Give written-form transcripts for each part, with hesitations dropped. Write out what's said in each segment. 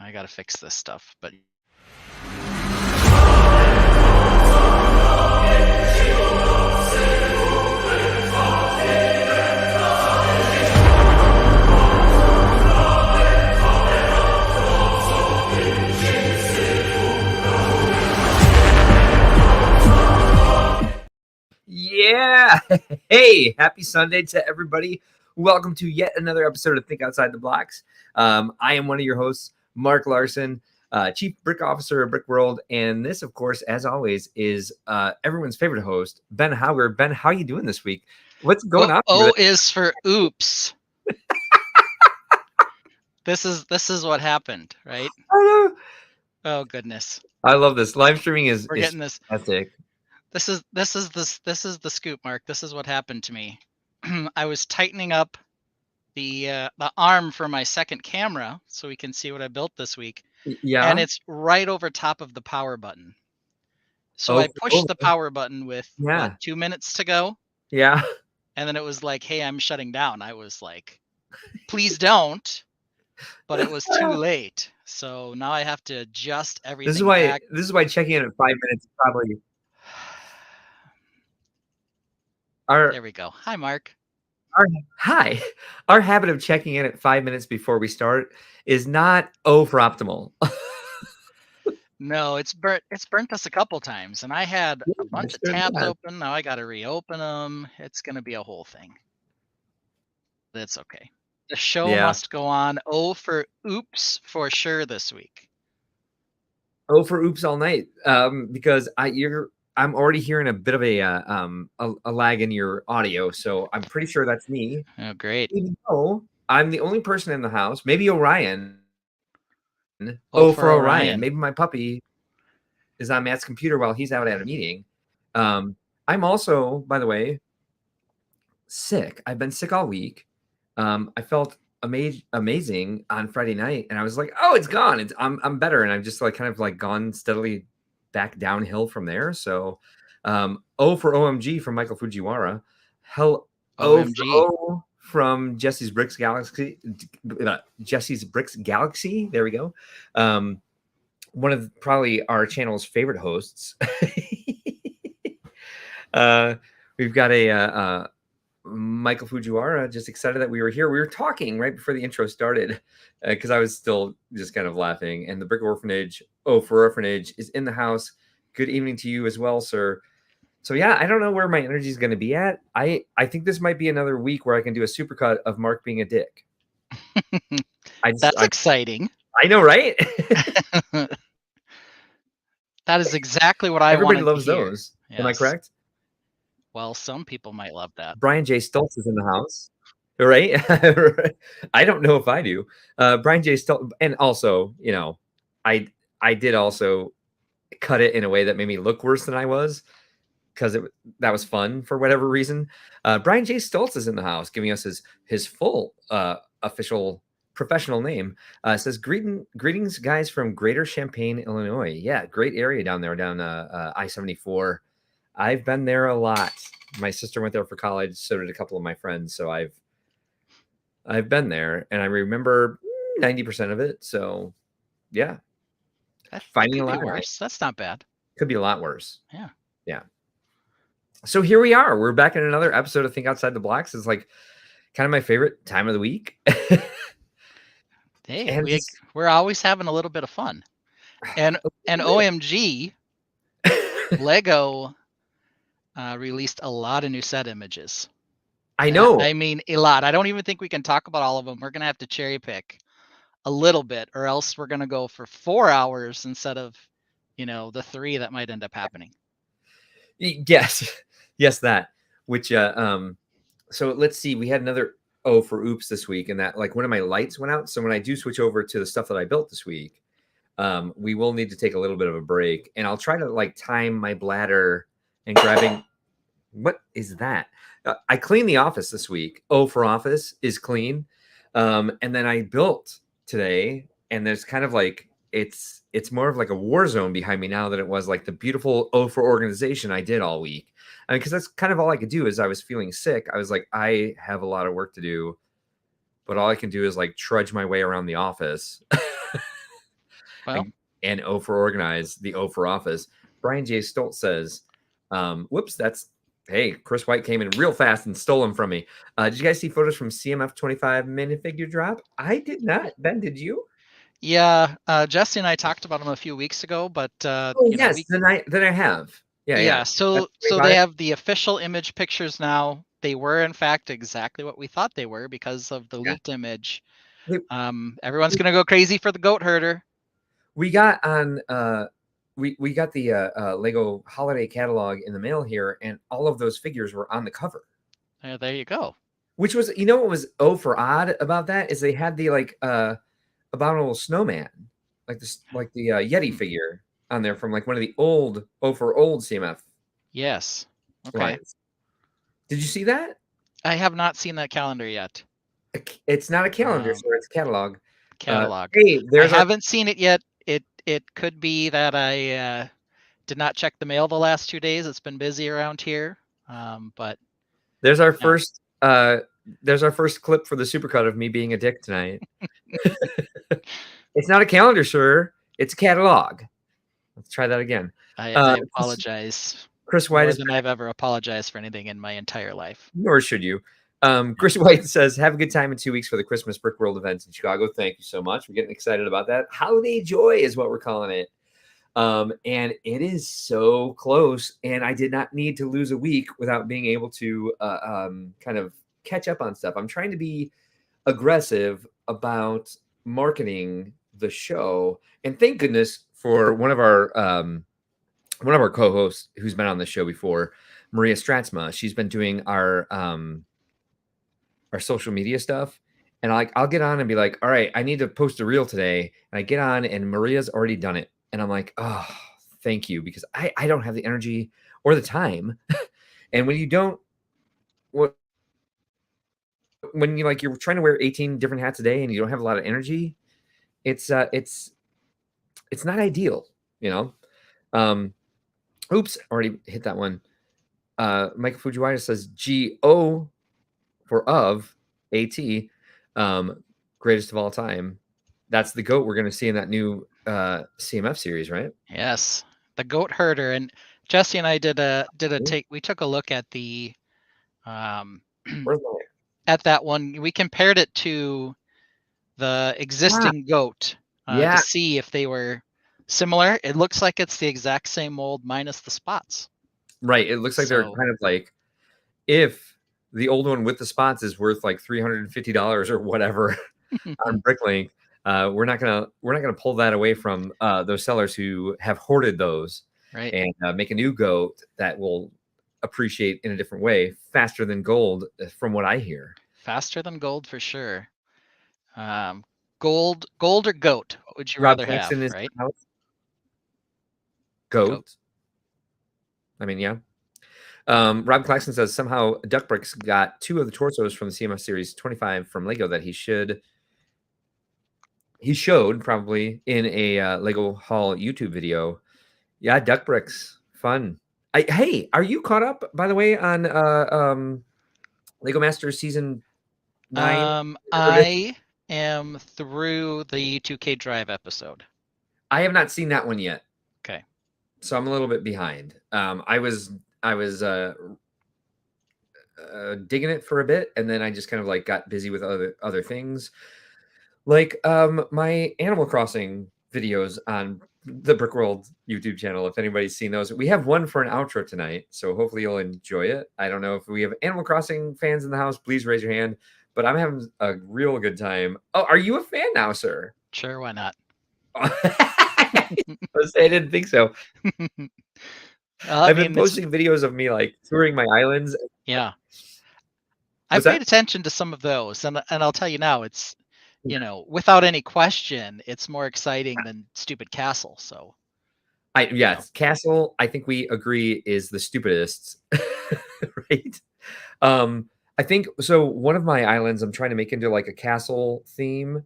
I gotta fix this stuff, but Yeah. Hey, happy Sunday to everybody. Welcome to yet another episode of Think Outside the Blocks. I am one of your hosts, Mark Larson, Chief Brick Officer of Brickworld. And this, of course, as always, is everyone's favorite host, Ben Howard. Ben, how are you doing this week? What's going on? O is for oops. This is what happened, right? Oh goodness. I love this. Live streaming is getting this. Fantastic. This is the scoop, Mark. This is what happened to me. I was tightening up the arm for my second camera so we can see what I built this week. Yeah. And it's right over top of the power button. So I pushed the power button with 2 minutes to go. Yeah. And then it was like, hey, I'm shutting down. I was like, please don't. But it was too late. So now I have to adjust everything. This is why checking in at 5 minutes is probably. There we go. Hi, Mark. Hi. Our habit of checking in at 5 minutes before we start is not for optimal. No, it's burnt us a couple times, and I had a bunch of tabs open. Now I got to reopen them. It's going to be a whole thing. That's okay. The show must go on. O for oops for sure this week. O for oops all night. Because I'm already hearing a bit of a lag in your audio, so I'm pretty sure that's me. Oh, great. Even though I'm the only person in the house, maybe Orion. O for Orion. Maybe my puppy is on Matt's computer while he's out at a meeting. I'm also, by the way, sick. I've been sick all week. I felt amazing on Friday night, and I was like, "Oh, it's gone. I'm better," and I've just kind of gone steadily back downhill from there. So, O for OMG from Michael Fujiwara. Hell, OMG. O from Jesse's Bricks Galaxy. Jesse's Bricks Galaxy. There we go. One of probably our channel's favorite hosts. We've got a Michael Fujiwara, just excited that we were here. We were talking right before the intro started because I was still just kind of laughing. And the Brick Orphanage, O for Orphanage, is in the house. Good evening to you as well, sir. So yeah, I don't know where my energy is going to be at. I think this might be another week where I can do a supercut of Mark being a dick. That's exciting. I know, right? That is exactly what I wanted to hear. Everybody loves those. Yes. Am I correct? Well, some people might love that. Brian J. Stoltz is in the house, right? I don't know if I do. Brian J. Stoltz, and also, I did also cut it in a way that made me look worse than I was because that was fun for whatever reason. Brian J. Stoltz is in the house, giving us his full official professional name. Says greetings, guys, from Greater Champaign, Illinois. Yeah, great area down there, down I-74. I've been there a lot. My sister went there for college, so did a couple of my friends. So I've been there, and I remember 90% of it. So yeah, finding a lot worse. That's not bad. Could be a lot worse. Yeah. So here we are. We're back in another episode of Think Outside the Blocks. It's kind of my favorite time of the week. Hey, we're always having a little bit of fun, and OMG, Lego released a lot of new set images. I know. I mean, a lot. I don't even think we can talk about all of them. We're going to have to cherry pick a little bit, or else we're going to go for 4 hours instead of, the 3 that might end up happening. Yes, that. Which, so let's see. We had another O for oops this week, and that one of my lights went out. So when I do switch over to the stuff that I built this week, we will need to take a little bit of a break, and I'll try to time my bladder and grabbing. What is that? I cleaned the office this week. O for office is clean. And then I built today, and there's kind of it's more of a war zone behind me now than it was the beautiful O for organization I did all week. I mean, because that's kind of all I could do. As I was feeling sick, I was like, I have a lot of work to do, but all I can do is trudge my way around the office. Well, And O for organize, the O for office. Brian J. Stoltz says, whoops, hey, Chris White came in real fast and stole them from me. Did you guys see photos from CMF 25 minifigure drop? I did not. Ben, did you? yeah, Jesse and I talked about them a few weeks ago, but Yes, then I have. Yeah. So they have the official image pictures now. They were in fact exactly what we thought they were because of the leaked image. Everyone's gonna go crazy for the goat herder. We got on we got the Lego holiday catalog in the mail here, and all of those figures were on the cover. There you go. Which was, what was for odd about that is they had the abominable snowman, like the Yeti figure on there from like one of the old for old CMF. Yes. Okay. Lines. Did you see that? I have not seen that calendar yet. It's not a calendar, so it's a catalog. Hey, I haven't seen it yet. It could be that I did not check the mail the last 2 days. It's been busy around here. But there's our first clip for the supercut of me being a dick tonight. It's not a calendar, sir. It's a catalog. Let's try that again. I apologize. Chris White more than I've ever apologized for anything in my entire life. Nor should you. Chris White says, have a good time in 2 weeks for the Christmas Brickworld event in Chicago. Thank you so much. We're getting excited about that. Holiday joy is what we're calling it. And it is so close. And I did not need to lose a week without being able to kind of catch up on stuff. I'm trying to be aggressive about marketing the show. And thank goodness for one of our co-hosts who's been on the show before, Maria Stratsma. She's been doing our social media stuff. And I'll get on and be like, all right, I need to post a reel today. And I get on and Maria's already done it. And I'm like, oh, thank you. Because I don't have the energy or the time. And when you don't, when you're trying to wear 18 different hats a day and you don't have a lot of energy, it's not ideal, Oops, already hit that one. Michael Fujiwara says GO for of AT, greatest of all time. That's the goat we're going to see in that new CMF series, right? Yes, the goat herder. And Jesse and I we took a look at the at that one. We compared it to the existing goat to see if they were similar. It looks like it's the exact same mold minus the spots. Right. It looks like they're kind of like, if the old one with the spots is worth like $350 or whatever on Bricklink, we're not gonna pull that away from those sellers who have hoarded those, right? And make a new goat that will appreciate in a different way, faster than gold, from what I hear. Faster than gold for sure. Gold or goat? What would you rather have? Right? Goat. I mean, yeah. Rob Claxton says somehow Duckbricks got 2 of the torsos from the CMF Series 25 from Lego that he showed probably in a Lego Haul YouTube video. Yeah, Duckbricks, fun. Hey, are you caught up, by the way, on Lego Masters Season 9? I am through the 2K Drive episode. I have not seen that one yet. Okay. So I'm a little bit behind. I was digging it for a bit, and then I just kind of like got busy with other things, like my Animal Crossing videos on the Brickworld YouTube channel. If anybody's seen those, we have one for an outro tonight, so hopefully you'll enjoy it. I don't know if we have Animal Crossing fans in the house. Please raise your hand. But I'm having a real good time. Oh, are you a fan now, sir? Sure, why not? I didn't think so. I've been posting videos of me like touring my islands. Yeah. I've paid attention to some of those, and I'll tell you now, it's, without any question, it's more exciting than Stupid Castle. So, Castle, I think we agree, is the stupidest, right? I think so. One of my islands I'm trying to make into like a castle theme,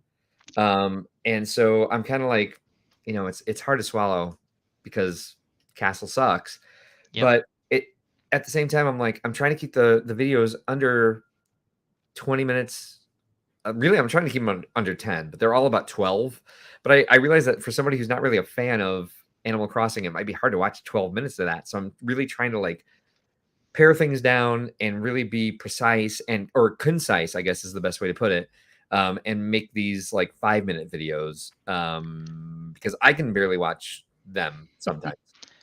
and so I'm kind of like, it's hard to swallow because castle sucks. But at the same time, I'm trying to keep the videos under 20 minutes really, I'm trying to keep them under 10, but they're all about 12. But I realize that for somebody who's not really a fan of Animal Crossing, it might be hard to watch 12 minutes of that. So I'm really trying to like pare things down and really be precise or concise, I guess is the best way to put it. And make these like 5-minute videos because I can barely watch them sometimes.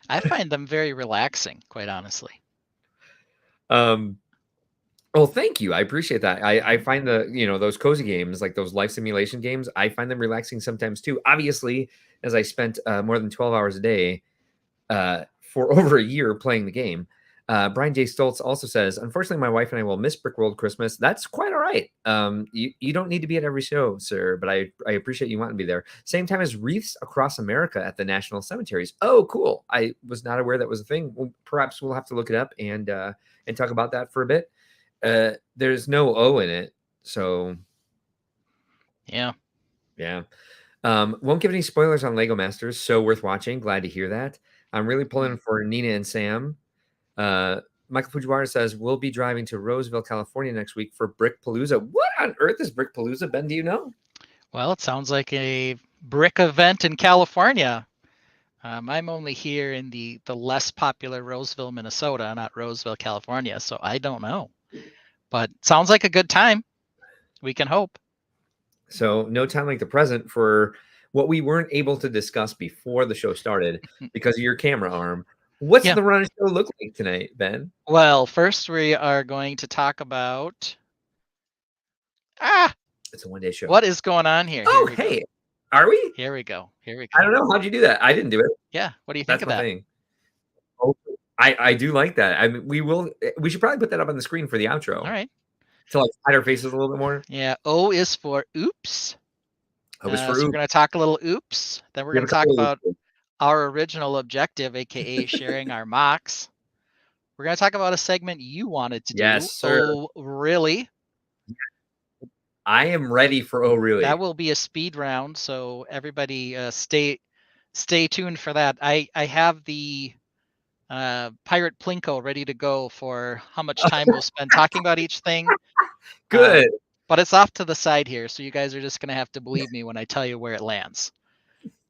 I find them very relaxing, quite honestly. Well, thank you. I appreciate that. I find those cozy games, like those life simulation games, I find them relaxing sometimes too. Obviously, as I spent more than 12 hours a day for over a year playing the game. Brian J. Stoltz also says, unfortunately, my wife and I will miss Brickworld Christmas. That's quite all right. You don't need to be at every show, sir, but I appreciate you wanting to be there. Same time as Wreaths Across America at the National Cemeteries. Oh, cool. I was not aware that was a thing. Well, perhaps we'll have to look it up and talk about that for a bit. There's no O in it, so yeah. Won't give any spoilers on Lego Masters, so worth watching. Glad to hear that. I'm really pulling for Nina and Sam. Michael Fujiwara says we'll be driving to Roseville, California next week for Brickpalooza. What on earth is Brickpalooza, Ben? Do you know? Well, it sounds like a brick event in California. I'm only here in the less popular Roseville, Minnesota, not Roseville, California, so I don't know. But sounds like a good time. We can hope. So no time like the present for what we weren't able to discuss before the show started because of your camera arm. What's the run show look like tonight, Ben? Well, first we are going to talk about... It's a one-day show. What is going on here? Oh, hey. Are we? Here we go. I don't know. How'd you do that? I didn't do it. Yeah. What do you think of that? Thing. Oh, I do like that. I mean, we should probably put that up on the screen for the outro. All right. To like hide our faces a little bit more. Yeah. O is for oops. O is for so we're going to talk a little oops. Then we're going to talk about our original objective, aka sharing our MOCs. We're going to talk about a segment you wanted to do. Yes, sir. Oh, really? I am ready for Oh, really? That will be a speed round, so everybody stay tuned for that. I have the Pirate Plinko ready to go for how much time we'll spend talking about each thing. Good. But it's off to the side here, so you guys are just going to have to believe me when I tell you where it lands.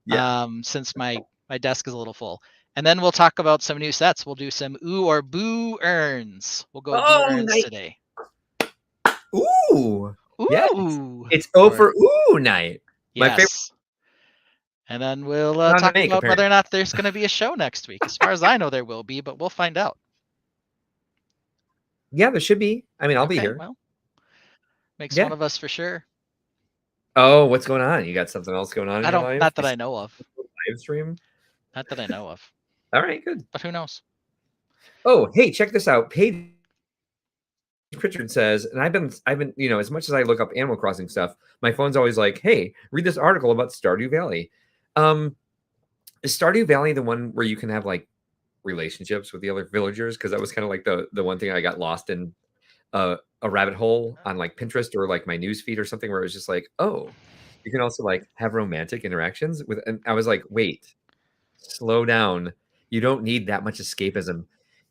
Yeah. Since my desk is a little full. And then we'll talk about some new sets. We'll do some ooh or boo earns. We'll go boo earns today. Ooh. Ooh. Yes. It's O for ooh night. Yes. My favorite. And then we'll talk about whether or not there's going to be a show next week. As far as I know, there will be, but we'll find out. Yeah, there should be. I mean, I'll be here. Well, makes one of us for sure. Oh, what's going on? You got something else going on in your life? Not that I know of. Live stream? Not that I know of. All right, good. But who knows? Oh, hey, check this out. Paige Pritchard says, and I've been, as much as I look up Animal Crossing stuff, my phone's always like, hey, read this article about Stardew Valley. Is Stardew Valley the one where you can have like relationships with the other villagers? Because that was kind of like the one thing I got lost in a rabbit hole on like Pinterest or like my news feed or something where it was just like, oh, you can also like have romantic interactions with, and I was like, wait, slow down. You don't need that much escapism.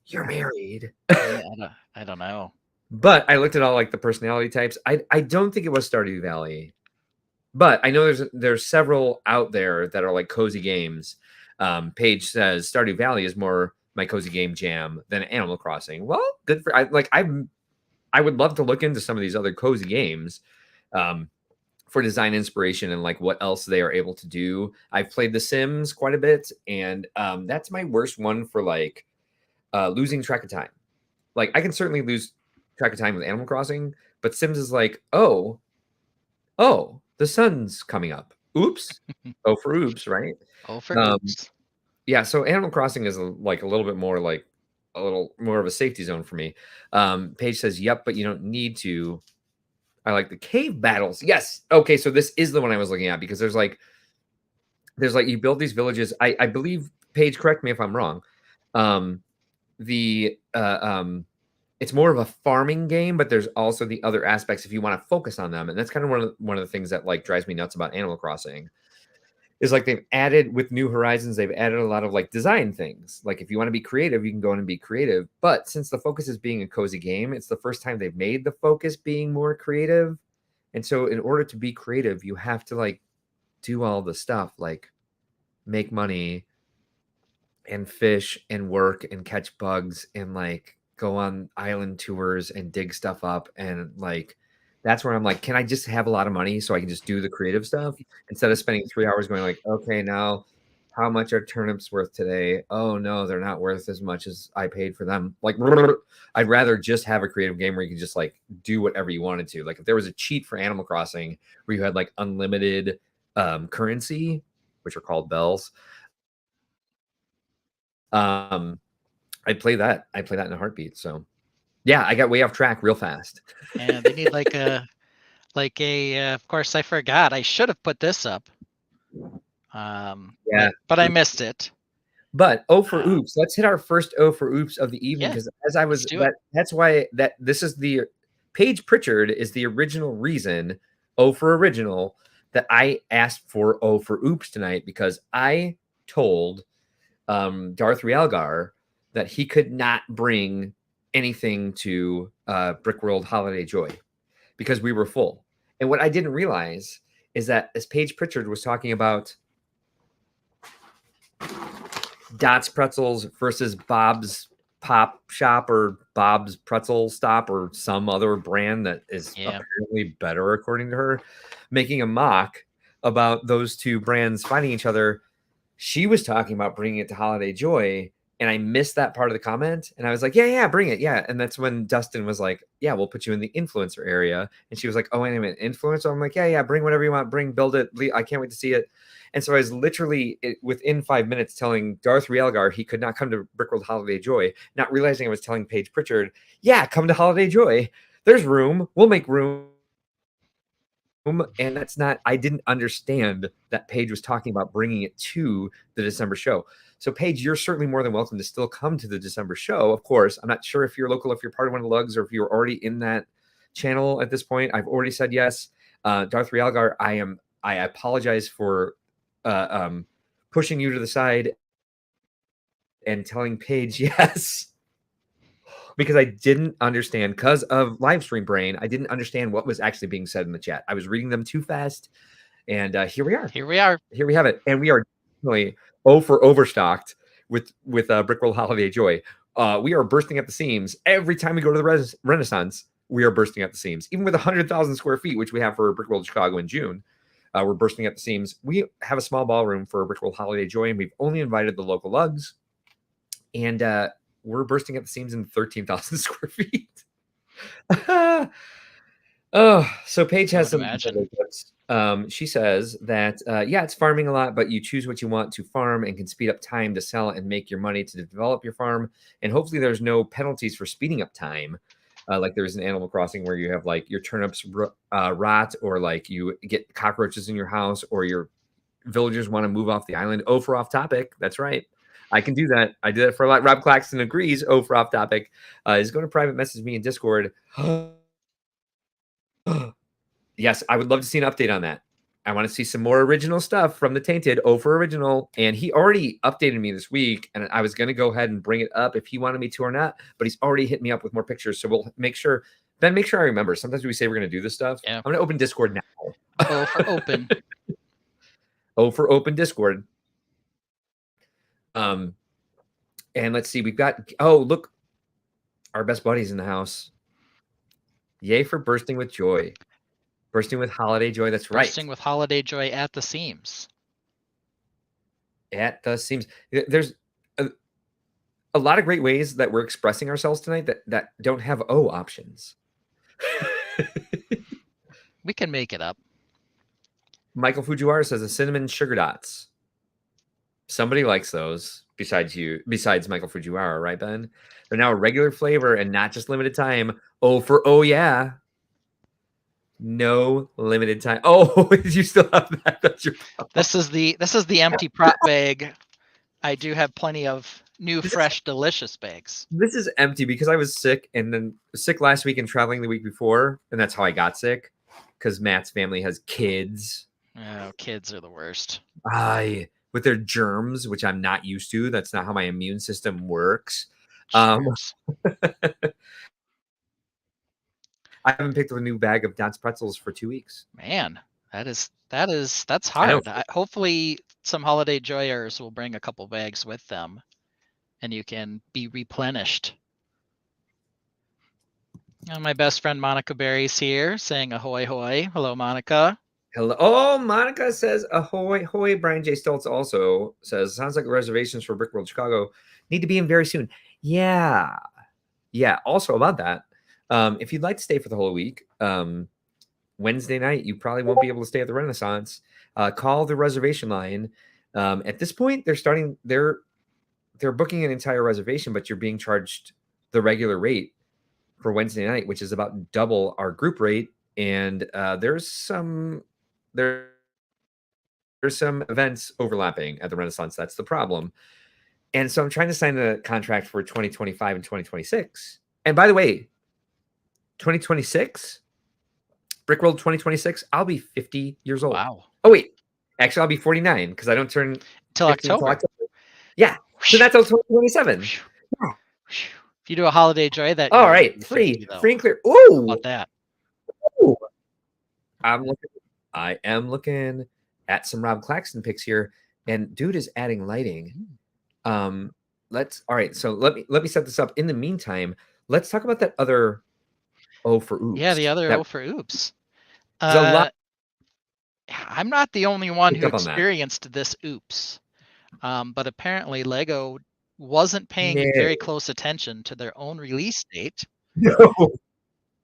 You're married. I don't know. But I looked at all like the personality types. I don't think it was Stardew Valley, but I know there's several out there that are like cozy games. Paige says Stardew Valley is more my cozy game jam than Animal Crossing. Well, good for I would love to look into some of these other cozy games for design inspiration and like what else they are able to do. I've played The Sims quite a bit, and that's my worst one for like losing track of time. Like I can certainly lose track of time with Animal Crossing, but Sims is like, oh, the sun's coming up. Oops. Oh for oops, right? Oh for oops. Yeah, so Animal Crossing is like a little bit more like a little more of a safety zone for me. Paige says, yep, but you don't need to. I like the cave battles. Yes. Okay, so this is the one I was looking at because there's like you build these villages. I believe, Paige, correct me if I'm wrong. It's more of a farming game, but there's also the other aspects if you want to focus on them. And that's kind of one of the things that like drives me nuts about Animal Crossing. Is like they've added with New Horizons, they've added a lot of like design things. Like if you want to be creative, you can go in and be creative. But since the focus is being a cozy game, it's the first time they've made the focus being more creative. And so in order to be creative, you have to like do all the stuff, like make money and fish and work and catch bugs and like go on island tours and dig stuff up. And like, that's where I'm like, can I just have a lot of money so I can just do the creative stuff instead of spending 3 hours going like, okay, now how much are turnips worth today? Oh no, they're not worth as much as I paid for them. Like, I'd rather just have a creative game where you can just like do whatever you wanted to. Like if there was a cheat for Animal Crossing where you had like unlimited currency, which are called bells, I'd play that. I'd play that in a heartbeat. So yeah, I got way off track real fast. Yeah, they need like a of course I forgot. I should have put this up. Yeah. But I missed it. But O for Oops, let's hit our first O for Oops of the evening, Yeah, because as I was that's why that this is the Paige Pritchard is the original reason O for original that I asked for O for Oops tonight, because I told Darth Realgar that he could not bring anything to Brickworld Holiday Joy because we were full. And what I didn't realize is that as Paige Pritchard was talking about Dots Pretzels versus Bob's Pop Shop or Bob's Pretzel Stop or some other brand that is apparently better according to her, making a mock about those two brands fighting each other, she was talking about bringing it to Holiday Joy, and I missed that part of the comment. And I was like, yeah, bring it. Yeah. And that's when Dustin was like, yeah, we'll put you in the influencer area. And she was like, oh, wait a minute, influencer? I'm like, yeah, bring whatever you want. Build it. I can't wait to see it. And so I was literally within 5 minutes telling Darth Realgar he could not come to Brickworld Holiday Joy, not realizing I was telling Paige Pritchard, yeah, come to Holiday Joy. There's room. We'll make room. And that's not, I didn't understand that Paige was talking about bringing it to the December show. So Paige, you're certainly more than welcome to still come to the December show. Of course, I'm not sure if you're local, if you're part of one of the lugs, or if you're already in that channel at this point. I've already said yes. Darth Realgar, I apologize for pushing you to the side and telling Paige yes. Because I didn't understand, because of live stream brain, I didn't understand what was actually being said in the chat. I was reading them too fast, and here we are. Here we have it, and we are definitely for overstocked with Brickworld Holiday Joy. We are bursting at the seams every time we go to the Renaissance. We are bursting at the seams, even with 100,000 square feet, which we have for Brickworld Chicago in June. We're bursting at the seams. We have a small ballroom for Brickworld Holiday Joy, and we've only invited the local lugs, and we're bursting at the seams in 13,000 square feet. So Paige has some tips. She says that, yeah, it's farming a lot, but you choose what you want to farm and can speed up time to sell and make your money to develop your farm. And hopefully there's no penalties for speeding up time. Like there's an Animal Crossing where you have like your turnips rot, or like you get cockroaches in your house, or your villagers want to move off the island. Oh, for off topic. That's right. I can do that. I did it for a lot. Rob Claxton agrees. Oh, for off topic. Is going to private message me in Discord. Yes, I would love to see an update on that. I want to see some more original stuff from the Tainted. Oh, for original. And he already updated me this week, and I was going to go ahead and bring it up if he wanted me to or not, but he's already hit me up with more pictures. So we'll make sure. Ben, make sure I remember. Sometimes we say we're going to do this stuff. Yeah. I'm going to open Discord now. Oh, for open. Oh, for open Discord. And let's see, we've got, oh, look, our best buddies in the house. Yay for bursting with joy. Bursting with holiday joy. That's right. Bursting with holiday joy at the seams. At the seams. There's a lot of great ways that we're expressing ourselves tonight that don't have O options. We can make it up. Michael Fujiwara says the cinnamon sugar dots. Somebody likes those besides Michael Fujiwara, right, Ben? They're now a regular flavor and not just limited time. Oh, for oh yeah. No limited time. Oh, you still have that? That's your this is the empty prop bag. I do have plenty of new, fresh, delicious bags. This is empty because I was sick, and then sick last week and traveling the week before, and that's how I got sick. Because Matt's family has kids. Oh, kids are the worst. With their germs, which I'm not used to. That's not how my immune system works. I haven't picked up a new bag of Dot's pretzels for 2 weeks. Man, that's hard. Hopefully, some holiday joyers will bring a couple bags with them, and you can be replenished. My best friend Monica Berry's here, saying ahoy hoy. Hello, Monica. Hello. Oh, Monica says ahoy hoy. Brian J. Stoltz also says, sounds like reservations for Brickworld Chicago need to be in very soon. Yeah. Also about that, if you'd like to stay for the whole week, Wednesday night, you probably won't be able to stay at the Renaissance. Call the reservation line. At this point, they're booking an entire reservation, but you're being charged the regular rate for Wednesday night, which is about double our group rate. And there's some events overlapping at the Renaissance. That's the problem. And so I'm trying to sign a contract for 2025 and 2026. And by the way, 2026, Brickworld 2026, I'll be 50 years old. Wow. Oh, wait. Actually, I'll be 49 because I don't turn till October. Yeah. So that's till 2027. Yeah. If you do a holiday joy that all right, free and clear. Ooh. How about that? Ooh. I am looking at some Rob Claxton pics here, and dude is adding lighting. All right, so let me set this up. In the meantime, let's talk about that other O for Oops. Yeah, the other O for Oops. I'm not the only one who experienced this oops, but apparently Lego wasn't paying very close attention to their own release date.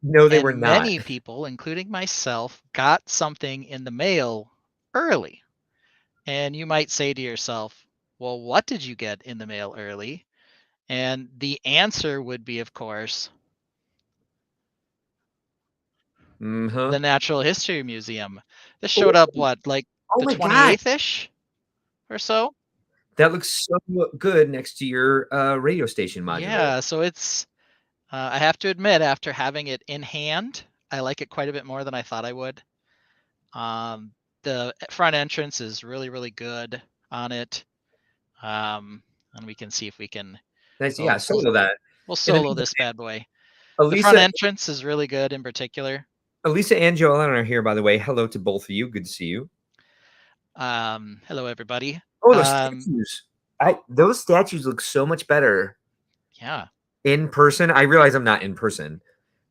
No, they were not. Many people, including myself, got something in the mail early. And you might say to yourself, well, what did you get in the mail early? And the answer would be, of course, the Natural History Museum. This showed up, what, like the 28th-ish or so? That looks so good next to your radio station module. Yeah, so it's, I have to admit, after having it in hand, I like it quite a bit more than I thought I would. The front entrance is really, really good on it. And we can see if we can. Nice, yeah, solo that. We'll solo this bad boy. The front entrance is really good in particular. Elisa and Joellen are here, by the way. Hello to both of you. Good to see you. Hello, everybody. Oh, those statues. Those statues look so much better. Yeah. In person. I realize I'm not in person,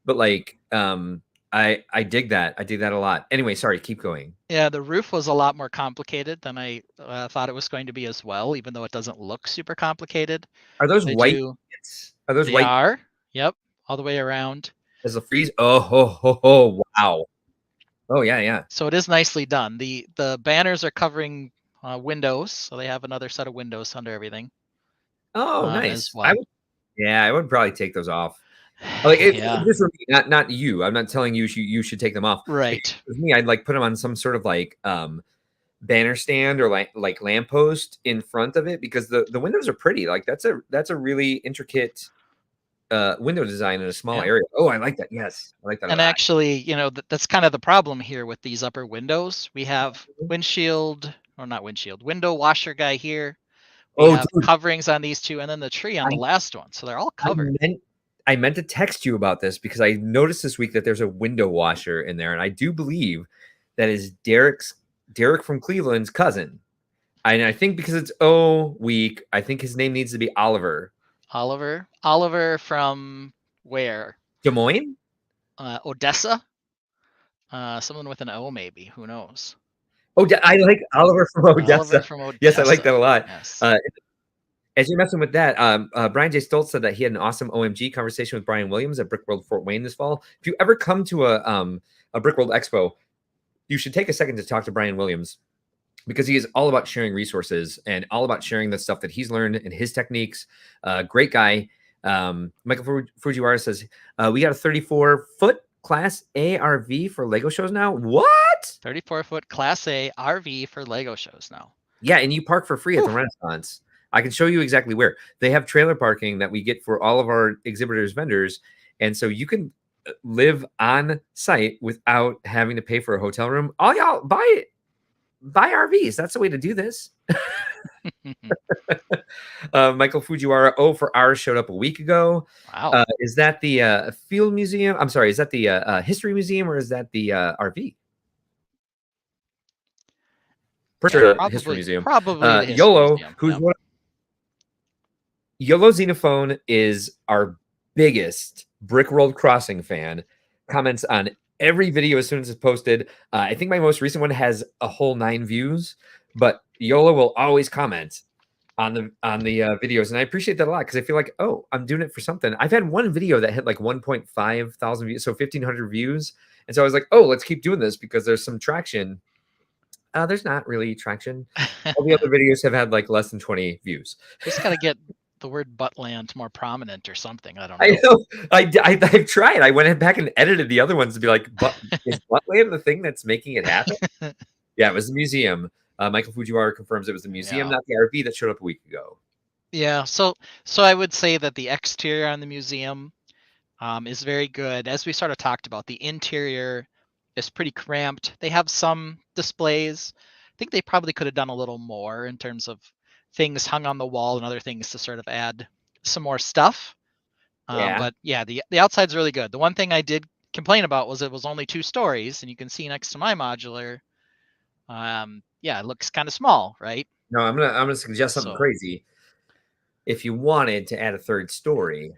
but like, I dig that. I dig that a lot. Anyway, sorry, keep going. Yeah, the roof was a lot more complicated than I thought it was going to be as well, even though it doesn't look super complicated. Are those white? Are those white? They are. Yep, all the way around. As a freeze. Oh, wow. Oh, yeah. So it is nicely done. The banners are covering windows, so they have another set of windows under everything. Oh, nice. Well. I would probably take those off. Like, this would be not you. I'm not telling you you should take them off. Right. With me, I'd like put them on some sort of like banner stand or like lamppost in front of it, because the windows are pretty. Like that's a really intricate window design in a small area. Oh, I like that. Yes, I like that. And actually, that's kind of the problem here with these upper windows. We have window washer guy here. We have coverings on these two, and then the tree on the last one. So they're all covered. I meant to text you about this because I noticed this week that there's a window washer in there, and I do believe that is Derek from Cleveland's cousin. And I think because it's O week, I think his name needs to be Oliver. Oliver from where? Des Moines? Odessa? Someone with an O, maybe. Who knows? Oh, I like Oliver from Odessa. Oliver from Odessa. Yes, I like that a lot. Yes. As you're messing with that, Brian J. Stoltz said that he had an awesome OMG conversation with Brian Williams at Brickworld Fort Wayne this fall. If you ever come to a Brickworld Expo, you should take a second to talk to Brian Williams, because he is all about sharing resources and all about sharing the stuff that he's learned and his techniques. Great guy. Michael Fujiwara says, we got a 34-foot Class A RV for Lego shows now. What? 34-foot Class A RV for Lego shows now. Yeah, and you park for free at the Renaissance. I can show you exactly where. They have trailer parking that we get for all of our exhibitors, vendors, and so you can live on site without having to pay for a hotel room. All y'all buy RVs. That's the way to do this. Michael Fujiwara, O for R showed up a week ago. Wow. Is that the Field Museum? I'm sorry, is that the History Museum or is that the RV? Pretty Yeah, sure the History Museum. probably the History YOLO, Museum. who's Yep. one YOLO Xenophone is our biggest Brickworld Crossing fan. Comments on every video as soon as it's posted. I think my most recent one has a whole 9 views, but YOLO will always comment on the videos, and I appreciate that a lot because I feel like, oh, I'm doing it for something. I've had one video that hit like 1.5 thousand views, so 1,500 views, and so I was like, oh, let's keep doing this because there's some traction. There's not really traction. All the other videos have had like less than 20 views. Just got to get the word Buttland more prominent or something. I don't know. I know. I've tried. I went back and edited the other ones to be like, but is Buttland the thing that's making it happen? Yeah, it was the museum. Michael Fujiwara confirms it was the museum, not the RV that showed up a week ago. Yeah, so I would say that the exterior on the museum is very good. As we sort of talked about, the interior is pretty cramped. They have some displays. I think they probably could have done a little more in terms of things hung on the wall and other things to sort of add some more stuff. But yeah, the outside's really good. The one thing I did complain about was it was only 2 stories, and you can see next to my modular, yeah, it looks kind of small, right? No, I'm gonna suggest something crazy. If you wanted to add a 3rd story,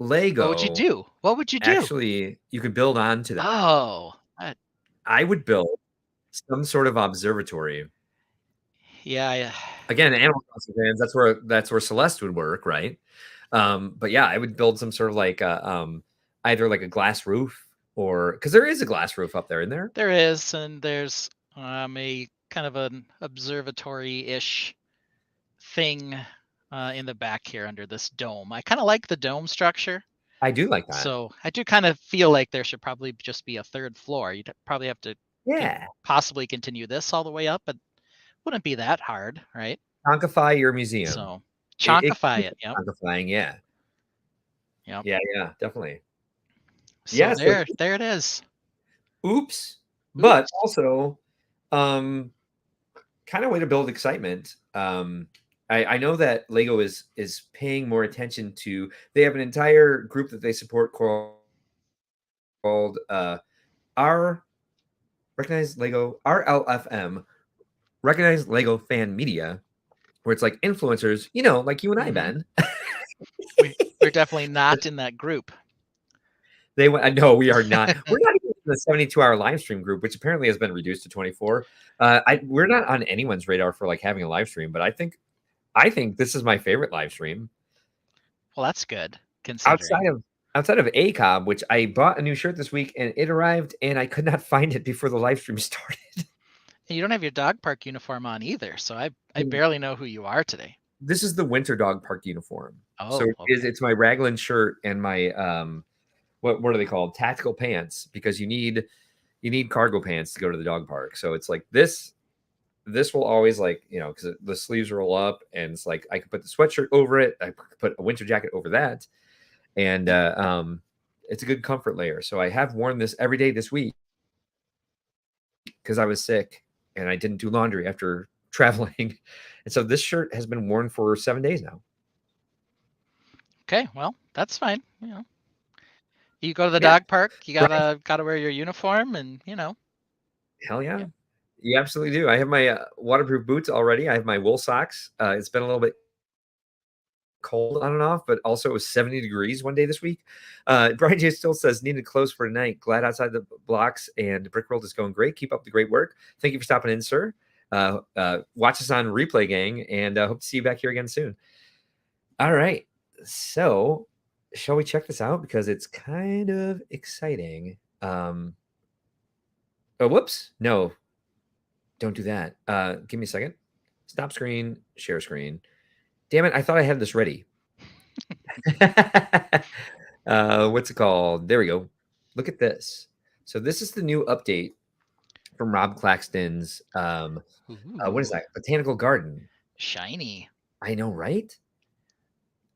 Lego. What would you do? What would you do? Actually, you could build onto that. Oh, I would build some sort of observatory. Yeah. Again, Animal Crossing fans, that's where Celeste would work, right? But yeah, I would build some sort of like either like a glass roof or because there is a glass roof up there, isn't there? There is, and there's a kind of an observatory-ish thing in the back here under this dome. I kind of like the dome structure. I do like that. So I do kind of feel like there should probably just be a 3rd floor. You'd probably have to possibly continue this all the way up, but wouldn't be that hard, right? Chonkify your museum. So chonkify it. Yep. Chonkifying, yeah. Yep. Yeah, definitely. So there it is. Oops. But also, kind of way to build excitement. I know that Lego is paying more attention to. They have an entire group that they support called RLFM, Recognized Lego Fan Media, where it's like influencers, like you and I, Ben. We're definitely not in that group. They went. No, we are not. We're not even in the 72-hour live stream group, which apparently has been reduced to 24. We're not on anyone's radar for like having a live stream, but I think this is my favorite live stream. Well, that's good. Considering. Outside of ACOB, which I bought a new shirt this week and it arrived and I could not find it before the live stream started. And you don't have your dog park uniform on either, so I barely know who you are today. This is the winter dog park uniform. Oh, so it's my raglan shirt and my what are they called? Tactical pants, because you need cargo pants to go to the dog park. So it's like this will always because the sleeves roll up and it's like I could put the sweatshirt over it. I could put a winter jacket over that. And it's a good comfort layer. So I have worn this every day this week because I was sick and I didn't do laundry after traveling. And so this shirt has been worn for 7 days now. Okay, well, that's fine. You go to the dog park, you gotta wear your uniform, and Hell yeah. You absolutely do. I have my waterproof boots already. I have my wool socks. It's been a little bit cold on and off, but also it was 70 degrees one day this week. Brian J still says needed clothes for tonight. Glad outside the blocks and Brickworld is going great. Keep up the great work. Thank you for stopping in, sir. Watch us on Replay Gang, and hope to see you back here again soon. All right. So shall we check this out? Because it's kind of exciting. Oh, whoops. No, don't do that. Give me a second. Stop screen, share screen. Damn it. I thought I had this ready. What's it called? There we go. Look at this. So this is the new update from Rob Claxton's, what is that? Botanical Garden. Shiny. I know, right?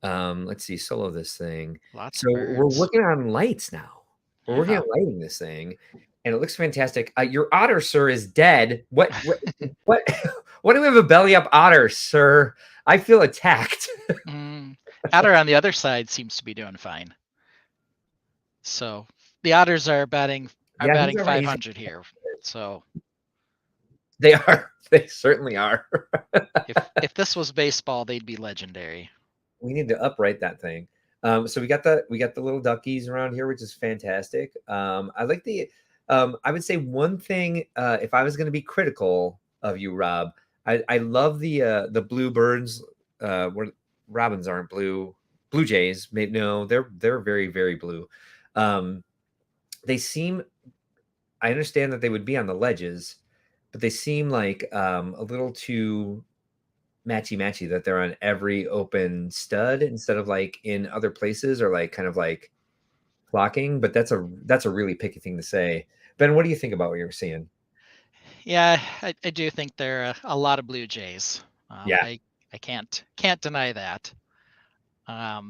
Let's see, solo this thing. Lots so of birds. We're working on lights now. We're working on lighting this thing, and it looks fantastic. Your otter, sir, is dead. What Why do we have a belly up otter, sir? I feel attacked. Otter on the other side seems to be doing fine. So the otters are batting Yeah, he's all right. 500 here. So They are. They certainly are. if this was baseball, they'd be legendary. We need to upright that thing. So we got the little duckies around here, which is fantastic. I like the. I would say one thing. If I was going to be critical of you, Rob, I love the blue birds. Where robins aren't blue. Blue jays. No, they're very very blue. They seem. I understand that they would be on the ledges, but they seem like a little too matchy that they're on every open stud instead of like in other places or like kind of like flocking. But that's a really picky thing to say. Ben, what do you think about what you're seeing? Yeah, I do think there are a lot of blue jays. Yeah. I can't deny that. I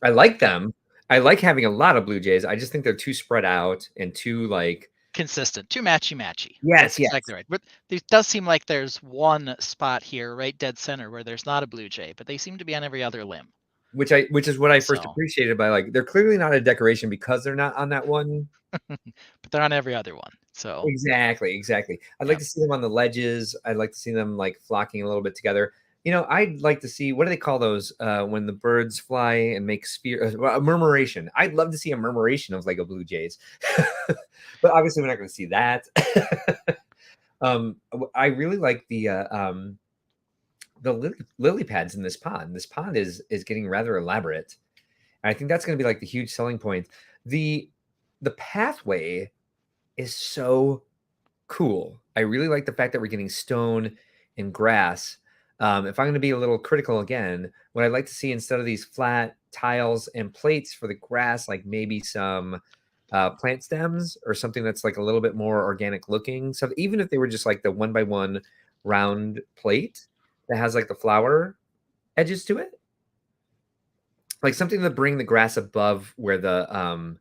like them. I like having a lot of blue jays. I just think they're too spread out and too like consistent, too matchy. Yes, that's exactly right. But it does seem like there's one spot here, right dead center, where there's not a blue jay, but they seem to be on every other limb. Which is what I first appreciated by like they're clearly not a decoration because they're not on that one. But they're on every other one. So exactly. I'd like to see them on the ledges. I'd like to see them like flocking a little bit together. You know, I'd like to see, what do they call those when the birds fly and make a murmuration? I'd love to see a murmuration of like a blue jays, but obviously we're not going to see that. I really like the lily pads in this pond. This pond is getting rather elaborate. And I think that's going to be like the huge selling point. The pathway is so cool. I really like the fact that we're getting stone and grass. If I'm going to be a little critical again, what I'd like to see instead of these flat tiles and plates for the grass, like maybe some plant stems or something that's like a little bit more organic looking. So even if they were just like the 1x1 round plate that has like the flower edges to it, like something to bring the grass above where the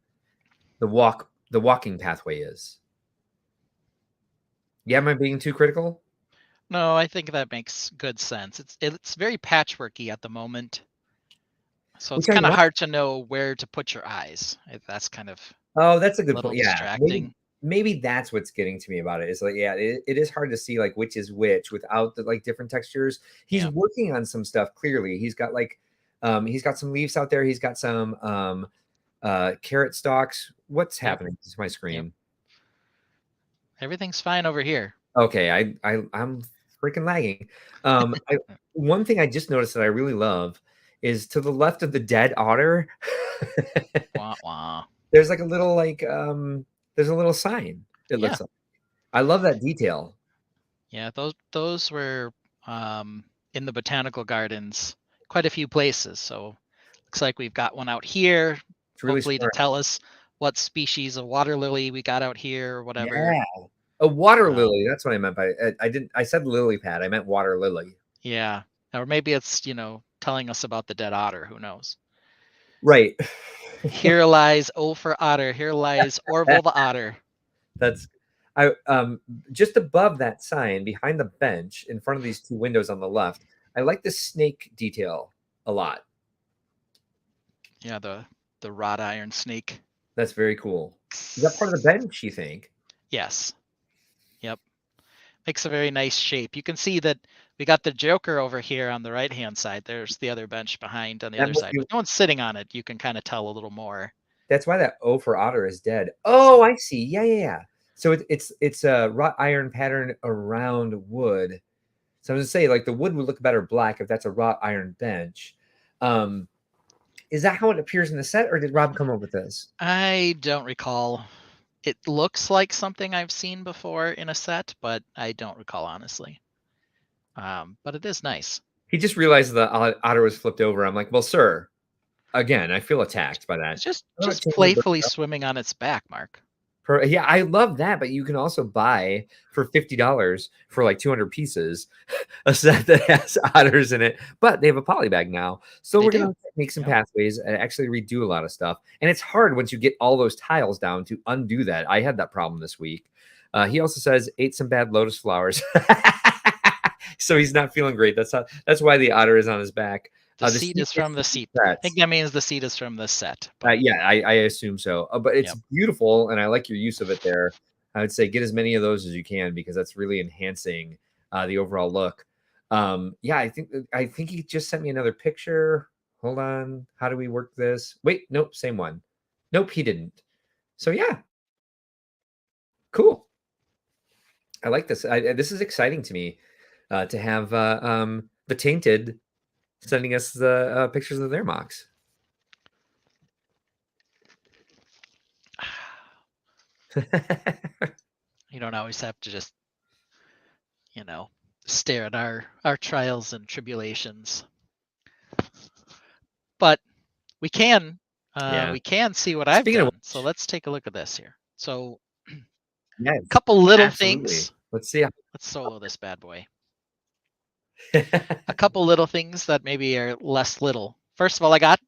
walking pathway is. Yeah, am I being too critical? No, I think that makes good sense. It's very patchworky at the moment, so it's kind of hard to know where to put your eyes. That's kind of that's a good point. Yeah, distracting. Maybe that's what's getting to me about it. Is like, yeah, it is hard to see like which is which without the like different textures. He's working on some stuff. Clearly, he's got like he's got some leaves out there. He's got some carrot stalks. What's happening to my screen? Everything's fine over here. Okay, I'm freaking lagging. One thing I just noticed that I really love is to the left of the dead otter. Wah, wah. There's like a little like there's a little sign. It looks like. I love that detail. Yeah, those were in the botanical gardens, quite a few places. So looks like we've got one out here, really hopefully smart. To tell us what species of water lily we got out here or whatever. Yeah. A water lily. That's what I meant by I said lily pad. I meant water lily. Yeah. Or maybe it's, telling us about the dead otter. Who knows? Right. Here lies O for otter. Here lies Orville the otter. That's just above that sign, behind the bench, in front of these two windows on the left. I like the snake detail a lot. Yeah, the wrought iron snake. That's very cool. Is that part of the bench, you think? Yes. Yep. Makes a very nice shape. You can see that we got the Joker over here on the right-hand side. There's the other bench behind on the other side. But no one's sitting on it. You can kind of tell a little more. That's why that O for otter is dead. Oh, I see. Yeah. So it's a wrought iron pattern around wood. So I was gonna say, like, the wood would look better black if that's a wrought iron bench. Is that how it appears in the set, or did Rob come up with this? I don't recall. It looks like something I've seen before in a set, but I don't recall honestly. But it is nice. He just realized the otter was flipped over. I'm like, well, sir, again, I feel attacked by that. It's just playfully swimming on its back, Mark. Yeah, I love that, but you can also buy for $50 for like 200 pieces a set that has otters in it, but they have a poly bag now. So we're going to make some pathways and actually redo a lot of stuff. And it's hard once you get all those tiles down to undo that. I had that problem this week. He also says, ate some bad lotus flowers. So he's not feeling great. That's why the otter is on his back. The seat is from the seat. I think that means the seat is from the set. Yeah, I assume so. But it's beautiful, and I like your use of it there. I would say get as many of those as you can because that's really enhancing the overall look. Yeah, I think he just sent me another picture. Hold on. How do we work this? Wait, nope, same one. Nope, he didn't. So yeah, cool. I like this. This is exciting to me to have the Tainted sending us the pictures of their MOCs. You don't always have to just, stare at our trials and tribulations. But we can see what I've done. So let's take a look at this here. So yes, a couple little things. Let's see. Let's solo this bad boy. A couple little things that maybe are less little. First of all, I got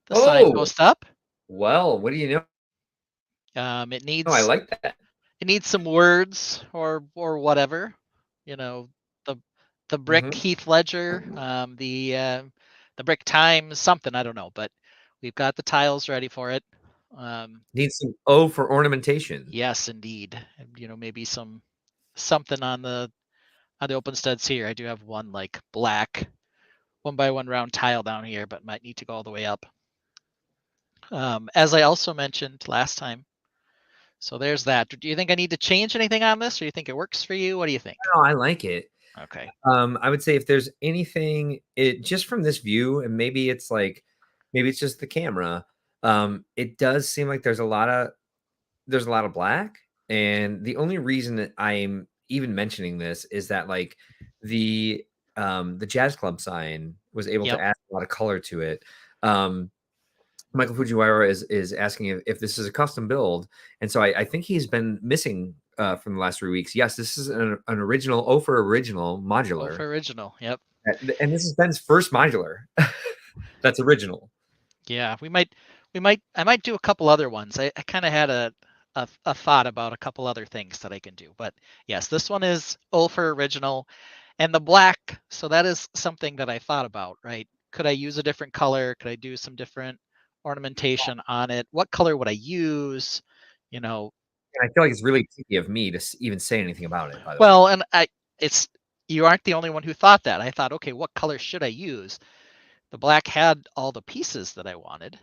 the signpost up. Well, what do you know? It needs. Oh, I like that. It needs some words or whatever. The brick Heath Ledger, the brick Times, something, I don't know, but we've got the tiles ready for it. Needs some O for ornamentation. Yes, indeed. Maybe something on the open studs here. I do have one like black 1x1 round tile down here, but might need to go all the way up. As I also mentioned last time. So there's that. Do you think I need to change anything on this, or do you think it works for you? What do you think? No, I like it. Okay. I would say if there's anything, it just from this view, and maybe it's just the camera. It does seem like there's a lot of black, and the only reason that I'm even mentioning this is that like the jazz club sign was able to add a lot of color to it. Michael Fujiwara is asking if this is a custom build, and so I think he's been missing from the last 3 weeks. Yes, this is an original OOOOOOOH original modular. OOOOOOOH original, yep. And this is Ben's first modular. That's original. Yeah, I might do a couple other ones. I kind of had a thought about a couple other things that I can do, but yes, this one is OOOOOOH original, and the black. So that is something that I thought about, right? Could I use a different color? Could I do some different ornamentation on it? What color would I use? And I feel like it's really tricky of me to even say anything about it. By the way, and you aren't the only one who thought that. I thought, okay, what color should I use? The black had all the pieces that I wanted,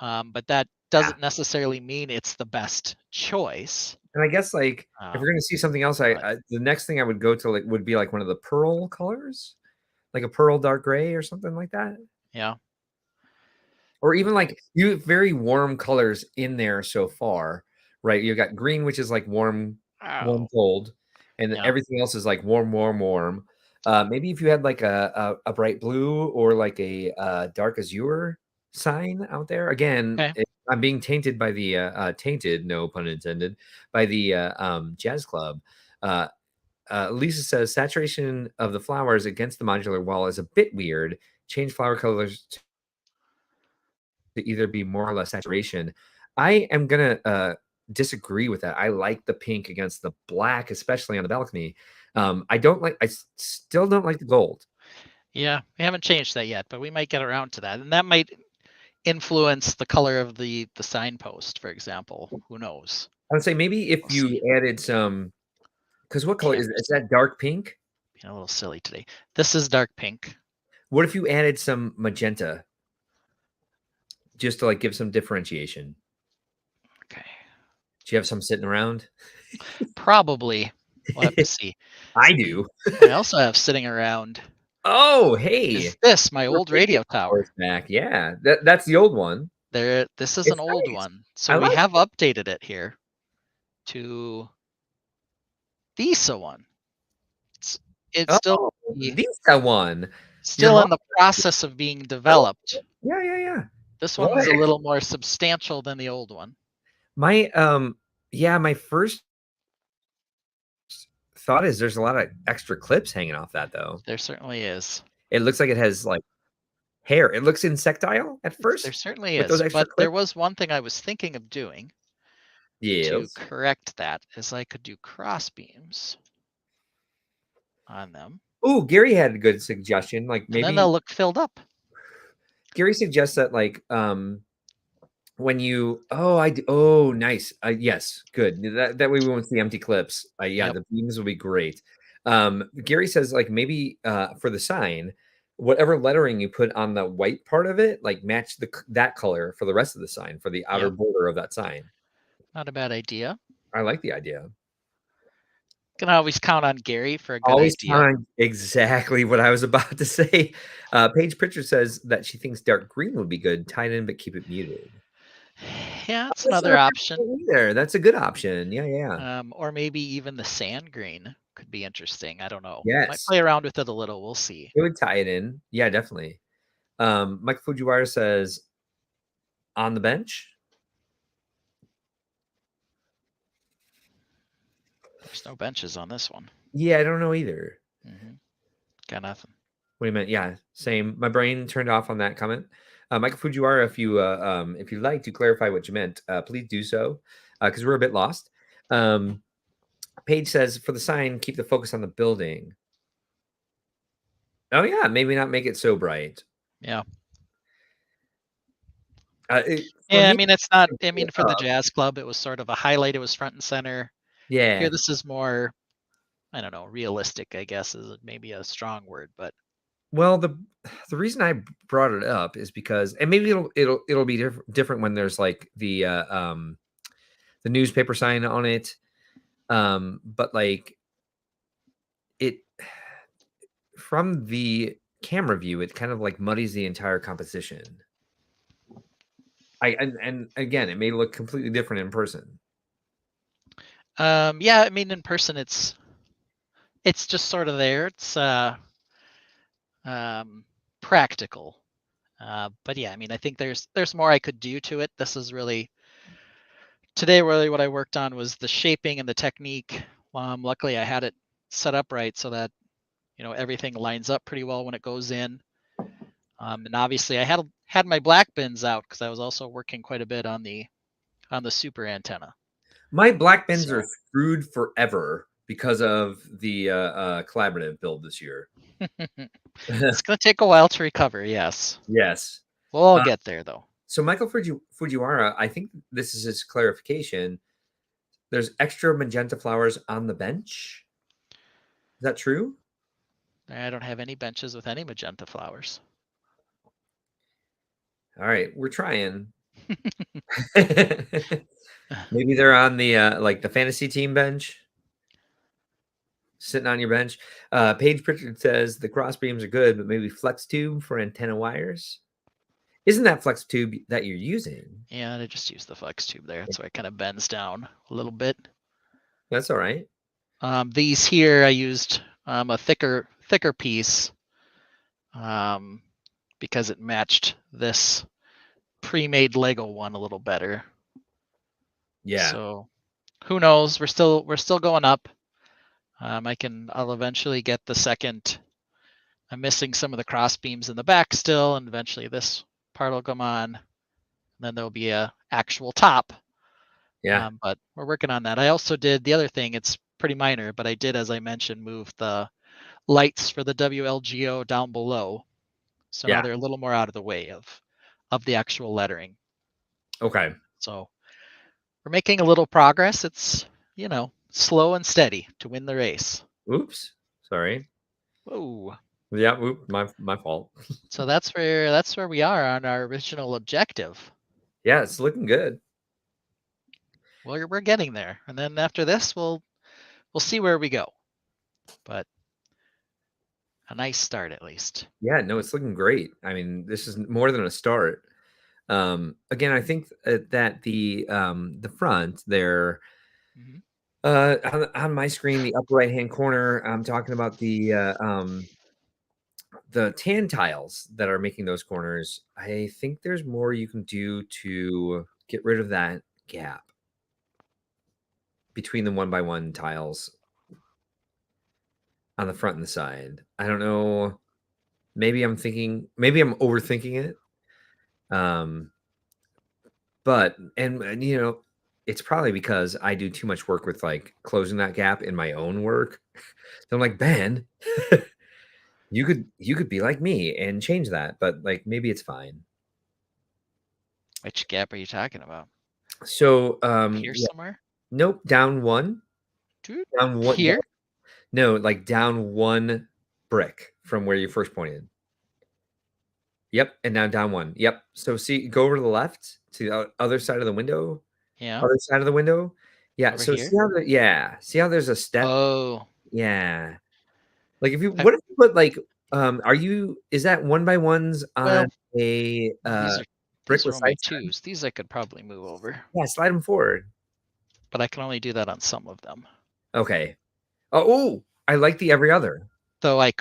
but that doesn't necessarily mean it's the best choice. And I guess like if we're going to see something else, the next thing I would go to would be like one of the pearl colors, like a pearl dark gray or something like that. Yeah. Or even like you have very warm colors in there so far, right? You got green, which is like warm, cold, and then everything else is like warm, warm, warm. Maybe if you had like a bright blue or like a dark azure sign out there. Again, I'm being tainted by the tainted, no pun intended, by the jazz club. Lisa says saturation of the flowers against the modular wall is a bit weird. Change flower colors to either be more or less saturation. I am gonna disagree with that. I like the pink against the black, especially on the balcony. I still don't like the gold. Yeah, we haven't changed that yet, but we might get around to that, and that might influence the color of the signpost, for example. Who knows? I would say maybe if you added some, because what color is that? Dark pink? Being a little silly today. This is dark pink. What if you added some magenta? Just to like give some differentiation. Okay. Do you have some sitting around? Probably. We'll have to see. I do. I also have sitting around. Oh, hey. Is this my old radio tower? Back. Yeah, that's the old one. This is an old one. So we have updated it here to Visa one. It's still Visa one. Still in the process of being developed. Yeah. This one is a little more substantial than the old one. My my first thought is there's a lot of extra clips hanging off that though. There certainly is. It looks like it has like hair. It looks insectile at first. There certainly is. But there was one thing I was thinking of doing to correct that, is I could do cross beams. on them. Oh, Gary had a good suggestion. Like And then maybe they'll look filled up. Gary suggests that like when you oh nice yes good that way we won't see empty clips yeah Yep. the beams will be great. Gary says like maybe for the sign whatever lettering you put on the white part of it like match that color for the rest of the sign for the outer Yep. border of that sign. Not a bad idea. I like the idea. Can always count on Gary for a good Always idea. find exactly what I was about to say. Paige Pritchard says that she thinks dark green would be good, tied in, but keep it muted. Yeah, it's That's another not option. either. That's a good option. Yeah. Or maybe even the sand green could be interesting. I don't know. Might Yes. play around with it a little. We'll see. It would tie it in. Yeah, definitely. Michael Fujiwara says on the bench. There's no benches on this one. Yeah, I don't know either. Got nothing. What do you mean? Yeah, same. My brain turned off on that comment. Michael Fujiwara, if you'd like to clarify what you meant, please do so, because we're a bit lost. Paige says for the sign, keep the focus on the building. Oh yeah, maybe not make it so bright. Yeah. Yeah, I mean, it's not. I mean, for the jazz club, it was sort of a highlight. It was front and center. Yeah. Here, this is more. I don't know. Realistic, I guess, is maybe a strong word, but. Well, the reason I brought it up is because, and maybe it'll be different when there's like the newspaper sign on it, but like it from the camera view, it kind of like muddies the entire composition. And again, it may look completely different in person. Yeah, I mean, in person, it's just sort of there. It's practical. But yeah, I mean, I think there's more I could do to it. This is really today. Really, what I worked on was the shaping and the technique. Luckily, I had it set up right so that everything lines up pretty well when it goes in. And obviously, I had my black bins out because I was also working quite a bit on the super antenna. My black bins are screwed forever because of the collaborative build this year. It's going to take a while to recover. Yes. Yes. We'll all get there, though. So Michael Fujiwara, I think this is his clarification. There's extra magenta flowers on the bench. Is that true? I don't have any benches with any magenta flowers. All right, we're trying. Maybe they're on the like the fantasy team bench, sitting on your bench. Paige Pritchard says the cross beams are good, but maybe flex tube for antenna wires. Isn't that flex tube that you're using? Yeah, I just use the flex tube there, so it kind of bends down a little bit. That's all right. These here, I used a thicker piece because it matched this pre-made Lego one a little better. Yeah. So who knows? We're still going up. I'll eventually get the second. I'm missing some of the cross beams in the back still, and eventually this part will come on. And then there'll be a actual top. Yeah. But we're working on that. I also did the other thing. It's pretty minor, but I did, as I mentioned, move the lights for the WLGO down below. So now they're a little more out of the way of the actual lettering. Okay. So we're making a little progress. It's, slow and steady to win the race. Oops. Sorry. Whoa. Yeah, my fault. So that's where we are on our original objective. Yeah, it's looking good. Well, we're getting there. And then after this, we'll see where we go. But a nice start at least. Yeah, no, it's looking great. I mean, this is more than a start. Again, I think that the front there, on my screen, the upper right hand corner, I'm talking about the tan tiles that are making those corners. I think there's more you can do to get rid of that gap between the 1x1 tiles on the front and the side. I don't know. Maybe I'm overthinking it. But and it's probably because I do too much work with like closing that gap in my own work. So I'm like, Ben, you could be like me and change that, but like maybe it's fine. Which gap are you talking about? So Here yeah, somewhere? nope, down one. Dude, Down one here? no, like down one brick from where you first pointed. Yep, and now down one. Yep. So see, go over to the left to the other side of the window. Yeah, Other side of the window. Yeah. over So here. see how there's a step. Oh, Yeah. Like if you I, what if you put like are you is that one by ones on well, a these are brick these are with only side stud? twos. These I could probably move over, Yeah, slide them forward. but I can only do that on some of them. Okay. Oh, I like the every other. Though I Yes.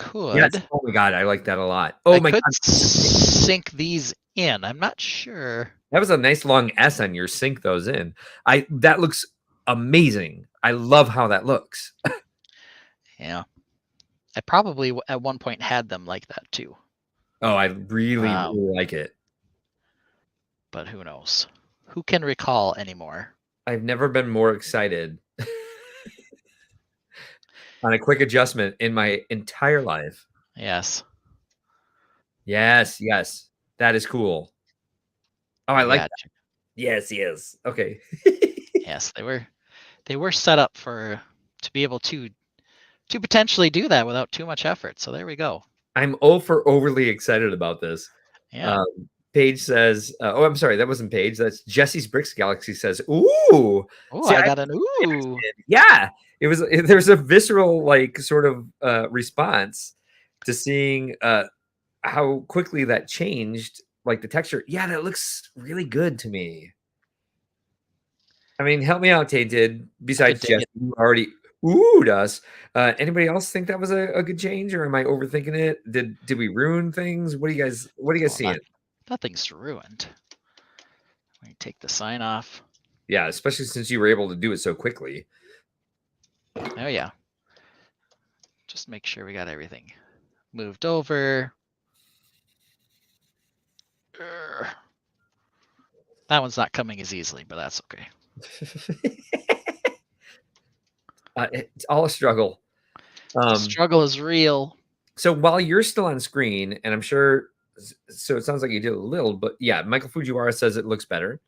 could, Oh my god, I like that a lot. I Oh my could god. sink these in. I'm not sure. That was a nice long S on your sink those in. I that looks amazing. I love how that looks. Yeah, I probably at one point had them like that too. Oh, I really, Um, really like it. but who knows? Who can recall anymore? I've never been more excited on a quick adjustment in my entire life. Yes. Yes, yes. That is cool. Oh, I But like yeah, that. Yes, yes. Okay. yes, they were set up for to be able to potentially do that without too much effort. So there we go. I'm all for overly excited about this. Yeah. Um, Paige says, oh, I'm sorry, that wasn't Paige. That's Jesse's Bricks Galaxy says, ooh. Oh, See, I I got an ooh. yeah, there's a visceral like sort of response to seeing how quickly that changed like the texture. Yeah, that looks really good to me. I mean, help me out, Tainted. I could Besides dig Jess, it. who already oohed us. Anybody else think that was a good change, or am I overthinking it? Did we ruin things? What are you guys Well, seeing? nothing's ruined. Let me take the sign off. Yeah, especially since you were able to do it so quickly. Oh yeah. Just make sure we got everything moved over. Urgh. That one's not coming as easily, but that's okay. It's all a struggle. The struggle is real. So while you're still on screen, and I'm sure, so it sounds like you did a little, but yeah, Michael Fujiwara says it looks better.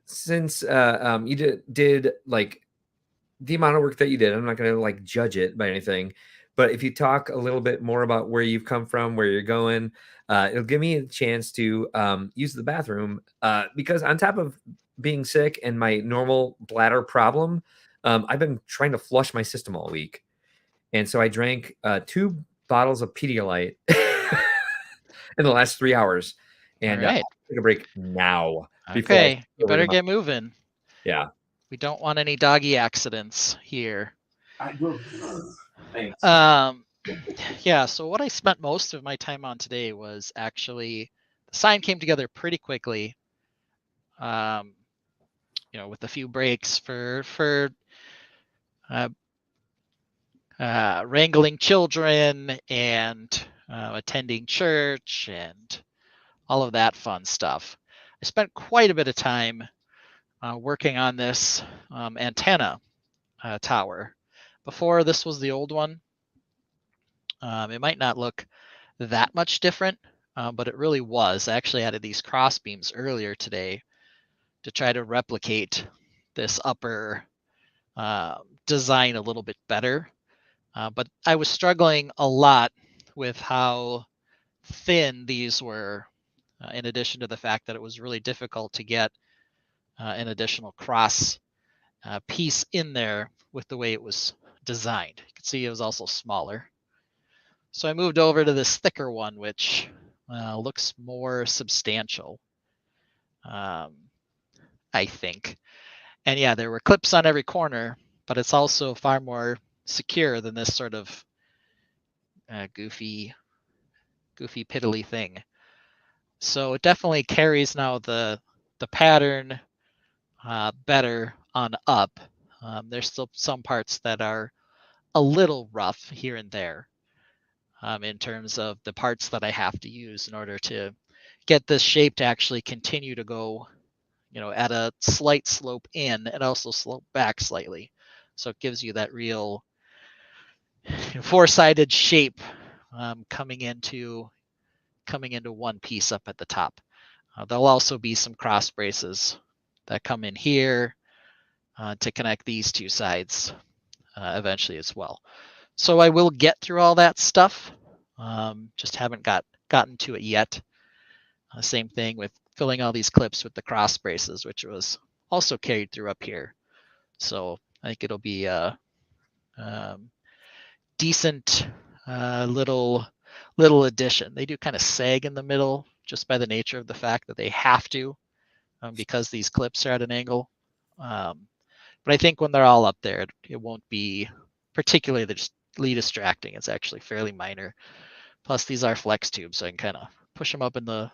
Since you did like the amount of work that you did, I'm not going to like judge it by anything, but if you talk a little bit more about where you've come from, where you're going, it'll give me a chance to use the bathroom because on top of being sick and my normal bladder problem, I've been trying to flush my system all week. And so I drank 2 bottles of Pedialyte in the last 3 hours, All and right. I'll take a break now before I Okay. You over to better my get moving. yeah. We don't want any doggy accidents here. I will. Thanks. Yeah, so what I spent most of my time on today was actually the sign came together pretty quickly. With a few breaks for uh, wrangling children and attending church and all of that fun stuff. I spent quite a bit of time working on this antenna tower. Before, this was the old one. It might not look that much different, but it really was. I actually added these cross beams earlier today to try to replicate this upper design a little bit better. But I was struggling a lot with how thin these were, in addition to the fact that it was really difficult to get an additional cross piece in there with the way it was designed. You can see it was also smaller. So I moved over to this thicker one, which looks more substantial, I think. And yeah, there were clips on every corner, but it's also far more secure than this sort of goofy piddly thing. So it definitely carries now the pattern better on up. There's still some parts that are a little rough here and there in terms of the parts that I have to use in order to get this shape to actually continue to go at a slight slope in and also slope back slightly. So it gives you that real four-sided shape coming into one piece up at the top. There'll also be some cross braces that come in here to connect these two sides eventually as well. So I will get through all that stuff. Just haven't gotten to it yet. Same thing with filling all these clips with the cross braces, which was also carried through up here. So I think it'll be a decent little addition. They do kind of sag in the middle just by the nature of the fact that they have to because these clips are at an angle. But I think when they're all up there, it won't be particularly distracting. It's actually fairly minor. Plus, these are flex tubes, so I can kind of push them up in the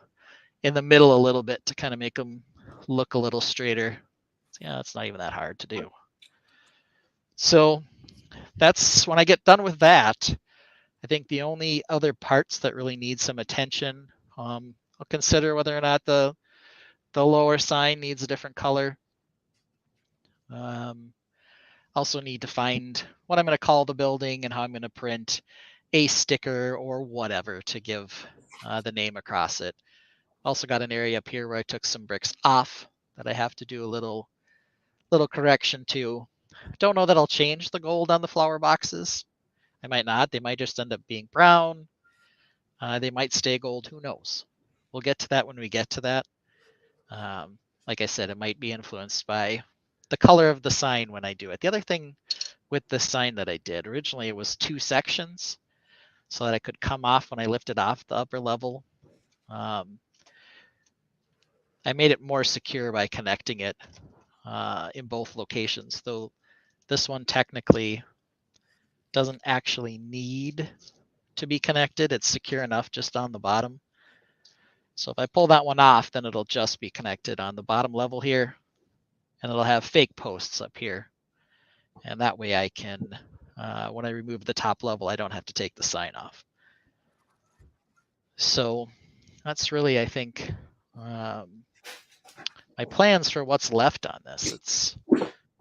middle a little bit to kind of make them look a little straighter. Yeah, it's not even that hard to do. So that's when I get done with that. I think the only other parts that really need some attention, I'll consider whether or not the lower sign needs a different color. Also need to find what I'm going to call the building and how I'm going to print a sticker or whatever to give the name across it. Also got an area up here where I took some bricks off that I have to do a little correction to. Don't know that I'll change the gold on the flower boxes. I might not. They might just end up being brown. They might stay gold. Who knows? We'll get to that when we get to that. Like I said, it might be influenced by the color of the sign when I do it. The other thing with the sign that I did, originally it was 2 sections so that I could come off when I lifted off the upper level. I made it more secure by connecting it in both locations, though this one technically doesn't actually need to be connected. It's secure enough just on the bottom. So if I pull that one off, then it'll just be connected on the bottom level here, and it'll have fake posts up here. And that way I can, when I remove the top level, I don't have to take the sign off. So that's really, I think, my plans for what's left on this.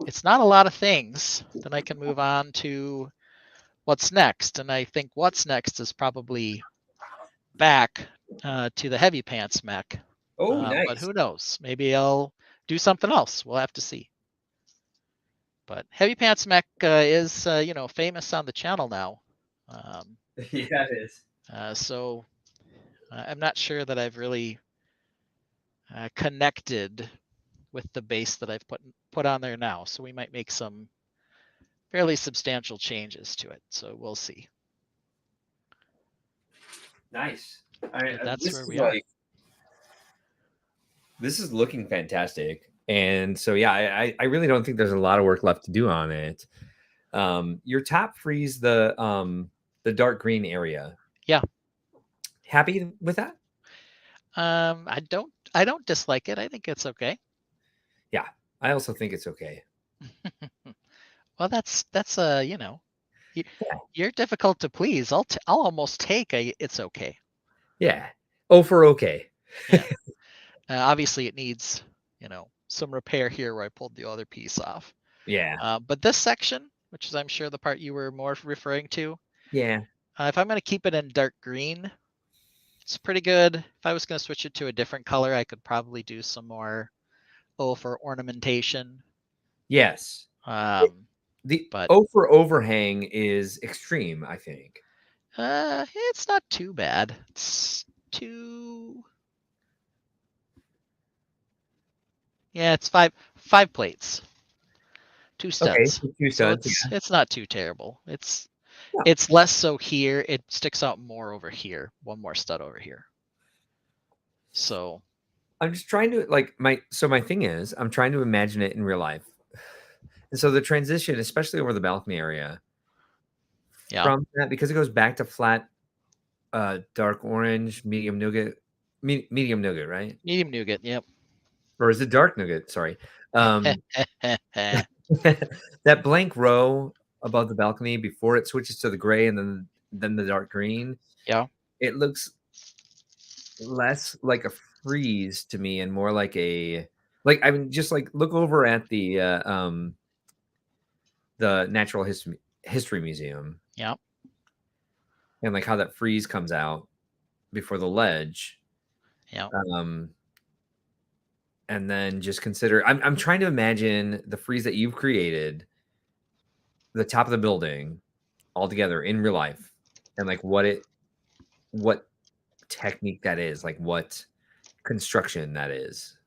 It's not a lot of things. Then I can move on to what's next. And I think what's next is probably back to the heavy pants mech. Oh, nice. But who knows? Maybe I'll do something else. We'll have to see. But heavy pants mech is famous on the channel now. Yeah, it is. So I'm not sure that I've really connected with the base that I've put on there now. So we might make some fairly substantial changes to it. So we'll see. Nice. That's where we are. This is looking fantastic. And so, yeah, I really don't think there's a lot of work left to do on it. Your top freeze the dark green area. Yeah. Happy with that? I don't dislike it. I think it's okay. Yeah, I also think it's okay. Well, that's you're difficult to please. I'll almost take it's okay. Yeah. Oh, for okay. Yeah. Obviously, it needs some repair here where I pulled the other piece off. Yeah. But this section, which is I'm sure the part you were more referring to. Yeah. If I'm going to keep it in dark green, it's pretty good. If I was going to switch it to a different color, I could probably do some more for ornamentation. Yes. The O for overhang is extreme, I think. It's not too bad. It's it's five plates. 2 studs. Okay, 2 studs. So it's not too terrible. It's less so here. It sticks out more over here. 1 more stud over here. So I'm just trying to my thing is I'm trying to imagine it in real life. And so the transition, especially over the balcony area, from that, because it goes back to flat, dark orange, medium nougat, right? Medium nougat, yep. Or is it dark nougat? Sorry. That blank row above the balcony before it switches to the gray and then the dark green. Yeah. It looks less like a freeze to me and more like a Like, I mean, just like look over at the Natural History Museum. Yep. And like how that frieze comes out before the ledge. Yep. And then just consider, I'm trying to imagine the frieze that you've created, the top of the building all together in real life, and like what technique that is, like what construction that is.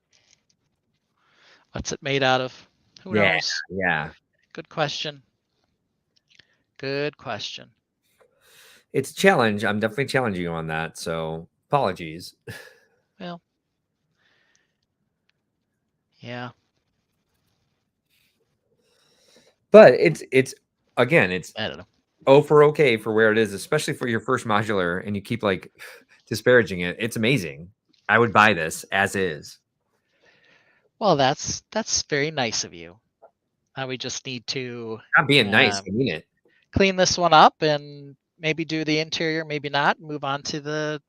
What's it made out of? Who knows? Yeah. Good question. Good question. It's a challenge. I'm definitely challenging you on that. So apologies. Well, yeah. But it's again, it's I don't know. okay for where it is, especially for your first modular, and you keep like disparaging it. It's amazing. I would buy this as is. Well, that's very nice of you. We just need to Not being nice, I mean it. clean this one up and maybe do the interior, maybe not. Move on to the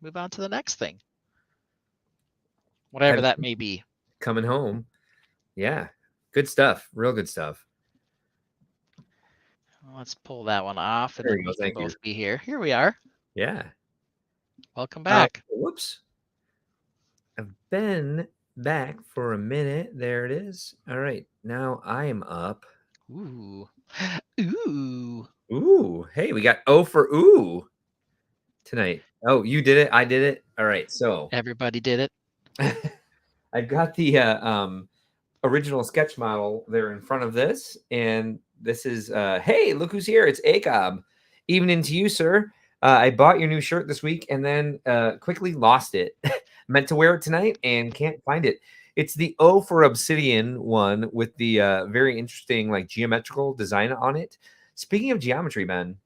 next thing, whatever that may be. Coming home, yeah, good stuff, real good stuff. Let's pull that one off, and There then you go, we can thank both you. be here. Here we are. Yeah. Welcome back. Whoops. I've been back for a minute. There it is. All right, now I am up. Ooh. Ooh. Ooh, hey, we got O for ooh tonight. Oh, you did it. I did it. All right, so Everybody did it. I've got the original sketch model there in front of this, and this is hey, look who's here. It's Acob. Evening to you, sir. I bought your new shirt this week and then quickly lost it. Meant to wear it tonight and can't find it. It's the O for Obsidian one with the very interesting like geometrical design on it. Speaking of geometry, Ben,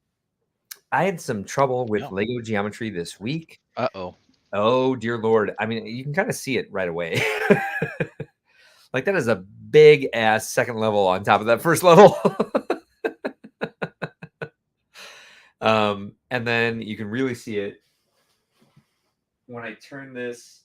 I had some trouble with Lego geometry this week. Uh-oh. Oh, dear Lord. I mean, you can kind of see it right away. Like that is a big ass second level on top of that first level. And then you can really see it when I turn this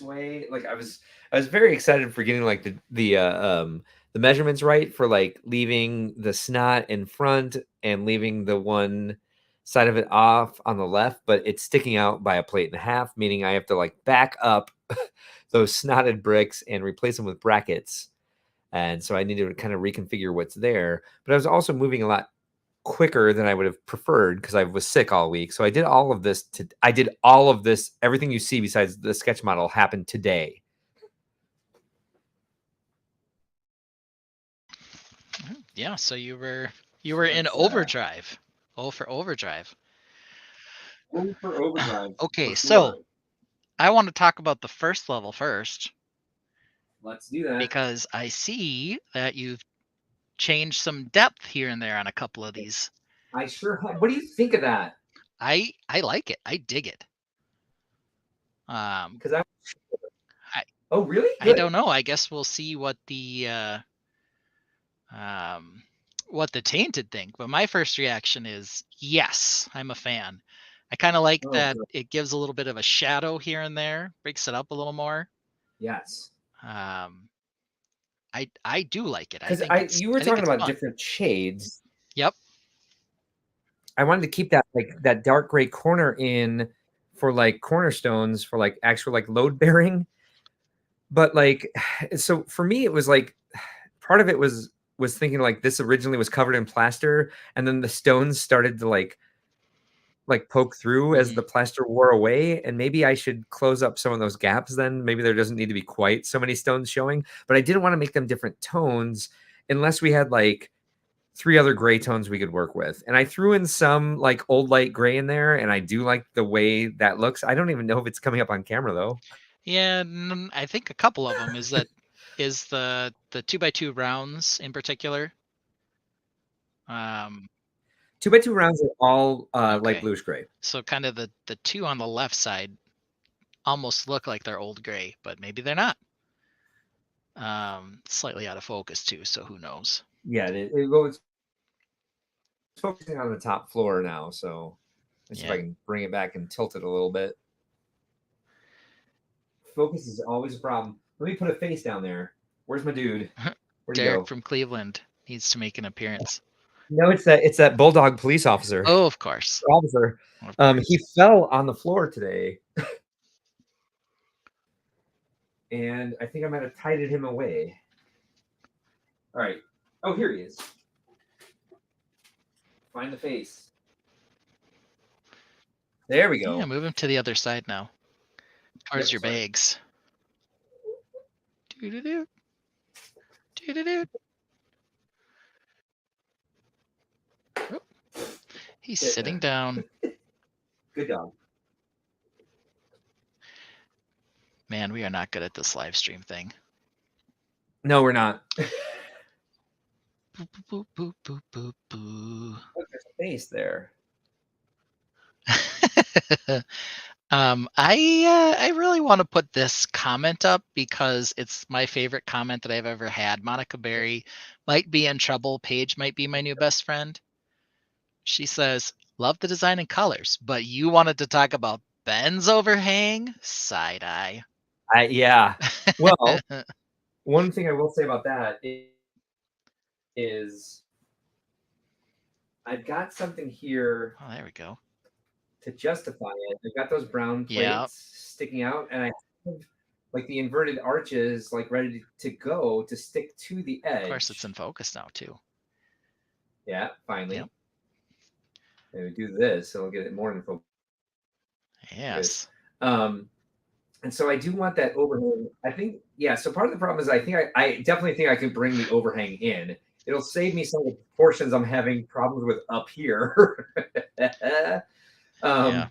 way. Like I was very excited for getting like the measurements right for like leaving the snot in front and leaving the one side of it off on the left, but it's sticking out by a plate and a half, meaning I have to like back up those snotted bricks and replace them with brackets. And so I need to kind of reconfigure what's there. But I was also moving a lot quicker than I would have preferred because I was sick all week. So I did all of this. Everything you see besides the sketch model happened today. Yeah, so you were in overdrive. Oh, for overdrive. Oh, for overdrive. Okay, so I want to talk about the first level first. Let's do that. Because I see that you've changed some depth here and there on a couple of these. I sure have. What do you think of that? I like it. I dig it. Because oh really? Good. I don't know. I guess we'll see what the tainted think. But my first reaction is yes, I'm a fan. I kind of like that it gives a little bit of a shadow here and there, breaks it up a little more. Yes. I do like it. You were talking about different shades. Yep. I wanted to keep that like that dark gray corner in for like cornerstones for like actual like load bearing. But like, so for me, it was like part of it was thinking like this originally was covered in plaster, and then the stones started to like poke through as the plaster wore away, and maybe I should close up some of those gaps. Then maybe there doesn't need to be quite so many stones showing, but I didn't want to make them different tones unless we had like 3 other gray tones we could work with. And I threw in some like old light gray in there, and I do like the way that looks. I don't even know if it's coming up on camera though. Yeah, I think a couple of them is the 2x2 rounds in particular. 2x2 rounds are all light bluish gray. So kind of the 2 on the left side almost look like they're old gray, but maybe they're not. Slightly out of focus too, so who knows? Yeah, it's focusing on the top floor now, so let's see if I can bring it back and tilt it a little bit. focus is always a problem. Let me put a face down there. Where's my dude? Where'd he Derek go? from Cleveland needs to make an appearance. No, it's that bulldog police officer. Oh, of course. Officer. He fell on the floor today. And I think I might have tided him away. All right. Oh, here he is. Find the face. There we go. Yeah, move him to the other side now. Towards your bags. Doo-doo-doo. Doo-doo-doo. Oh. He's sitting down. Good dog. Man, we are not good at this live stream thing. No, we're not. Boop, boop, boop, boop, boop, boop. Look, there's a face there. I really want to put this comment up because it's my favorite comment that I've ever had. Monica Berry might be in trouble. Paige might be my new best friend. She says, love the design and colors, but you wanted to talk about Ben's overhang? Side eye. Yeah. Well, one thing I will say about that is I've got something here. Oh, there we go. To justify it, I've got those brown plates sticking out, and I have like the inverted arches like ready to go to stick to the edge. Of course, it's in focus now too. Yeah, finally. Yep. And we do this, so we'll get it more in focus. Yes. And so I do want that overhang. I think, yeah. So part of the problem is I definitely think I could bring the overhang in. It'll save me some of the proportions I'm having problems with up here. Yeah.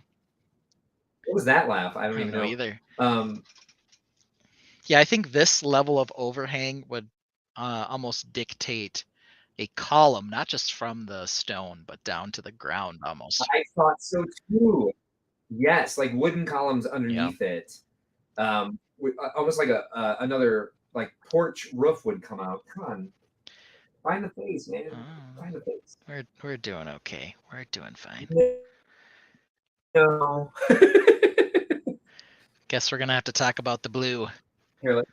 What was that laugh? I don't even know either. Yeah, I think this level of overhang would almost dictate a column, not just from the stone, but down to the ground almost. I thought so too. Yes, like wooden columns underneath it. Almost like another like porch roof would come out. Come on. Find the face, man. Find the face. We're doing okay. We're doing fine. No. Guess we're gonna have to talk about the blue. Here,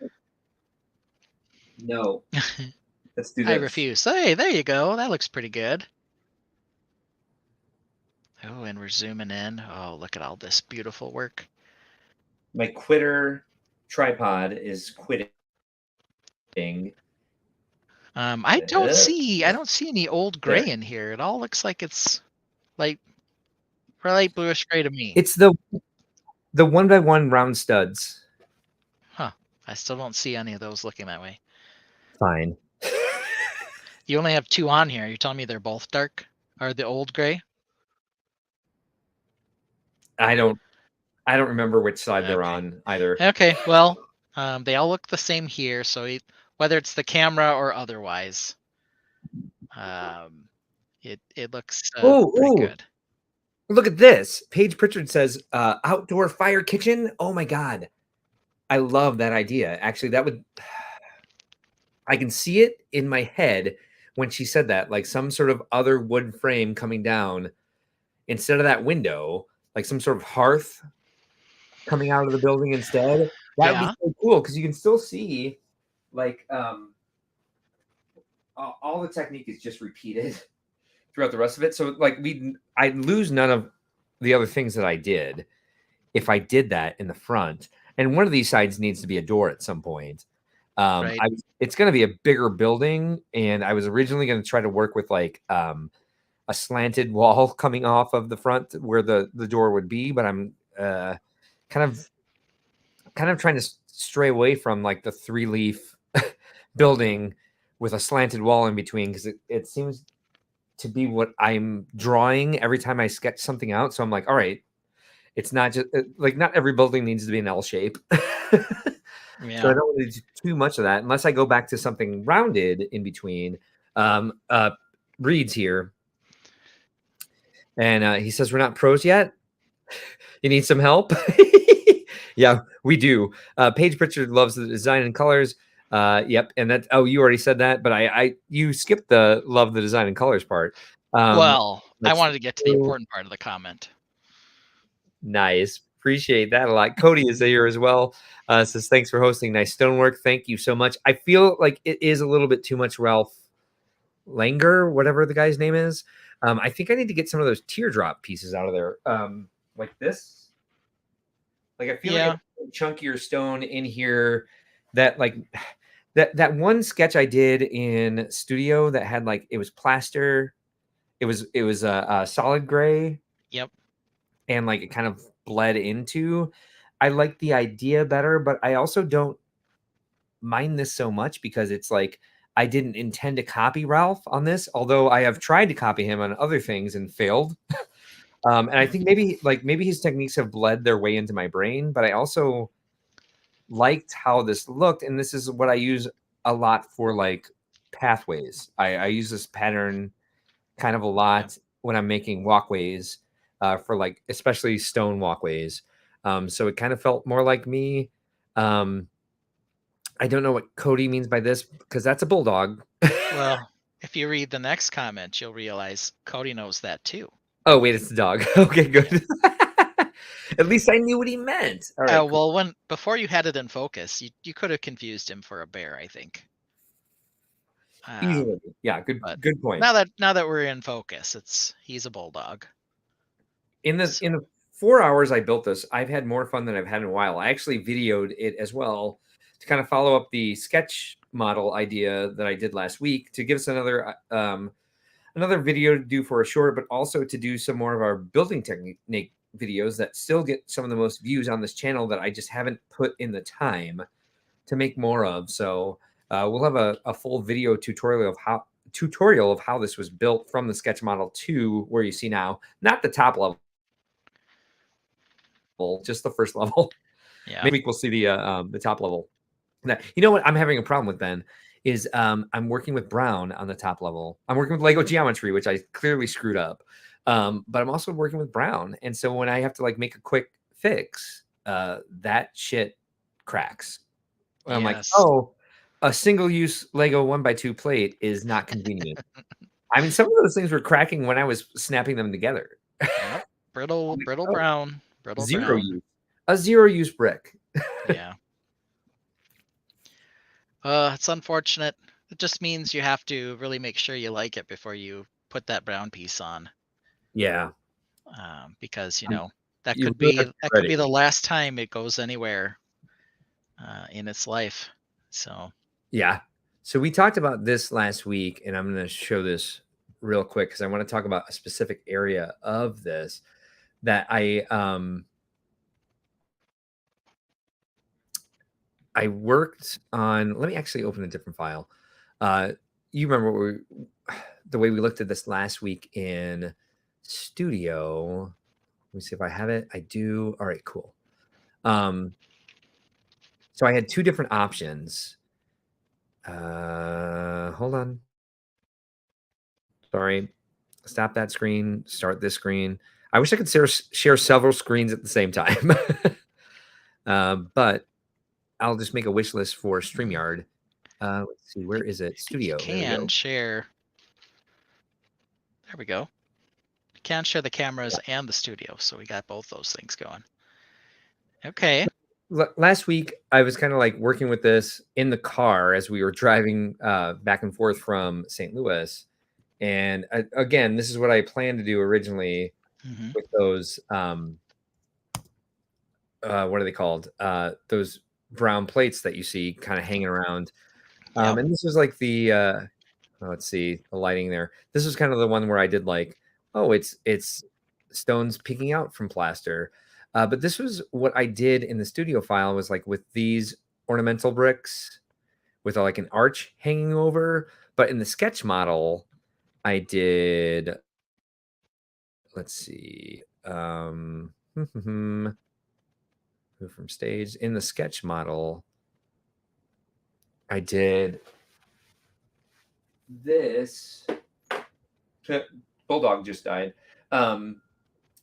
no. Let's do this. I refuse. Hey, there you go. That looks pretty good. Oh, and we're zooming in. Oh, look at all this beautiful work. My quitter tripod is quitting. I don't see any old gray in here. It all looks like it's light bluish gray to me. It's the 1x1 round studs. Huh. I still don't see any of those looking that way. Fine. You only have 2 on here. You're telling me they're both dark? Or the old gray? I don't remember which side they're on either. Okay, well, they all look the same here. So whether it's the camera or otherwise, it looks pretty good. Look at this. Paige Pritchard says, outdoor fire kitchen. Oh my God. I love that idea. Actually, I can see it in my head when she said that, like some sort of other wood frame coming down instead of that window, like some sort of hearth coming out of the building instead. That would be so cool because you can still see like all the technique is just repeated throughout the rest of it. So like I'd lose none of the other things that I did if I did that in the front. And one of these sides needs to be a door at some point. Right. It's going to be a bigger building, and I was originally going to try to work with like a slanted wall coming off of the front where the door would be, but I'm kind of trying to stray away from like the 3-leaf building with a slanted wall in between because it seems to be what I'm drawing every time I sketch something out. So I'm like, all right, it's not just like not every building needs to be an L shape. Yeah. So I don't want to do too much of that unless I go back to something rounded in between. Reed's here. And he says, we're not pros yet. You need some help? Yeah, we do. Paige Pritchard loves the design and colors. Yep. And that, you already said that, but you skipped the love the design and colors part. Well, I wanted to get to the important part of the comment. Nice. Appreciate that a lot. Cody is here as well. Says thanks for hosting. Nice stonework. Thank you so much. I feel like it is a little bit too much Ralph Langer, whatever the guy's name is. I think I need to get some of those teardrop pieces out of there. Like this. Like I feel like Yeah. a chunkier stone in here that like that one sketch I did in studio that had like it was plaster. It was a solid gray. Yep. And like it kind of bled into. I like the idea better, but I also don't mind this so much because it's like I didn't intend to copy Ralph on this, although I have tried to copy him on other things and failed. And I think maybe his techniques have bled their way into my brain, but I also liked how this looked, and this is what I use a lot for like pathways. I use this pattern kind of a lot when I'm making walkways for like especially stone walkways. So it kind of felt more like me. I don't know what Cody means by this because that's a bulldog. Well, if you read the next comment, you'll realize Cody knows that too. Oh wait, it's the dog. Okay, good. Yeah. At least I knew what he meant. All right. Well, before you had it in focus, you could have confused him for a bear, I think. Easily. Yeah, good point. Now that we're in focus, he's a bulldog. In the 4 hours I built this, I've had more fun than I've had in a while. I actually videoed it as well to kind of follow up the sketch model idea that I did last week to give us another video to do for a short, but also to do some more of our building technique videos that still get some of the most views on this channel that I just haven't put in the time to make more of. So we'll have a full video tutorial of how this was built from the sketch model to where you see now, not the top level, just the first level. Yeah. Maybe we'll see the top level. You know what I'm having a problem with, Ben, is I'm working with brown on the top level. I'm working with Lego geometry, which I clearly screwed up. But I'm also working with brown. And so when I have to like make a quick fix, that shit cracks. And I'm like, oh, a single-use Lego 1x2 plate is not convenient. I mean, some of those things were cracking when I was snapping them together. Yep. Brittle brown. Brittle Zero brown. use. A zero-use brick. Yeah. It's unfortunate. It just means you have to really make sure you like it before you put that brown piece on. Yeah. Because that could be the last time it goes anywhere in its life. So yeah. So we talked about this last week, and I'm going to show this real quick because I want to talk about a specific area of this that I worked on. Let me actually open a different file. You remember the way we looked at this last week in studio. Let me see if I have it. I do. All right, cool. So I had two different options. Hold on. Sorry. Stop that screen. Start this screen. I wish I could share several screens at the same time. But I'll just make a wish list for StreamYard. Let's see. Where is it? Studio. You can share. There we go. You can share the cameras and the studio. So we got both those things going. Okay. Last week, I was kind of like working with this in the car as we were driving back and forth from St. Louis. And again, this is what I planned to do originally with those, what are they called? Those brown plates that you see kind of hanging around. And this was like the, let's see, the lighting there. This was kind of the one where I did like, oh, it's stones peeking out from plaster. But this was what I did in the studio file was like with these ornamental bricks with like an arch hanging over. But in the sketch model, I did, let's see, move from stage. In the sketch model, I did this. Bulldog just died.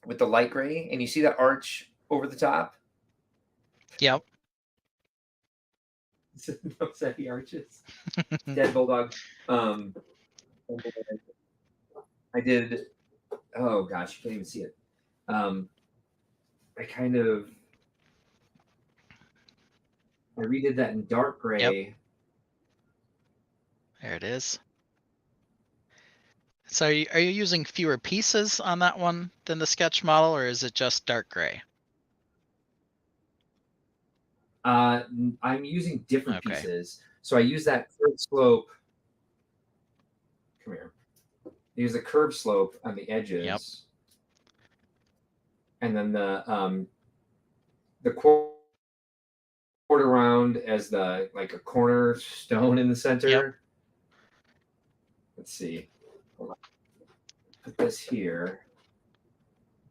With the light gray, and you see that arch over the top? Yep. No saggy arches. Dead bulldog. I did. Oh gosh, you can't even see it. I kind of I redid that in dark gray. Yep. There it is. So are you using fewer pieces on that one than the sketch model, or is it just dark gray? I'm using different Okay. pieces. So I use that curved slope. Come here. I use the curved slope on the edges. Yep. And then the quarter round as the like a cornerstone in the center. Yep. Let's see. Hold on. Put this here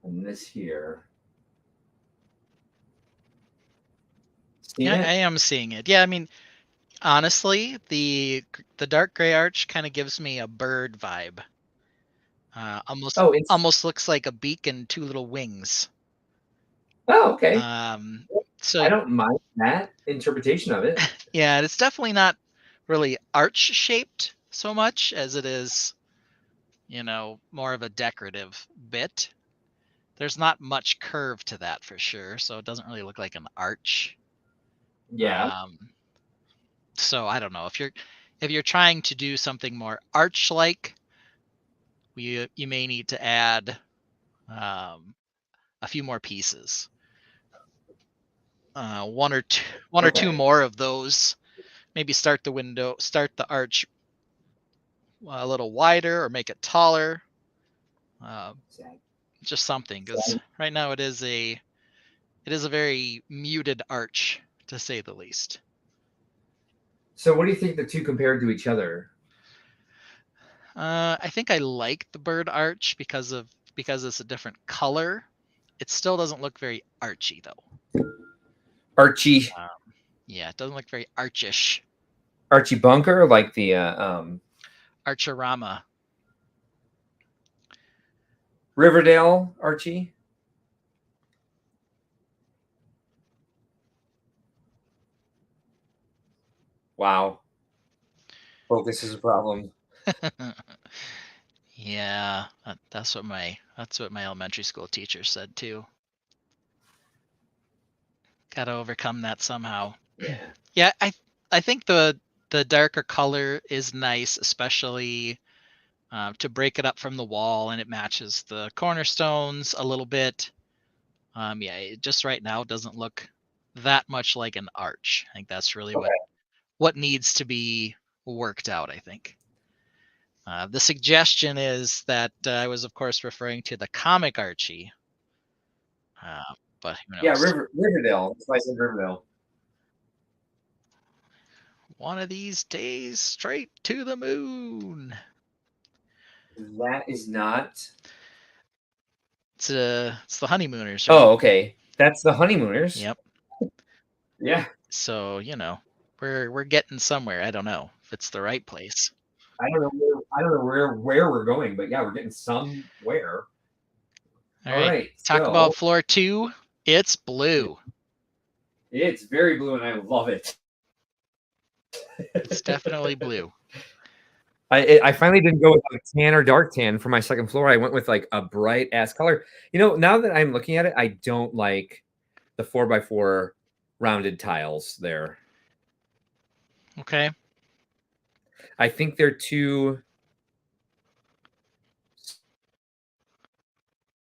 and this here. Yeah, I am seeing it. Yeah, I mean, honestly, the dark gray arch kind of gives me a bird vibe. Almost looks like a beak and two little wings. Oh, okay. So I don't mind that interpretation of it. Yeah, it's definitely not really arch shaped so much as it is, more of a decorative bit. There's not much curve to that for sure, so it doesn't really look like an arch. Yeah. So I don't know if you're trying to do something more arch-like, you may need to add a few more pieces. One or two more of those. Maybe start the arch a little wider or make it taller. Just something, because right now it is a very muted arch, to say the least. So what do you think the two compared to each other? I think I like the bird arch because it's a different color. It still doesn't look very archy though. Archie. Yeah, it doesn't look very archish. Archie Bunker, like the Archorama. Riverdale Archie. Wow. Focus is a problem. Yeah, that's what my elementary school teacher said too. Got to overcome that somehow. Yeah, I think the darker color is nice, especially to break it up from the wall, and it matches the cornerstones a little bit. Yeah, it just right now doesn't look that much like an arch. I think that's really what needs to be worked out, I think. The suggestion is that I was, of course, referring to the comic Archie. But who knows? Yeah, Riverdale. That's why I said Riverdale. One of these days, straight to the moon. That is not. It's the Honeymooners, right? Oh, okay. That's the Honeymooners. Yep. Yeah. So we're getting somewhere. I don't know if it's the right place. I don't know where we're going, but yeah, we're getting somewhere. All right. Talk about floor 2. It's blue. It's very blue, and I love it. It's definitely blue. I finally didn't go with like tan or dark tan for my second floor. I went with like a bright ass color. Now that I'm looking at it, I don't like the 4x4 rounded tiles there. Okay. I think they're too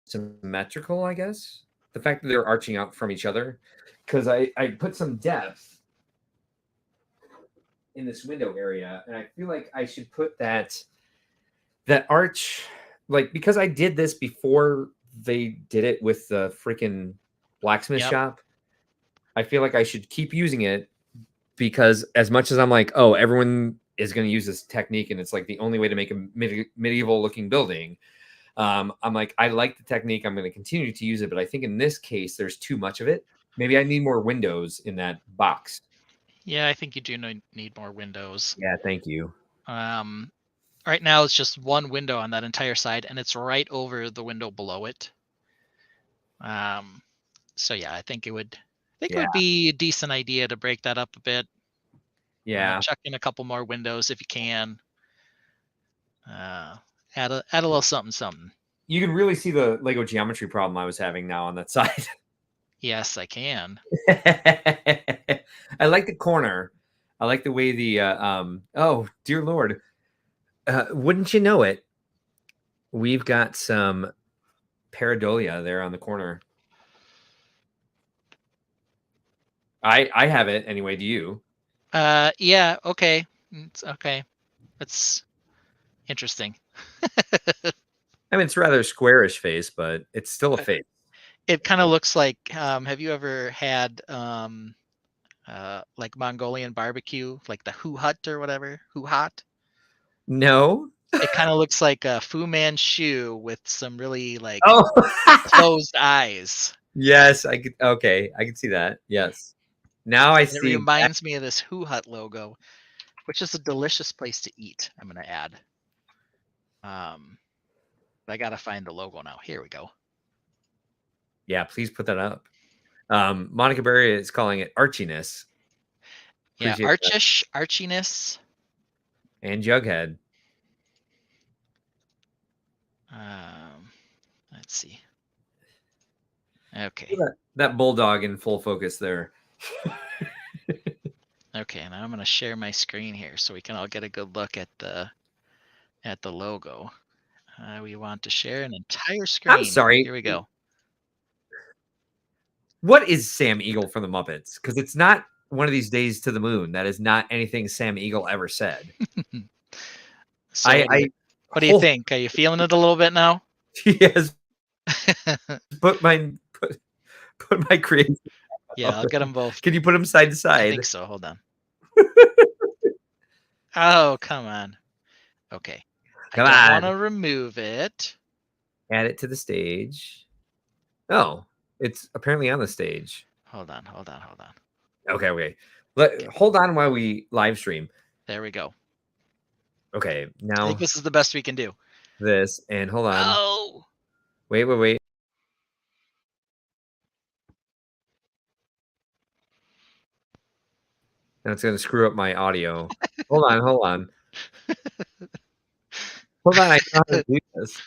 symmetrical, I guess. The fact that they're arching out from each other, because I put some depth in this window area, and I feel like I should put that arch, like, because I did this before they did it with the freaking blacksmith shop. I feel like I should keep using it, because as much as I'm like, oh, everyone is going to use this technique and it's like the only way to make a medieval looking building, I'm like, I like the technique, I'm going to continue to use it, but I think in this case there's too much of it. Maybe I need more windows in that box. Yeah, I think you do need more windows. Yeah, thank you. Right now it's just one window on that entire side, and it's right over the window below it. So yeah, I think it would be a decent idea to break that up a bit. Yeah. Chuck in a couple more windows if you can. Add a little something. You can really see the Lego geometry problem I was having now on that side. Yes, I can. I like the corner. I like the way the oh dear Lord. Wouldn't you know it? We've got some pareidolia there on the corner. I have it anyway. Do you? Yeah, okay. It's okay. That's interesting. I mean, it's a rather squarish face, but it's still a face. It kind of looks like, have you ever had like Mongolian barbecue, like the Hu Hut or whatever? Hu Hot? No. It kind of looks like a Fu Manchu with some really like Oh. closed eyes. Yes, I could. Okay, I can see that. Yes. Now I And it see. reminds me of this Hu Hut logo, which is a delicious place to eat. I'm gonna add. I gotta find the logo now. Here we go. Yeah, please put that up. Monica Berry is calling it archiness. Yeah, Appreciate that. archish, archiness. And Jughead. Let's see. Okay. That bulldog in full focus there. Okay, now I'm gonna share my screen here so we can all get a good look at the logo. We want to share an entire screen. I'm sorry. Here we go. What is Sam Eagle from the Muppets? Because it's not one of these days to the moon. That is not anything Sam Eagle ever said. So what do you think? Are you feeling it a little bit now? Yes. put my creative. Yeah, I'll get them both. Can you put them side to side? I think so. Hold on. Oh, come on. Okay. Come I don't on. want to remove it. Add it to the stage. Oh, it's apparently on the stage. Hold on. Okay. Hold on while we live stream. There we go. Okay, now I think this is the best we can do. This and hold on. Oh. Wait. Now it's going to screw up my audio. Hold on. Hold on, I know how to do this.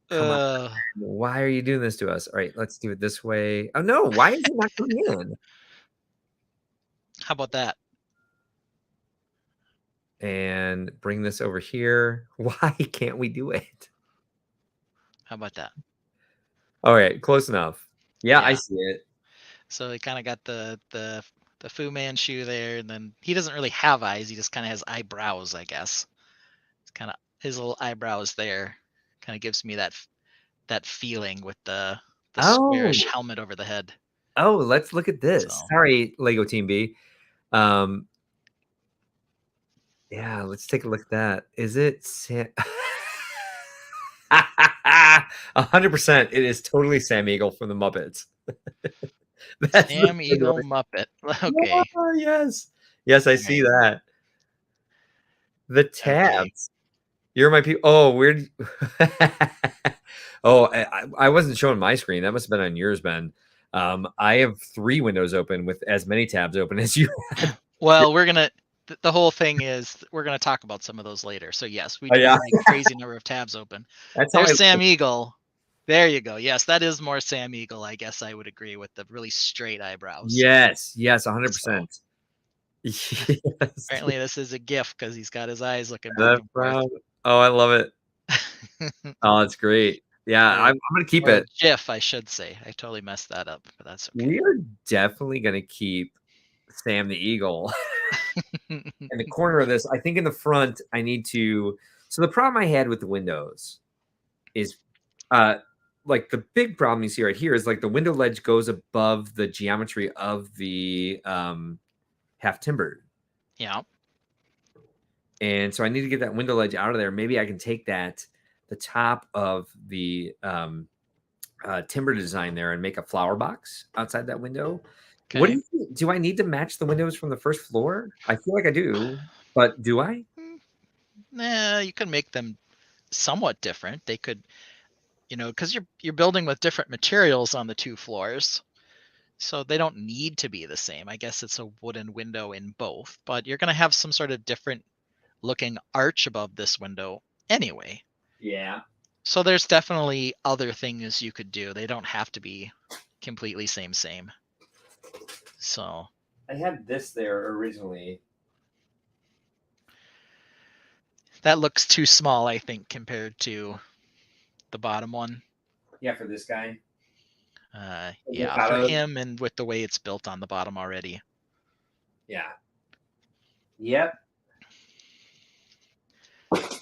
Come on. Why are you doing this to us? All right, let's do it this way. Oh, no. Why is it not coming in? How about that? And bring this over here. Why can't we do it? How about that? All right, close enough. Yeah, I see it. So he kind of got the Fu Manchu there, and then he doesn't really have eyes. He just kind of has eyebrows, I guess. It's kind of his little eyebrows there. Kind of gives me that feeling with the squarish helmet over the head. Oh, let's look at this. So. Sorry, Lego Team B. Yeah, let's take a look at that. Is it 100%? It is totally Sam Eagle from the Muppets. Sam Eagle Muppet. Okay. Oh, yes, I see that. The tabs. Okay. You're my people. Oh, weird. Oh, I wasn't showing my screen. That must have been on yours, Ben. I have 3 windows open with as many tabs open as you had. Well, we're gonna. The whole thing is we're gonna talk about some of those later. So yes, we do have a crazy number of tabs open. There's Sam Eagle. There you go. Yes, that is more Sam Eagle. I guess I would agree with the really straight eyebrows. Yes, 100%. Yes. Apparently, this is a GIF because he's got his eyes looking back and forth. Oh, I love it. Oh, that's great. Yeah, I'm gonna keep it. GIF, I should say. I totally messed that up, but that's okay. We are definitely gonna keep Sam the Eagle. In the corner of this, I think in the front, I need to. So the problem I had with the windows is, like the big problem you see right here is like the window ledge goes above the geometry of the half timbered. Yeah. And so I need to get that window ledge out of there. Maybe I can take the top of the timber design there and make a flower box outside that window. Okay. What do I need to match the windows from the first floor? I feel like I do, but do I? Nah, you can make them somewhat different. They could, because you're building with different materials on the 2 floors, so they don't need to be the same. I guess it's a wooden window in both, but you're going to have some sort of different looking arch above this window anyway. Yeah. So there's definitely other things you could do. They don't have to be completely same. So I had this there originally. That looks too small, I think, compared to the bottom one. Yeah, for this guy. Yeah, for him and with the way it's built on the bottom already. Yeah. Yep.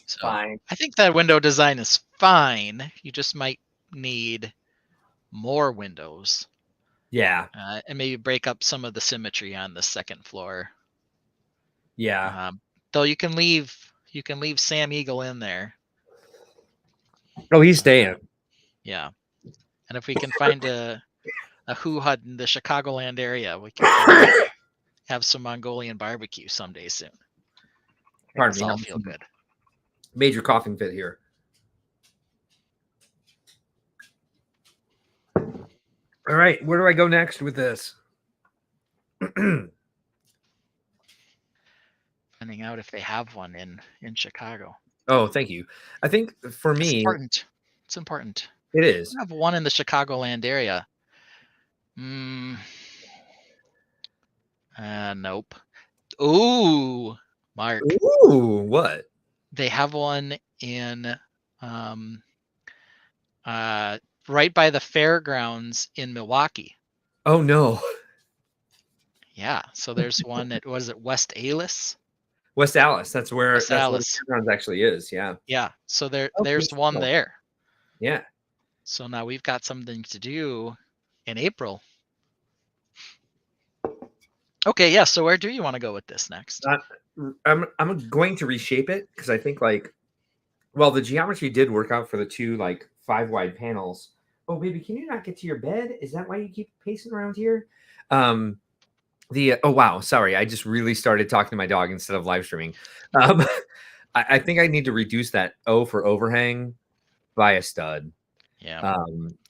So Fine. I think that window design is fine. You just might need more windows. Yeah. And maybe break up some of the symmetry on the second floor. Yeah. Though you can leave Sam Eagle in there. Oh, he's staying. Yeah. And if we can find a Who Hut in the Chicagoland area, we can probably have some Mongolian barbecue someday soon. Pardon me. All feel good. Major coughing fit here. All right, where do I go next with this? Finding out if they have one in Chicago. Oh, thank you. I think for me, it's important. It is. We have one in the Chicagoland area. Nope. Ooh, Mark. Ooh, what? They have one in right by the fairgrounds in Milwaukee. Oh no. Yeah, so there's one at West Allis? West Allis. That's where West Allis. the fairgrounds actually is. Yeah. Yeah. So there's one there. Yeah. So now we've got something to do in April. Okay, yeah. So where do you want to go with this next? I'm going to reshape it because I think the geometry did work out for the two 5 wide panels. Oh baby, can you not get to your bed? Is that why you keep pacing around here? Oh wow, sorry, I just really started talking to my dog instead of live streaming. I think I need to reduce that O for overhang by a stud. Yeah.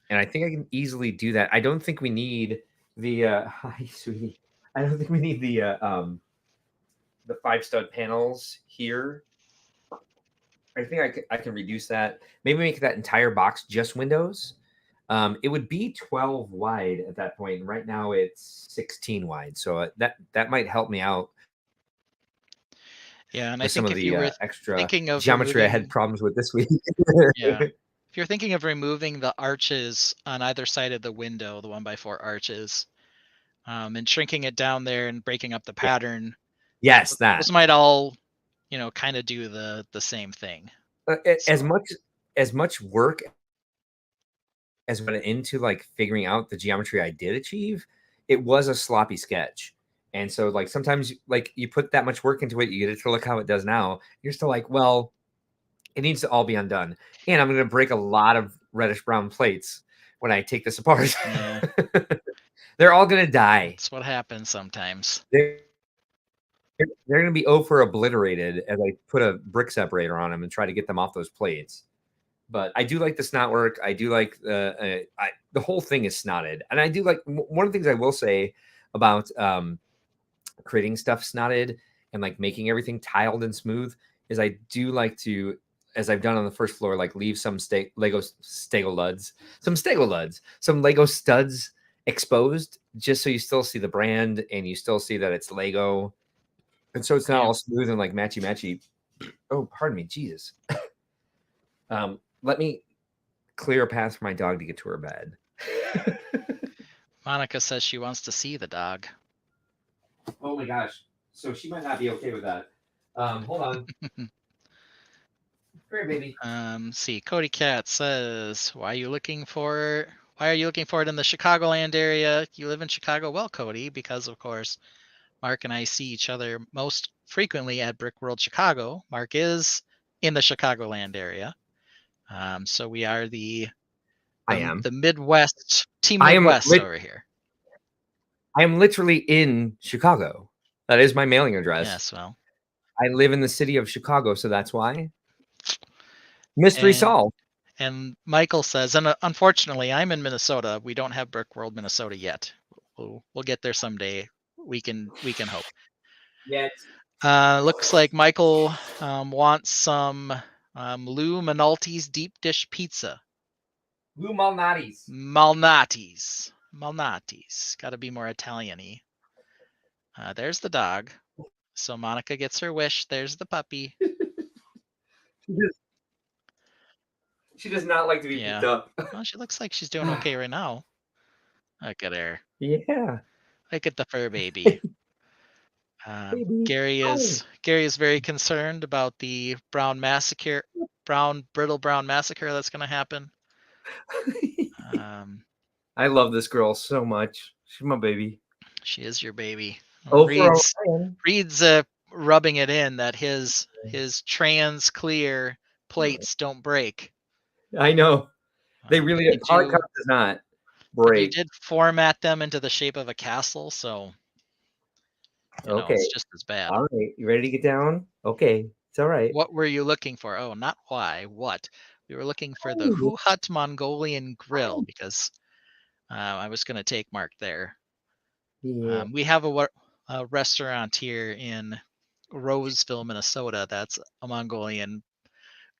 And I think I can easily do that. I don't think we need the hi sweetie. I don't think we need the 5 stud panels here. I think I can reduce that. Maybe make that entire box just windows. It would be 12 wide at that point. And right now it's 16 wide. So that might help me out. Yeah, and I think if you were extra thinking of geometry I had problems with this week. Yeah. If you're thinking of removing the arches on either side of the window, the 1x4 arches, and shrinking it down there and breaking up the pattern. Yes, those might all, kind of do the same thing. As much work as went into figuring out the geometry I did achieve, it was a sloppy sketch. And so sometimes you put that much work into it, you get it to look how it does now. You're still well, it needs to all be undone. And I'm going to break a lot of reddish brown plates when I take this apart. Yeah. They're all going to die. That's what happens sometimes. They're going to be over obliterated as I put a brick separator on them and try to get them off those plates. But I do like the snot work. I do like the whole thing is snotted. And I do like one of the things I will say about creating stuff snotted and making everything tiled and smooth is I do like to, as I've done on the first floor, leave some Lego studs exposed just so you still see the brand and you still see that it's Lego. And so it's not all smooth and matchy. Oh, pardon me. Jesus. Let me clear a path for my dog to get to her bed. Monica says she wants to see the dog. Oh my gosh. So she might not be okay with that. Hold on. Come here, baby. See, Cody Cat says, why are you looking for it in the Chicagoland area? You live in Chicago? Well, Cody, because of course, Mark and I see each other most frequently at Brickworld Chicago. Mark is in the Chicagoland area. So we are the Midwest, Team Midwest over here. I am literally in Chicago. That is my mailing address. Yes, well. I live in the city of Chicago, so that's why. Mystery solved. And Michael says, and unfortunately, I'm in Minnesota. We don't have Brickworld, Minnesota yet. We'll get there someday. We can hope. Yes. Looks like Michael wants some Lou Malnati's deep dish pizza. Lou Malnati's. Malnati's. Got to be more Italian-y. There's the dog. So Monica gets her wish. There's the puppy. She does not like to be picked up. Well, she looks like she's doing okay right now. Look at her. Yeah. Look at the fur baby. Baby. Gary is very concerned about the brown brittle brown massacre that's going to happen. I love this girl so much. She's my baby. She is your baby. Oh, Reed's rubbing it in that his trans clear plates don't break. I know. They really did. Polycop does not break. You did format them into the shape of a castle, so okay, it's just as bad. All right, you ready to get down? Okay, it's all right. What were you looking for? Oh, not why. What? We were looking for the Who Hut Mongolian Grill because I was going to take Mark there. Yeah. We have a restaurant here in Roseville, Minnesota. That's a Mongolian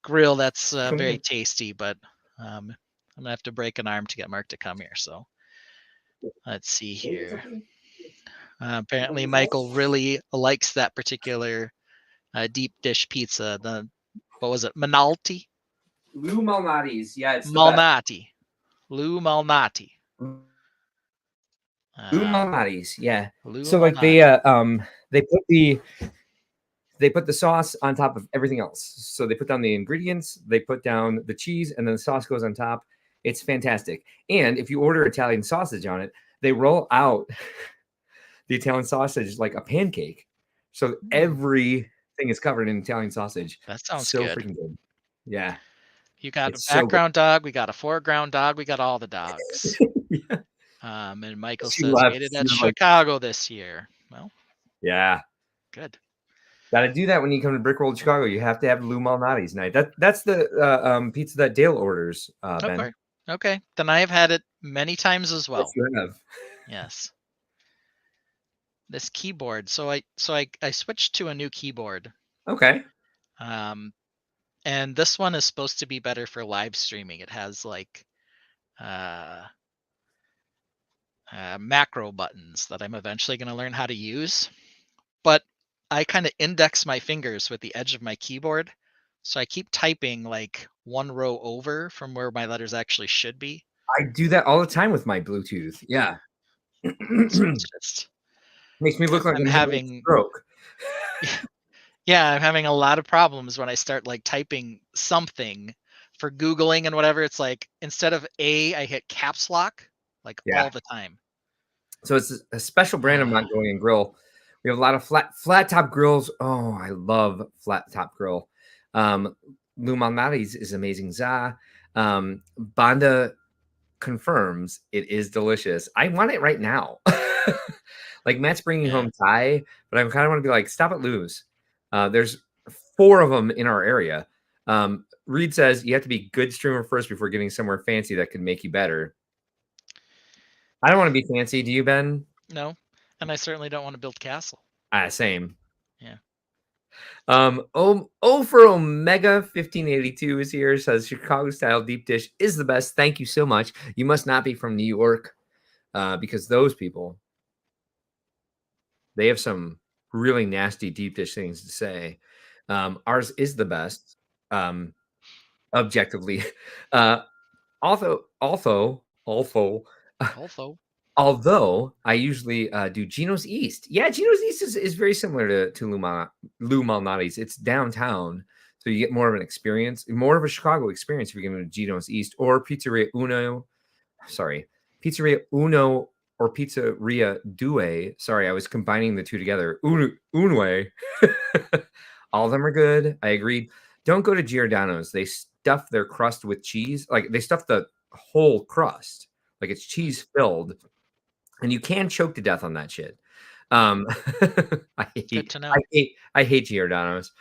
grill that's very tasty, but I'm gonna have to break an arm to get Mark to come here. So let's see here. Apparently, Michael really likes that particular deep dish pizza. What was it? Malnati? Lou Malnati's. Yeah, it's Malnati. Lou Malnati. Lou Malnati's. Yeah. Lou so like they put the sauce on top of everything else. So they put down the ingredients, they put down the cheese, and then the sauce goes on top. It's fantastic. And if you order Italian sausage on it, they roll out the Italian sausage like a pancake. So everything is covered in Italian sausage. That sounds so good. Freaking good. Yeah. You got a background dog, we got a foreground dog, we got all the dogs. Yeah. And Michael says rated at Chicago this year. Well, yeah. Good. Got to do that when you come to Brickworld, Chicago. You have to have Lou Malnati's night. That's the pizza that Dale orders. Ben. Okay. Then I have had it many times as well. Yes, you have. Yes. This keyboard. So I switched to a new keyboard. Okay. And this one is supposed to be better for live streaming. It has like macro buttons that I'm eventually going to learn how to use. But I kind of index my fingers with the edge of my keyboard. So I keep typing like one row over from where my letters actually should be. I do that all the time with my Bluetooth. Yeah. Just makes me look like I'm having stroke. Yeah, I'm having a lot of problems when I start like typing something for Googling and whatever. It's like instead of I hit caps lock like all the time. So it's a special brand of Mongolian grill. We have a lot of flat top grills. Oh, I love flat top grill. Lou Malnati's is amazing. Banda confirms it is delicious. I want it right now. Like Matt's bringing home Thai, but I kind of want to be like, stop at Lou's. There's 4 of them in our area. Reed says you have to be a good streamer first before getting somewhere fancy that could make you better. I don't want to be fancy. Do you, Ben? No. And I certainly don't want to build castle. Same. Yeah. For Omega 1582 is here. Says Chicago style deep dish is the best. Thank you so much. You must not be from New York, because those people, they have some really nasty deep dish things to say. Ours is the best, objectively. Although I usually do Gino's East. Yeah, Gino's East is very similar to Lou Malnati's. It's downtown, so you get more of an experience, more of a Chicago experience if you're going to Gino's East or Pizzeria Uno or Pizzeria Due. Sorry, I was combining the two together. Unwe. All of them are good. I agree. Don't go to Giordano's. They stuff their crust with cheese. Like they stuff the whole crust. Like it's cheese filled. And you can choke to death on that shit. Good to know. I hate Giordano's.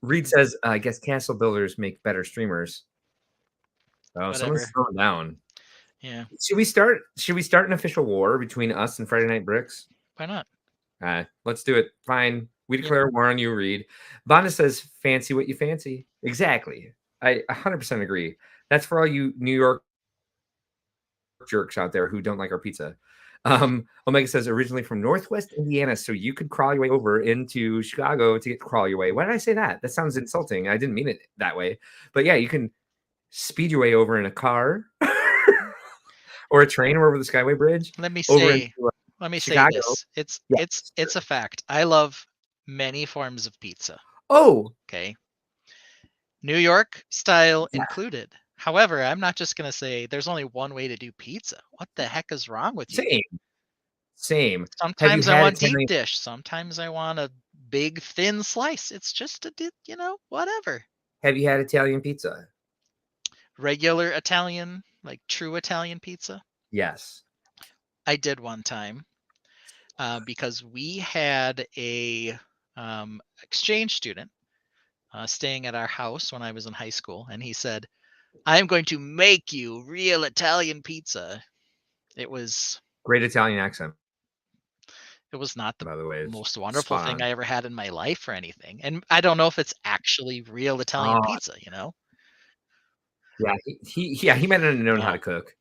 Reed says, I guess castle builders make better streamers. Oh, someone's throwing down. Yeah. Should we start an official war between us and Friday Night Bricks? Why not? Let's do it. Fine. We declare war on you, Reed. Bonda says, fancy what you fancy. Exactly. I 100% agree. That's for all you New York jerks out there who don't like our pizza. Omega says originally from Northwest Indiana, so you could crawl your way over into Chicago to get to crawl your way. Why did I say that? That sounds insulting. I didn't mean it that way. But yeah, you can speed your way over in a car or a train or over the Skyway Bridge. Let me over say, into say Chicago. this. Yeah, It's a fact. I love many forms of pizza. Oh, Okay. New York style included. However, I'm not just going to say there's only one way to do pizza. What the heck is wrong with you? Same. Have you Sometimes I had want deep Italian? dish. Sometimes I want a big thin slice. It's just whatever. Have you had Italian pizza? Regular Italian, like true Italian pizza. Yes. I did one time because we had a exchange student staying at our house when I was in high school, and he said, "I'm going to make you real Italian pizza." It was Great Italian accent. It was not the By the way, most wonderful thing I on. ever had in my life or anything, and I don't know if it's actually real Italian pizza, you know? Yeah, he might not have known how to cook.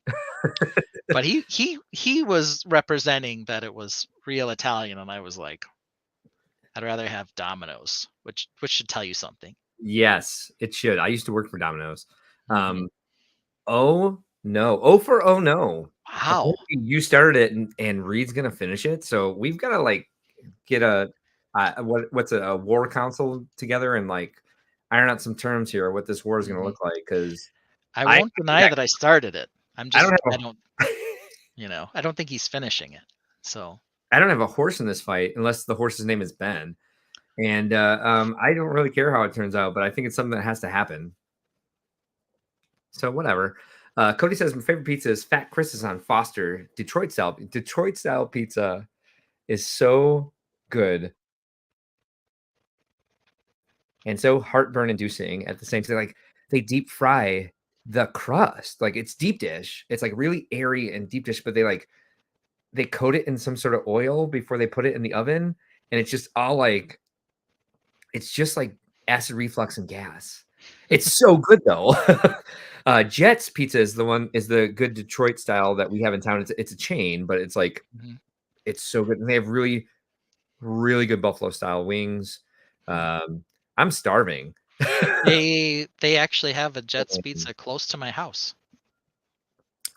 But he was representing that it was real Italian, and I was like, I'd rather have Domino's, which should tell you something. Yes, it should. I used to work for Domino's. Mhm. Oh no. Oh for oh no. Wow. Apparently you started it and Reed's gonna finish it. So we've got to like get a what's a war council together and like iron out some terms here what this war is gonna Mhm. look like because I I won't deny that I started it. I'm I don't just have I don't think he's finishing it. So I don't have a horse in this fight unless the horse's name is Ben. And I don't really care how it turns out, but I think it's something that has to happen. So whatever. Cody says my favorite pizza is Fat Chris's on Foster, Detroit style. Detroit style pizza is so good and so heartburn inducing at the same time. Like they deep fry the crust, like it's deep dish. It's like really airy and deep dish, but they coat it in some sort of oil before they put it in the oven, and it's just all like it's just like acid reflux and gas. It's so good though. Jet's Pizza is the good Detroit style that we have in town. It's a chain, but it's like Mhm. it's so good. And they have really, really good buffalo style wings. I'm starving. They actually have a Jet's Pizza close to my house.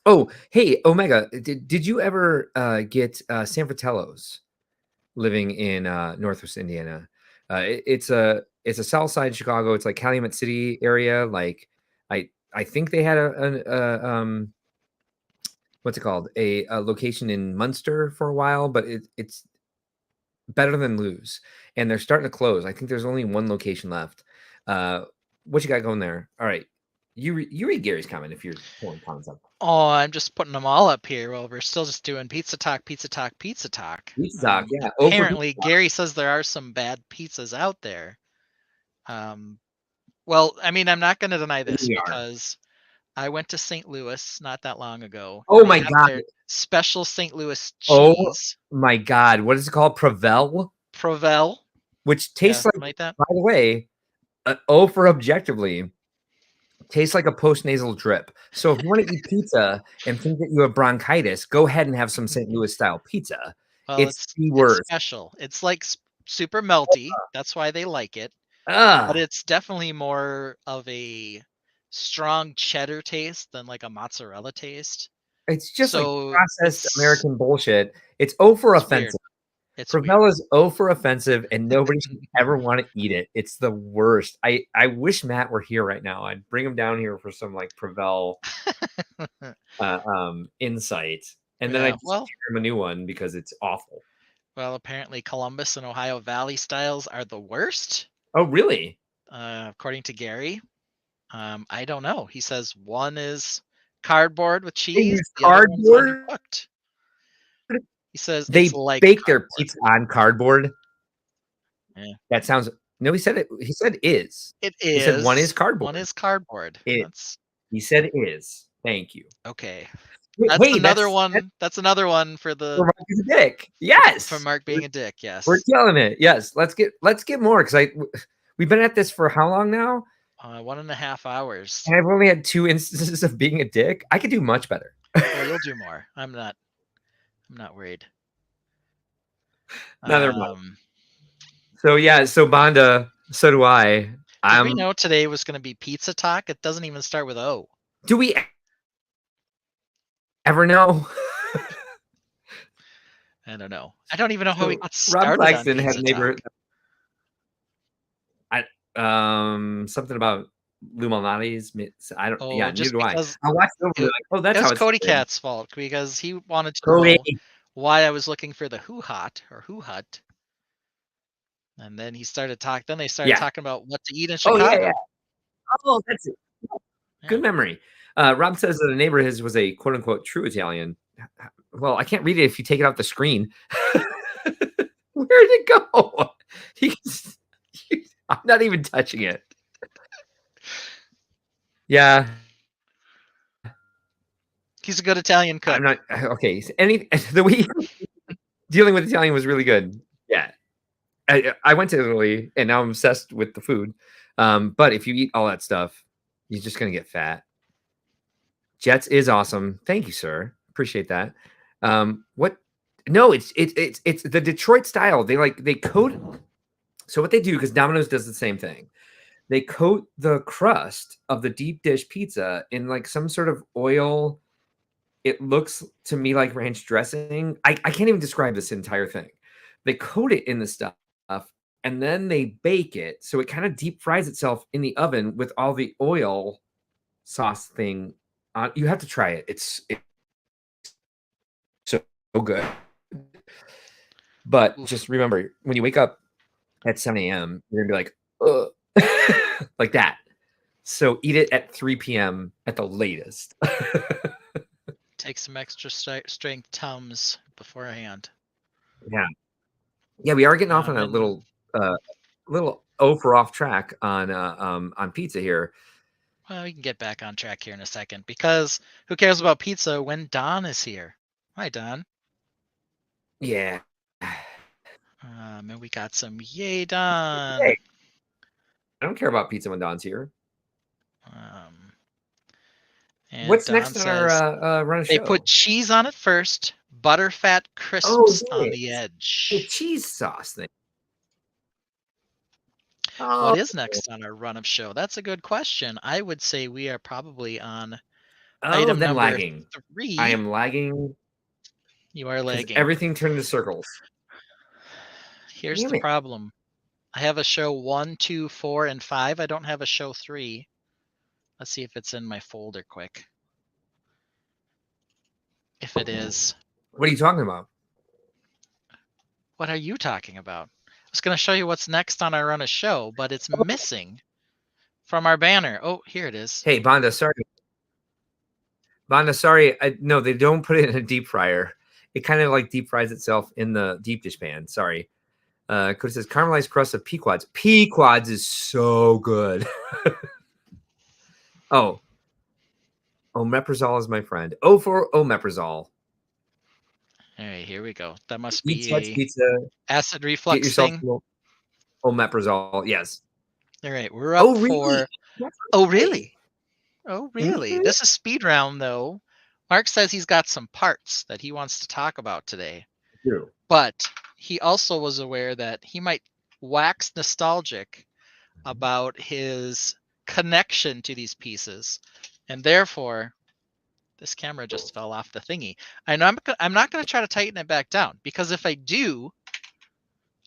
Oh, hey, Omega, did you ever get San Fratello's living in Northwest Indiana? It's a South Side Chicago. It's like Calumet City area. Like I think they had a what's it called a location in Munster for a while, but it's better than Lou's, and they're starting to close. I think there's only one location left. What you got going there? All right, you read Gary's comment if you're pulling comments up. Oh, I'm just putting them all up here. Well, we're still just doing pizza talk, pizza talk, pizza talk. Pizza talk, yeah. Apparently, Gary says there are some bad pizzas out there. Well, I mean, I'm not going to deny this because I went to St. Louis not that long ago. Oh my God. Their special St. Louis Oh cheese. my God. What is it called? Provel. Which tastes like that. By the way, for objectively, tastes like a post-nasal drip. So if you want to eat pizza and think that you have bronchitis, go ahead and have some St. Louis style pizza. Well, it's the worst. It's special. It's like super melty. That's why they like it. But it's definitely more of a strong cheddar taste than like a mozzarella taste. It's just like processed American bullshit. It's for offensive. Provel is for offensive, and nobody should ever want to eat it. It's the worst. I wish Matt were here right now. I'd bring him down here for some like Provel insight, and then I'd share him a new one because it's awful. Well, apparently Columbus and Ohio Valley styles are the worst. Oh, really? According to Gary. I don't know. He says one is cardboard with cheese. The other one's undercooked. He says they it's like bake their pizza on cardboard. Yeah. That sounds. No, he said it. He said is. It is. He said one is cardboard. One is cardboard. He said is. Thank you. Okay. That's another one. That's another one for the for Mark being a dick. Yes. For Mark being a dick. Yes. We're killing it. Yes. Let's get more because we've been at this for how long now? 1.5 hours. And I've only had 2 instances of being a dick. I could do much better. Well, you'll do more. I'm I'm not worried. Neither am I. So yeah, so Bonda, so do I. Did we know today was going to be pizza talk? It doesn't even start with O. Do we ever know? I don't know. I don't even know how we got Rob started on Claxton has pizza neighbor. talk. Something about Lou Malnati's. I don't. Yeah, just neither do I. because I watched it over like, oh, that's it how was it's Cody started. Cat's fault because he wanted to Cody. know why I was looking for the Who Hot or Who Hut. And then he started talking. Then they started talking about what to eat in Chicago. Oh, yeah. Oh, that's it. Good memory. Rob says that a neighbor of his was a quote unquote true Italian. Well, I can't read it if you take it off the screen. Where'd it go? I'm not even touching it. Yeah. He's a good Italian cook. I'm not okay. The way dealing with Italian was really good. Yeah. I went to Italy and now I'm obsessed with the food. But if you eat all that stuff, you're just gonna get fat. Jets is awesome. Thank you, sir. Appreciate that. What? No, it's the Detroit style. They coat. So what they do, because Domino's does the same thing, they coat the crust of the deep dish pizza in like some sort of oil. It looks to me like ranch dressing. I can't even describe this entire thing. They coat it in the stuff and then they bake it. So it kind of deep fries itself in the oven with all the oil sauce thing. You have to try it. It's so good. But just remember, when you wake up at 7 a.m., you're going to be like, ugh, like that. So eat it at 3 p.m. at the latest. Take some extra strength Tums beforehand. Yeah. Yeah, we are getting off on a little 0 for off track on pizza here. Well, we can get back on track here in a second because who cares about pizza when Don is here? Hi, Don. Yeah. And we got some yay, Don. Hey. I don't care about pizza when Don's here. And what's Don next on our run of show? They put cheese on it first, butterfat crisps on the edge. The cheese sauce thing. What is next on our run of show? That's a good question. I would say we are probably on item number lagging. 3. I am lagging. You are lagging. Everything turned into circles. Here's the problem. I have a show 1, 2, 4, and 5. I don't have a show 3. Let's see if it's in my folder quick. If it is. What are you talking about? What are you talking about? I was going to show you what's next on our run of show, but it's missing from our banner. Oh, here it is. Hey, Bonda, sorry. Bonda, sorry. No, they don't put it in a deep fryer. It kind of like deep fries itself in the deep dish pan. Sorry. Cody says caramelized crust of Pequods. Pequods is so good. Omeprazole is my friend. O for Omeprazole. All right, here we go. That must be a pizza. Acid reflux Get yourself thing. Omeprazole. Yes. All right, we're up for. Oh, really? Oh, really? Mm-hmm. This is speed round, though. Mark says he's got some parts that he wants to talk about today. True. But he also was aware that he might wax nostalgic about his connection to these pieces. And therefore, this camera just fell off the thingy. I'm not going to try to tighten it back down, because if I do,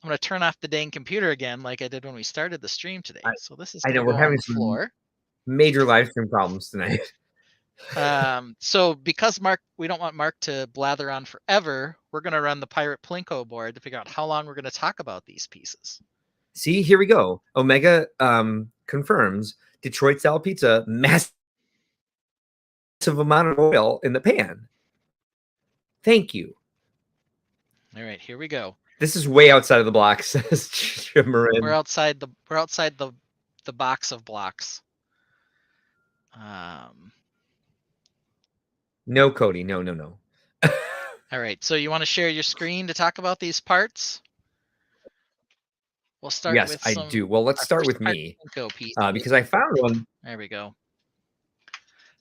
I'm going to turn off the dang computer again like I did when we started the stream today. So this is going to go on the floor. Major live stream problems tonight. So because we don't want Mark to blather on forever, we're going to run the Pirate Plinko board to figure out how long we're going to talk about these pieces. See, here we go. Omega confirms Detroit style pizza, massive amount of oil in the pan. Thank you. All right, here we go. This is way outside of the blocks, says Marin. We're outside the box of blocks. No, Cody. No. All right. So you want to share your screen to talk about these parts? We'll start with Yes, I do. Well, let's start with me because I found one. There we go.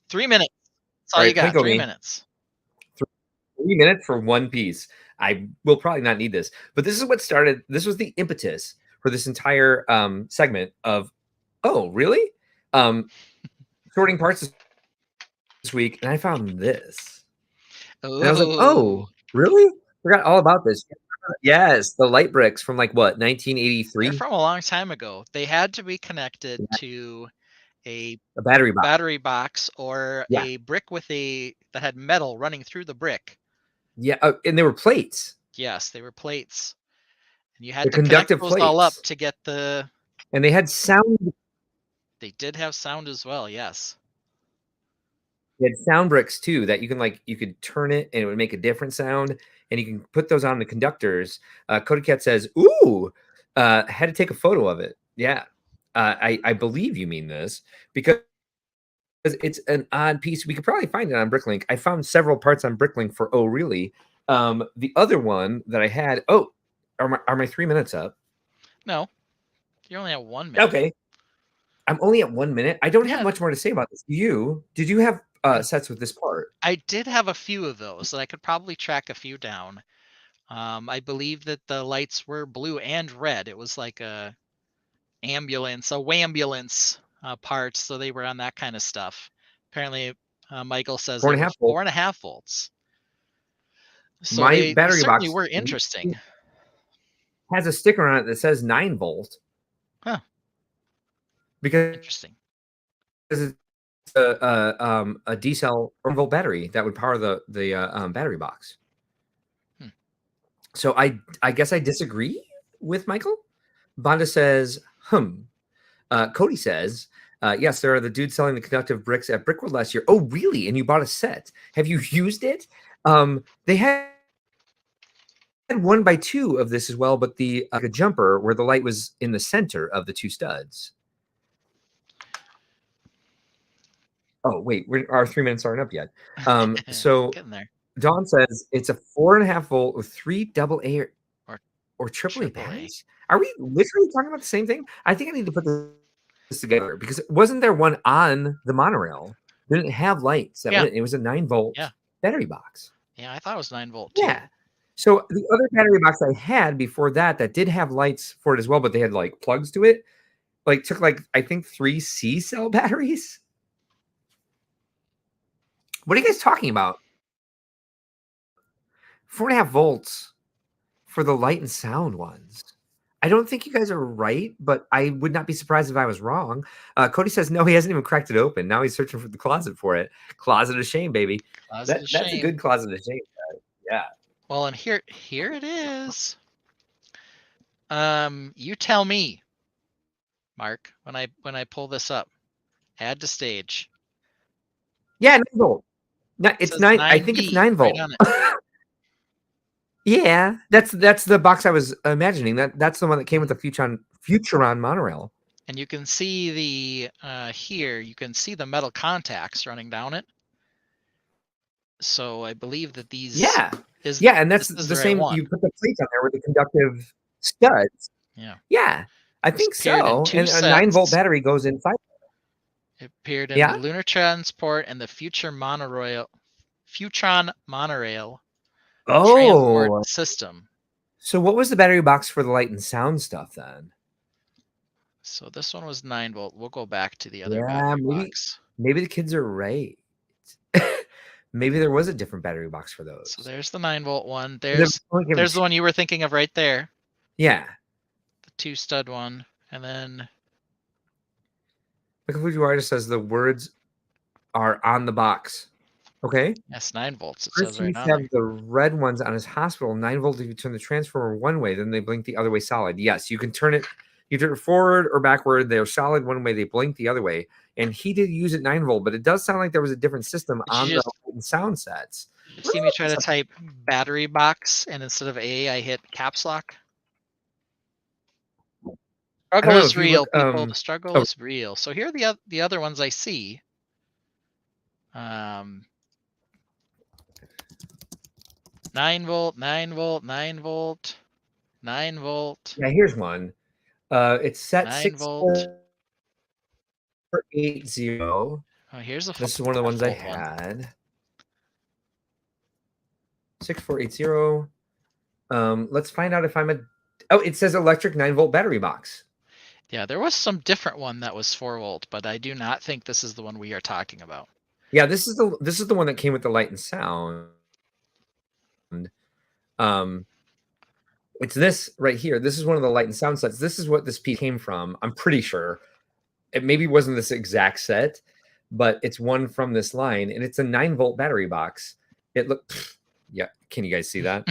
3 minutes. That's all you got. 3 minutes. 3 minutes for one piece. I will probably not need this, but this is what started. This was the impetus for this entire segment of, oh, really? Sorting parts this week, and I found this. And I was like, Ooh. oh, really? Forgot all about this. Yes, the light bricks from like what, They're 1983? from a long time ago. They had to be connected to a A battery box. battery box or Yeah. a brick that had metal running through the brick. Yeah, and they were plates. Yes, they were plates. And you The had to connect conductive those all up plates. to get the. And they had sound. They did have sound as well, yes. They had sound bricks too that you could turn it and it would make a different sound, and you can put those on the conductors. Cody Cat says, "Ooh, had to take a photo of it." Yeah, I believe you mean this because it's an odd piece. We could probably find it on Bricklink. I found several parts on Bricklink for oh really. The other one that I had. Oh, are my 3 minutes up? No, you're only at 1 minute. Okay, I'm only at 1 minute. I don't have Yeah. much more to say about this. Did you have sets with this part? I did have a few of those, and I could probably track a few down. I believe that the lights were blue and red. It was like a wambulance part, so they were on that kind of stuff. Apparently, Michael says Four they and a were half volts. 4.5 volts. So My they battery certainly box were interesting. has a sticker on it that says 9 volt. Huh. Because Interesting. it's a D cell or volt battery that would power the battery box. So I guess I disagree with Michael. Bonda says, Cody says, yes, there are the dudes selling the conductive bricks at Brickworld last year. Oh, really? And you bought a set? Have you used it? They had 1x2 of this as well, but the a jumper where the light was in the center of the 2 studs. Oh wait, our 3 minutes aren't up yet. So getting there. Dawn says it's a 4.5 volt with 3 AA or triple A batteries. Are we literally talking about the same thing? I think I need to put this together because wasn't there one on the monorail? Didn't it have lights that went? It was a 9 volt battery box. Yeah, I thought it was 9 volt too. Yeah. So the other battery box I had before that did have lights for it as well, but they had like plugs to it. Like took like I think 3 C cell batteries. What are you guys talking about? 4.5 volts for the light and sound ones. I don't think you guys are right, but I would not be surprised if I was wrong. Cody says no, he hasn't even cracked it open. Now he's searching for the closet for it. Closet of shame, baby. That's a good closet of shame. Yeah. Well, and here it is. You tell me, Mark, when I pull this up. Add to stage. Yeah, 9 volt. No, it's 9. I think it's 9 volt. Right yeah, that's the box I was imagining. That's the one that came with the Futuron monorail. And you can see the here. You can see the metal contacts running down it. So I believe that these. Yeah, and that's the same. Right, you put the plates on there with the conductive studs. Yeah, I think so. And a 9 volt battery goes inside. It appeared in the Lunar Transport and the Futron monorail transport system. So what was the battery box for the light and sound stuff then? So this one was 9 volt. We'll go back to the other battery box. Maybe the kids are right. Maybe there was a different battery box for those. So there's the 9 volt one. There's the one you were thinking of right there. Yeah. The 2 stud one. And then Michael Fujiwara says the words are on the box. Okay. Yes, 9 volts. It Chris says right used to have the red ones on his hospital. 9 volt if you turn the transformer one way, then they blink the other way solid. Yes, you can turn it. You turn it forward or backward. They're solid one way. They blink the other way. And he did use it 9 volt, but it does sound like there was a different system on the sound sets. You see me try to type battery box, and instead of A, I hit caps lock. Struggle is real, people. The struggle is real. So here are the other ones I see. 9 volt, 9 volt, 9 volt, 9 volt. Yeah, here's one. It's set 9 volt. 6480. Oh, here's a. This is one of the ones I had. 6480. Let's find out if I'm a. Oh, it says electric 9-volt battery box. Yeah, there was some different one that was 4 volt, but I do not think this is the one we are talking about. Yeah, this is the one that came with the light and sound. It's this right here. This is one of the light and sound sets. This is what this piece came from. I'm pretty sure it maybe wasn't this exact set, but it's one from this line, and it's a 9-volt battery box. It looked, yeah. Can you guys see that?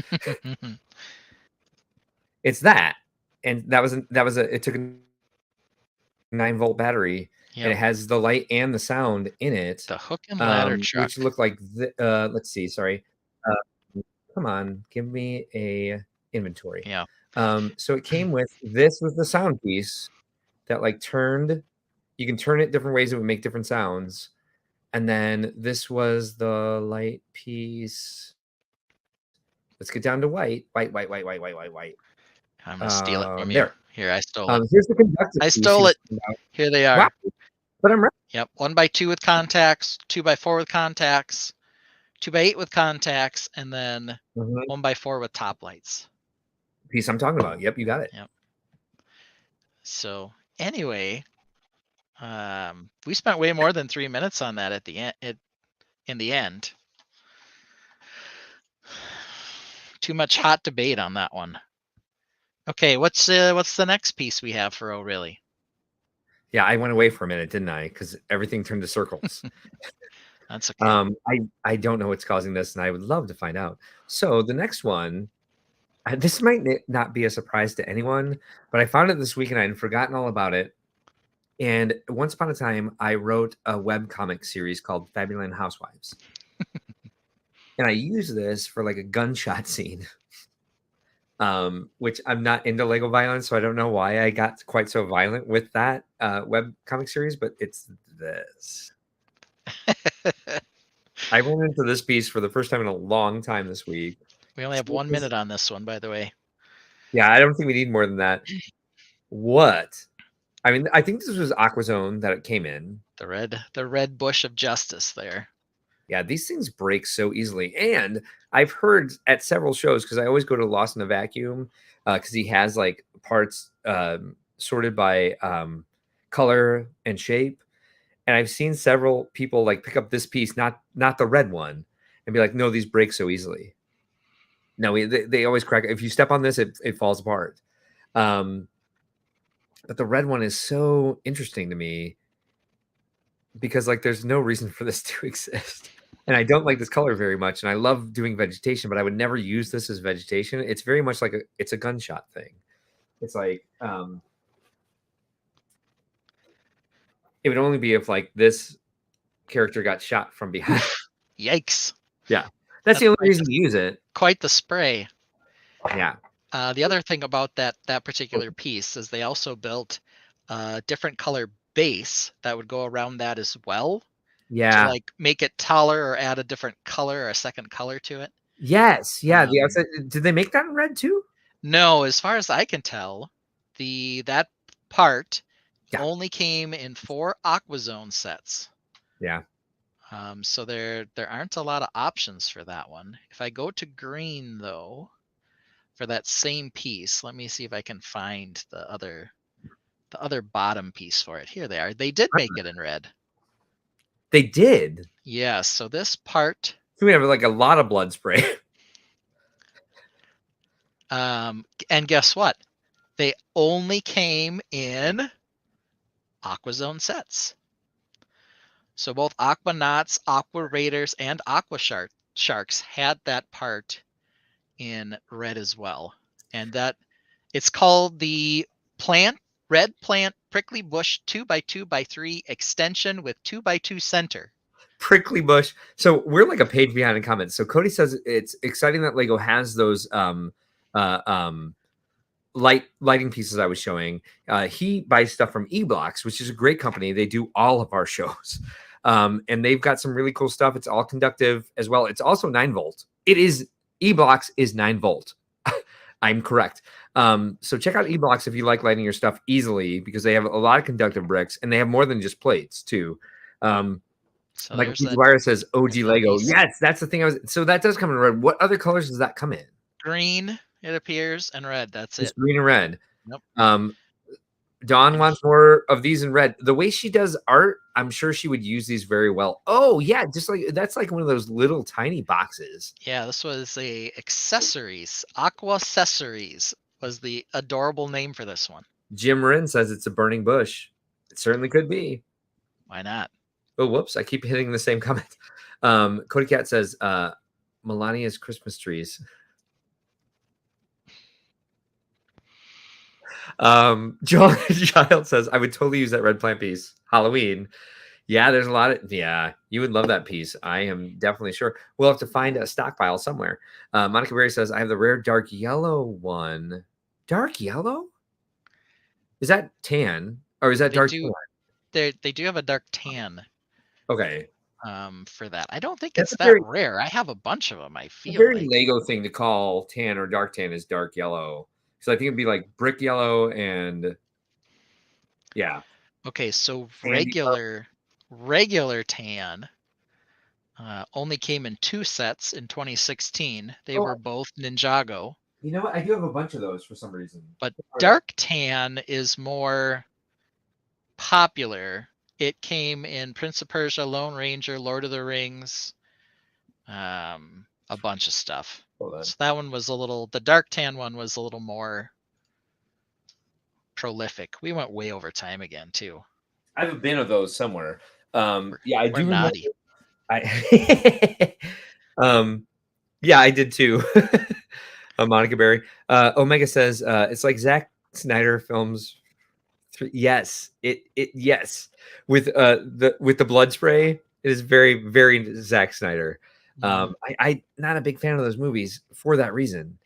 It's that, and that was a. It took a 9-volt battery, and it has the light and the sound in it. The hook and ladder truck, which look like let's see. Sorry, come on, give me a inventory. Yeah. So it came with this was the sound piece that like turned. You can turn it different ways. It would make different sounds. And then this was the light piece. Let's get down to white. White. I'm gonna steal it from you. There. Here, I stole it. Here's the conductor. I stole it. Here they are. Wow. But I'm right. Yep, 1x2 with contacts, 2x4 with contacts, 2x8 with contacts, and then 1x4 with top lights. Piece I'm talking about. Yep, you got it. Yep. So anyway, we spent way more than 3 minutes on that at the end. In the end, too much hot debate on that one. Okay, what's the next piece we have for O'Reilly? Yeah, I went away for a minute, didn't I? Because everything turned to circles. That's okay. I don't know what's causing this, and I would love to find out. So the next one, this might not be a surprise to anyone, but I found it this week and I had forgotten all about it. And once upon a time, I wrote a webcomic series called Fabuland Housewives. And I used this for like a gunshot scene, which I'm not into Lego violence, so I don't know why I got quite so violent with that webcomic series, but it's this. I went into this piece for the first time in a long time this week. We only have 1 minute on this one, by the way. Yeah, I don't think we need more than that. What? I mean, I think this was Aquazone that it came in. The red bush of justice there. Yeah, these things break so easily. And I've heard at several shows, because I always go to Lost in a Vacuum, because he has like parts sorted by color and shape. And I've seen several people like pick up this piece, not the red one, and be like, no, these break so easily. No, they always crack. If you step on this, it falls apart. But the red one is so interesting to me because like there's no reason for this to exist. And I don't like this color very much. And I love doing vegetation, but I would never use this as vegetation. It's very much like it's a gunshot thing. It's like it would only be if like this character got shot from behind. Yikes. Yeah. That's the only reason to use it. Quite the spray. Yeah. The other thing about that particular piece is they also built a different color base that would go around that as well. Yeah. To like make it taller or add a different color or a second color to it. Yes. Yeah. The outside, did they make that in red too? No, as far as I can tell, that part only came in 4 Aquazone sets. Yeah. So there aren't a lot of options for that one. If I go to green though, for that same piece, let me see if I can find the other bottom piece for it. Here they are. They did make it in red. They did? Yeah, so this part. So we have like a lot of blood spray. And guess what? They only came in Aquazone sets. So both Aquanauts, Aqua Raiders, and Aqua Sharks had that part in red as well. And that it's called the Red Plant Prickly Bush 2x2x3 extension with 2x2 center. Prickly Bush. So we're like a page behind in comments. So Cody says it's exciting that Lego has those lighting pieces I was showing. He buys stuff from eBlocks, which is a great company. They do all of our shows. And they've got some really cool stuff. It's all conductive as well. It's also 9-volt. It is eBlocks is 9-volt. I'm correct. So check out eBlocks if you like lighting your stuff easily, because they have a lot of conductive bricks and they have more than just plates too. So Michael there's P. that. Dwyer says OG Lego. piece. Yes, that's the thing. So that does come in red. What other colors does that come in? Green, it appears, and red. That's Just it. green and red. Nope. Dawn And wants more of these in red. The way she does art, I'm sure she would use these very well. Oh yeah, just like that's like one of those little tiny boxes. yeah, this was a accessories. Aqua accessories was the adorable name for this one. Jim Wren says it's a burning bush. It certainly could be. Why not? Oh, whoops. I keep hitting the same comment. Cody Cat says Melania's Christmas trees. John Child says, I would totally use that red plant piece. Halloween. Yeah, there's a lot of, yeah, you would love that piece. I am definitely sure. We'll have to find a stockpile somewhere. Monica Berry says, I have the rare dark yellow one. Dark yellow? Is that tan? Or is that dark tan? They do have a dark tan. Okay. For that. I don't think That's it's that very, rare. I have a bunch of them, I a feel very like. Lego thing to call tan or dark tan is dark yellow. So I think it'd be like brick yellow and yeah. Okay, so Sandy regular tan only came in 2 sets in 2016. They were both Ninjago. You know what? I do have a bunch of those for some reason. But dark tan is more popular. It came in Prince of Persia, Lone Ranger, Lord of the Rings, a bunch of stuff. So that one was the dark tan one was a little more prolific. We went way over time again too. I have a bin of those somewhere. Yeah, I do. Naughty. Yeah, I did too. Monica Berry. Omega says it's like Zack Snyder films. Yes, yes. With the blood spray, it is very, very Zack Snyder. I not a big fan of those movies for that reason.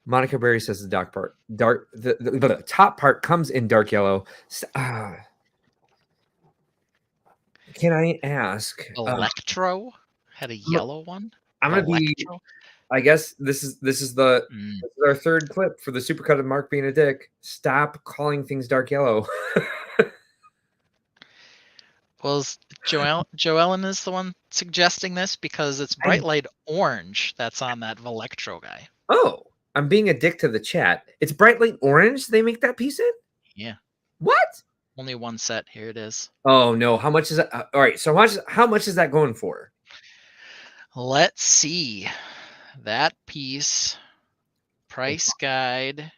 Monica Berry says the the top part comes in dark yellow. Can I ask? Electro had a yellow one. I'm gonna be. I guess this is our third clip for the supercut of Mark being a dick. Stop calling things dark yellow. Well, Joellen is the one suggesting this because it's bright light orange that's on that Velectro guy. Oh, I'm being a dick to the chat. It's bright light orange they make that piece in? Yeah. What? Only one set. Here it is. Oh, no. How much is that? All right. So how much is that going for? Let's see. That piece, price guide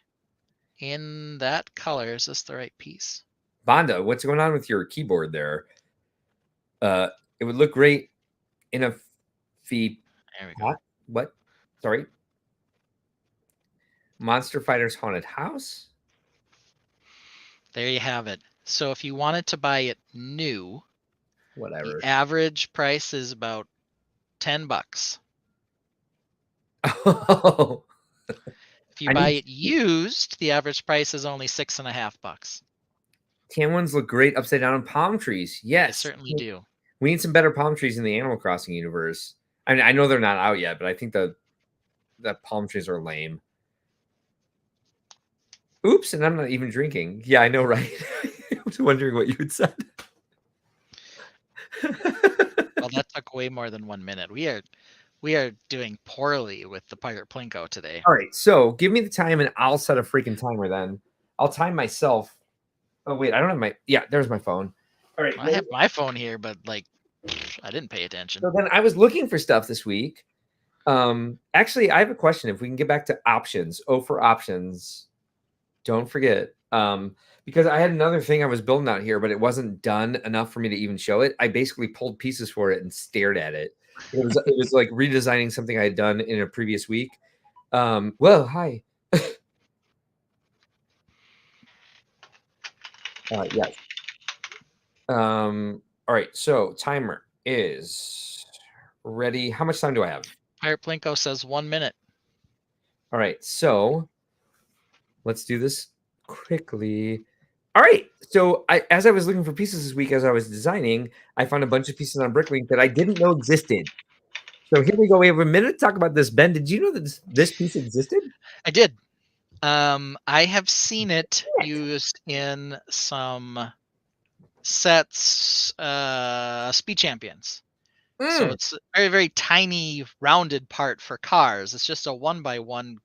in that color. Is this the right piece? Bonda, what's going on with your keyboard there? It would look great in a fee. There we go. What? Sorry. Monster Fighter's Haunted House. There you have it. So if you wanted to buy it new, whatever, the average price is about $10. Oh. If you buy it used, the average price is only $6.50. Tan ones look great upside down on palm trees. Yes, they certainly do. We need some better palm trees in the Animal Crossing universe. I mean, I know they're not out yet, but I think the palm trees are lame. Oops, and I'm not even drinking. Yeah, I know, right? I was wondering what you had said. Well, that took way more than 1 minute. We are doing poorly with the Pirate Plinko today. All right, so give me the time and I'll set a freaking timer then. I'll time myself. Oh, wait, I don't have my... Yeah, there's my phone. All right. I have my phone here, but like, I didn't pay attention. So then I was looking for stuff this week. Actually, I have a question. If we can get back to options. Oh, for options. Don't forget. Because I had another thing I was building out here, but it wasn't done enough for me to even show it. I basically pulled pieces for it and stared at it. It was like redesigning something I had done in a previous week. Well, hi. Yes. All right. So timer is ready. How much time do I have? Pirate Plinko says 1 minute. All right. So let's do this quickly. All right. So as I was looking for pieces this week, as I was designing, I found a bunch of pieces on Bricklink that I didn't know existed. So here we go. We have a minute to talk about this. Ben, did you know that this piece existed? I did. I have seen it used in some sets speed champions. So it's a very, very tiny rounded part for cars. It's just a 1x1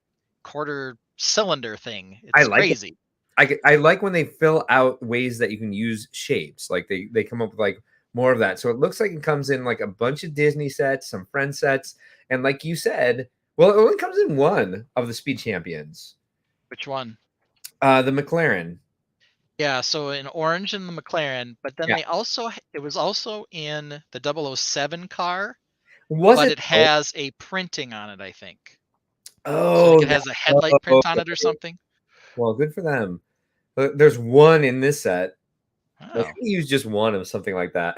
quarter cylinder thing. It's I like crazy. I like when they fill out ways that you can use shapes. Like they come up with like more of that. So it looks like it comes in like a bunch of Disney sets, some Friends sets, and like you said, well, it only comes in one of the Speed Champions. Which one? The McLaren. Yeah, so in orange in the McLaren, but then Yeah. it was also in the 007 car, Was but it? it has a printing on it, I think. So Oh, like it has a headlight print on it or okay. something. Well, good for them. There's one in this set. Like, Oh, how do you use just one of something like that?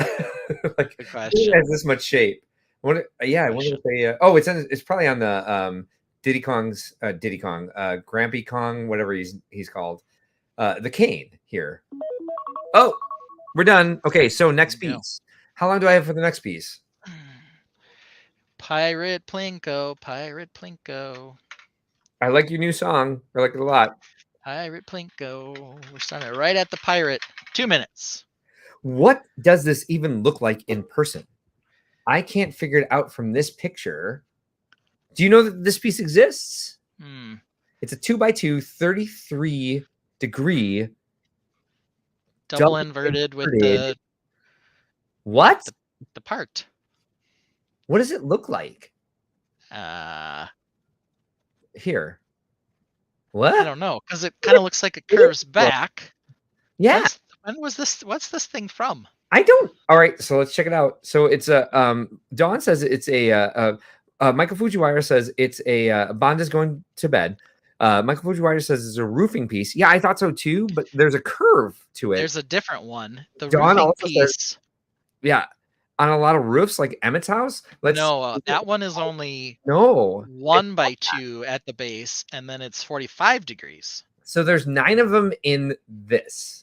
Like, good it question. has this much shape. I wonder if they. Oh, it's probably on the Diddy Kong, Grampy Kong, whatever he's called. The cane here. Oh, we're done. Okay, so next piece. How long do I have for the next piece? Pirate Plinko, Pirate Plinko. I like your new song. I like it a lot. Pirate Plinko. We're starting right at the pirate. 2 minutes. What does this even look like in person? I can't figure it out from this picture. Do you know that this piece exists? It's a 2x2, 33-degree double inverted with the what? The part. What does it look like? Here. What? I don't know, because it kind of looks like it curves back. Yeah. When was this? What's this thing from? I don't. All right, so let's check it out. So it's a Dawn says it's a Michael Fujiwara says it's a Bond is going to bed. Michael Fujiwara says it's a roofing piece. Yeah, I thought so too, but there's a curve to it. There's a different one. The Dawn roofing piece. Says, yeah, on a lot of roofs, like Emmett's house. No, that one is only 1x2 at the base, and then it's 45 degrees. So there's 9 of them in this.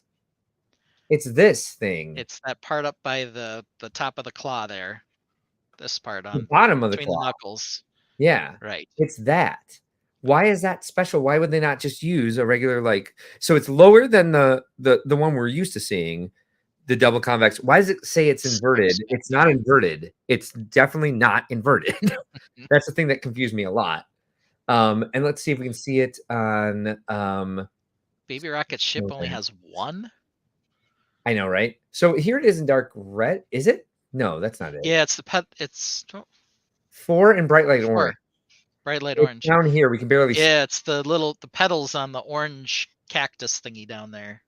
It's this thing. It's that part up by the top of the claw there. This part on the bottom of the between claw. the knuckles. Yeah. Right. It's that. Why is that special? Why would they not just use a regular so it's lower than the one we're used to seeing, the double convex. Why does it say it's inverted? It's not inverted. It's definitely not inverted. That's the thing that confused me a lot. And let's see if we can see it on Baby Rocket's ship only has 1. I know, right? So here it is in dark red. Is it? No, that's not it. Yeah, it's the it's 4 in bright light orange. Bright light orange. Down here, we can barely see. Yeah, it's the petals on the orange cactus thingy down there.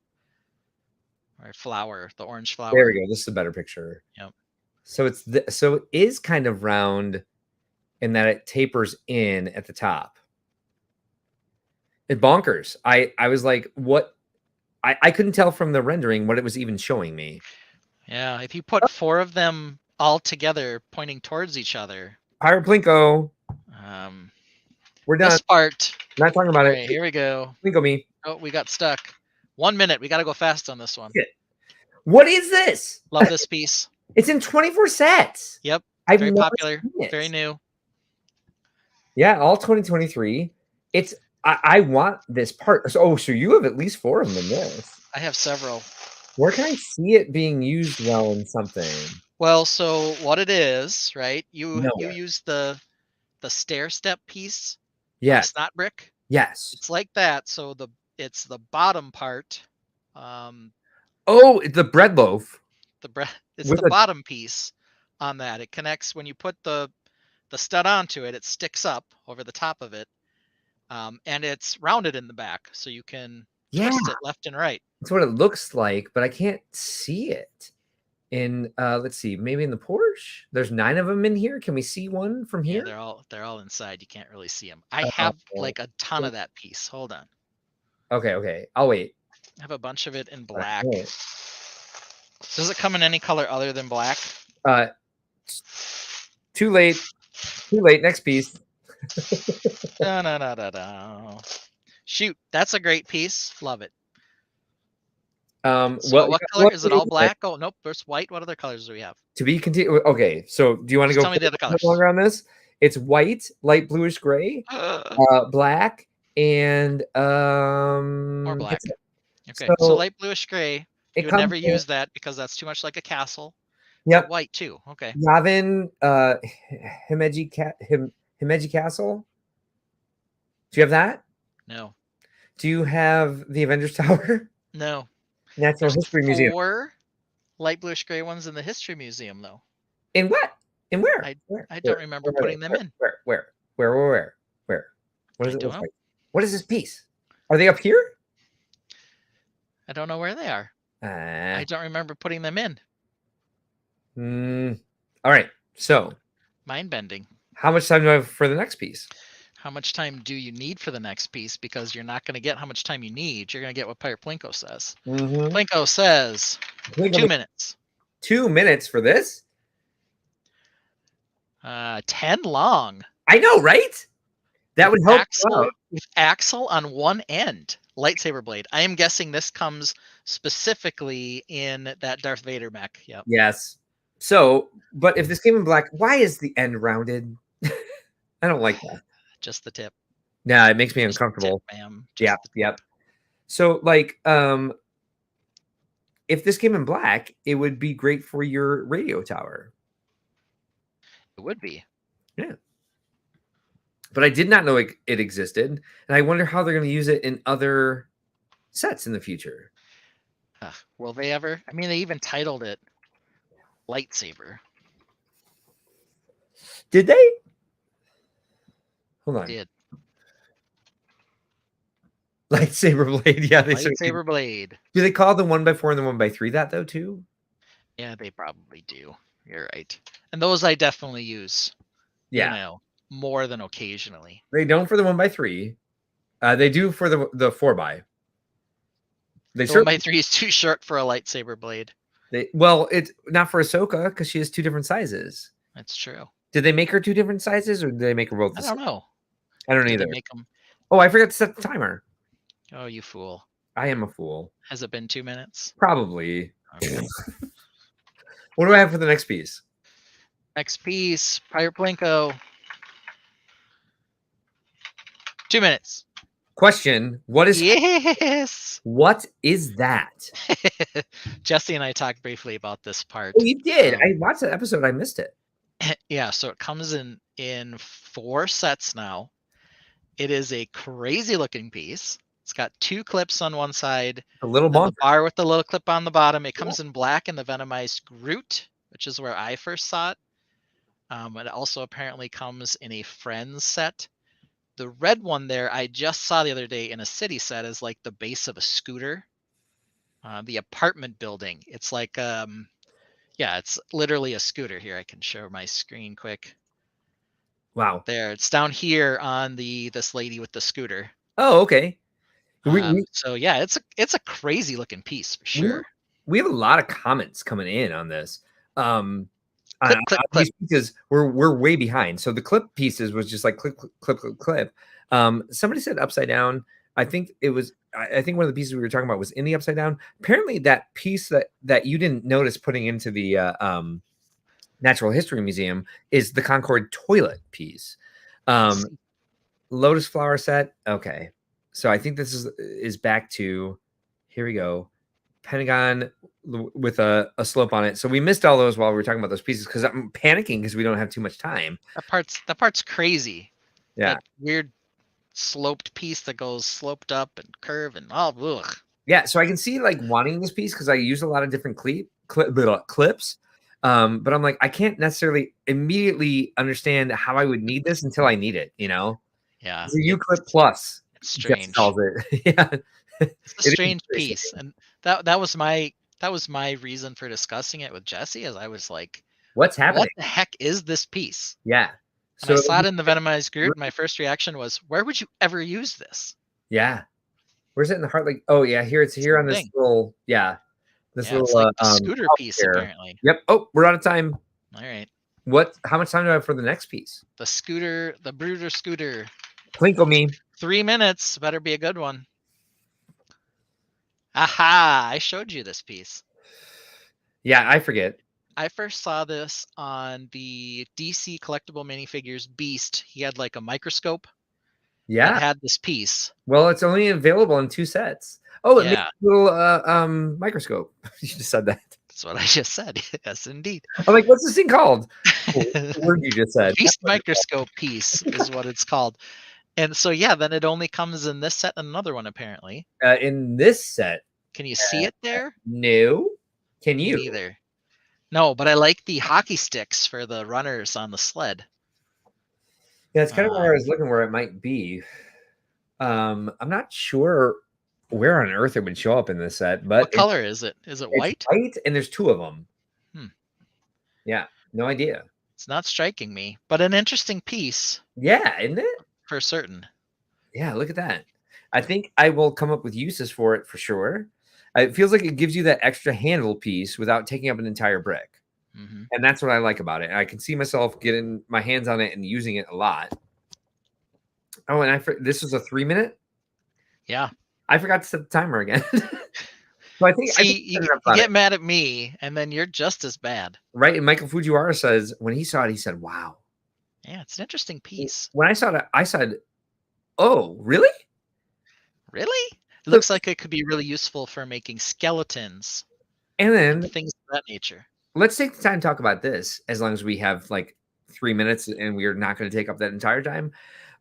Or flower, the orange flower. There we go. This is a better picture. Yep. So so it is kind of round in that it tapers in at the top. It bonkers. I was like, what? I couldn't tell from the rendering what it was even showing me. Yeah, if you put 4 of them all together pointing towards each other. Pirate Plinko. We're done. This part. Not talking about it. Here we go. Plinko me. Oh, we got stuck. 1 minute. We got to go fast on this one. Shit. What is this? Love this piece. It's in 24 sets. Yep. Very popular. Very new. Yeah, all 2023. I want this part. So you have at least 4 of them in this. I have several. Where can I see it being used well in something? Well, so what it is, right? You use the stair step piece. Yes. Snot brick. Yes. It's like that. So it's the bottom part. Oh, it's the bread loaf. It's the bottom piece on that. It connects when you put the stud onto it. It sticks up over the top of it. And it's rounded in the back, so you can twist it left and right. That's what it looks like, but I can't see it. In let's see, maybe in the Porsche. There's 9 of them in here. Can we see one from here? Yeah, they're all inside. You can't really see them. I have like a ton of that piece. Hold on. Okay. I'll wait. I have a bunch of it in black. Does it come in any color other than black? Too late. Next piece. No. Shoot, that's a great piece. Love it. So what color is it? All black? Oh nope, there's white. What other colors do we have? To be continued. Okay, so do you want to go tell me the other colors longer on this? It's white, light bluish gray, black, and more black. Okay, so light bluish gray. You would never use that because that's too much like a castle. Yep. But white too. Okay. Yavin, Himeji Castle. Do you have that? No. Do you have the Avengers Tower? No. Natural There's History Museum. 4 light bluish gray ones in the History Museum, though. In what? In where? I don't remember putting them in. Where? What does it look know. like? What is this piece? Are they up here? I don't know where they are. I don't remember putting them in. All right. So, mind bending. How much time do I have for the next piece? How much time do you need for the next piece? Because you're not going to get how much time you need. You're going to get what Pirate Plinko says. Plinko says 2 minutes. 2 minutes for this? 10 long. I know, right? That would help. With Axle on one end. Lightsaber blade. I am guessing this comes specifically in that Darth Vader mech. Yep. Yes. So, but if this came in black, why is the end rounded? I don't like that. Just the tip. Yeah, it makes me uncomfortable. Tip, ma'am. Yep. So, like, if this came in black, it would be great for your radio tower. It would be. Yeah. But I did not know it existed, and I wonder how they're going to use it in other sets in the future. Will they ever? I mean, they even titled it Lightsaber. Did they? Hold on. Did. Lightsaber blade. Yeah, they Lightsaber blade. Do they call the 1x4 and the 1x3 that though too? Yeah, they probably do. You're right. And those I definitely use. Yeah. You know, more than occasionally. They don't for the 1x3. They do for the 4x. The 1x3 is too short for a lightsaber blade. Well, it's not for Ahsoka because she has 2 different sizes. That's true. Did they make her 2 different sizes, or did they make her both the same? I don't know. I don't did either. They make them... Oh, I forgot to set the timer. Oh, you fool. I am a fool. Has it been 2 minutes? Probably. Okay. What do I have for the next piece? Next piece, Pirate Plinko. 2 minutes. Question: What is? Yes. What is that? Jesse and I talked briefly about this part. Oh, you did. I watched that episode. I missed it. Yeah, so it comes in 4 sets now. It is a crazy looking piece. It's got 2 clips on one side. A little the bar with the little clip on the bottom. It comes in black in the Venomized Groot, which is where I first saw it. It also apparently comes in a Friends set. The red one there I just saw the other day in a city set is like the base of a scooter. The apartment building. It's like yeah, it's literally a scooter. Here, I can show my screen quick. Wow. There, it's down here on this lady with the scooter. Oh, okay. So yeah, it's a crazy looking piece for sure. We have a lot of comments coming in on this. Clip. Because we're way behind. So the clip pieces was just like clip. Somebody said upside down. I think it was. I think one of the pieces we were talking about was in the upside down. Apparently, that piece that you didn't notice putting into the Natural History Museum is the Concorde toilet piece. Lotus flower set. Okay, so I think this is back to. Here we go. Pentagon with a slope on it. So we missed all those while we were talking about those pieces because I'm panicking because we don't have too much time. That part's crazy. Yeah. That weird sloped piece that goes sloped up and curve and ugh. Yeah, so I can see like wanting this piece because I use a lot of different clips. But I'm like, I can't necessarily immediately understand how I would need this until I need it, you know? Yeah. The U-clip plus. It's strange. Yeah. It's a strange piece. And that was my reason for discussing it with Jesse, as I was like, what's happening? What the heck is this piece? Yeah. So I saw it in the Venomized Groot, and my first reaction was, where would you ever use this? Yeah. Where's it in the heart? Like, oh yeah, it's here on this little, this little it's like scooter piece here. Apparently. Yep. Oh, we're out of time. All right. How much time do I have for the next piece? The Brooder scooter. Twinkle me. 3 minutes. Better be a good one. Aha! I showed you this piece. Yeah, I forget. I first saw this on the DC collectible minifigures Beast. He had like a microscope, Yeah. that had this piece. Well, it's only available in 2 sets. Oh, it makes Yeah. a little microscope. You just said that. That's what I just said. Yes, indeed. I'm like, what's this thing called? Oh, the word you just said. Feast microscope piece is what it's called. And so, yeah, then it only comes in this set and another one, apparently. In this set, Can you see it there? no. Can Me you? neither. No, but I like the hockey sticks for the runners on the sled. Yeah, it's kind of where I was looking where it might be. I'm not sure where on earth it would show up in this set, but What color is it? Is it white? It's white, and there's 2 of them. Hmm. Yeah, no idea. It's not striking me, but an interesting piece. Yeah, isn't it? For certain. Yeah, look at that. I think I will come up with uses for it for sure. It feels like it gives you that extra handle piece without taking up an entire brick. Mm-hmm. And that's what I like about it. I can see myself getting my hands on it and using it a lot. Oh, and this was a 3-minute? Yeah. I forgot to set the timer again. So I think you get mad at me, and then you're just as bad. Right, and Michael Fujiwara says, when he saw it, he said, wow. Yeah, it's an interesting piece. When I saw it, I said, oh, really? Really? It looks like it could be really useful for making skeletons. And then things of that nature. Let's take the time to talk about this, as long as we have like 3 minutes and we're not going to take up that entire time.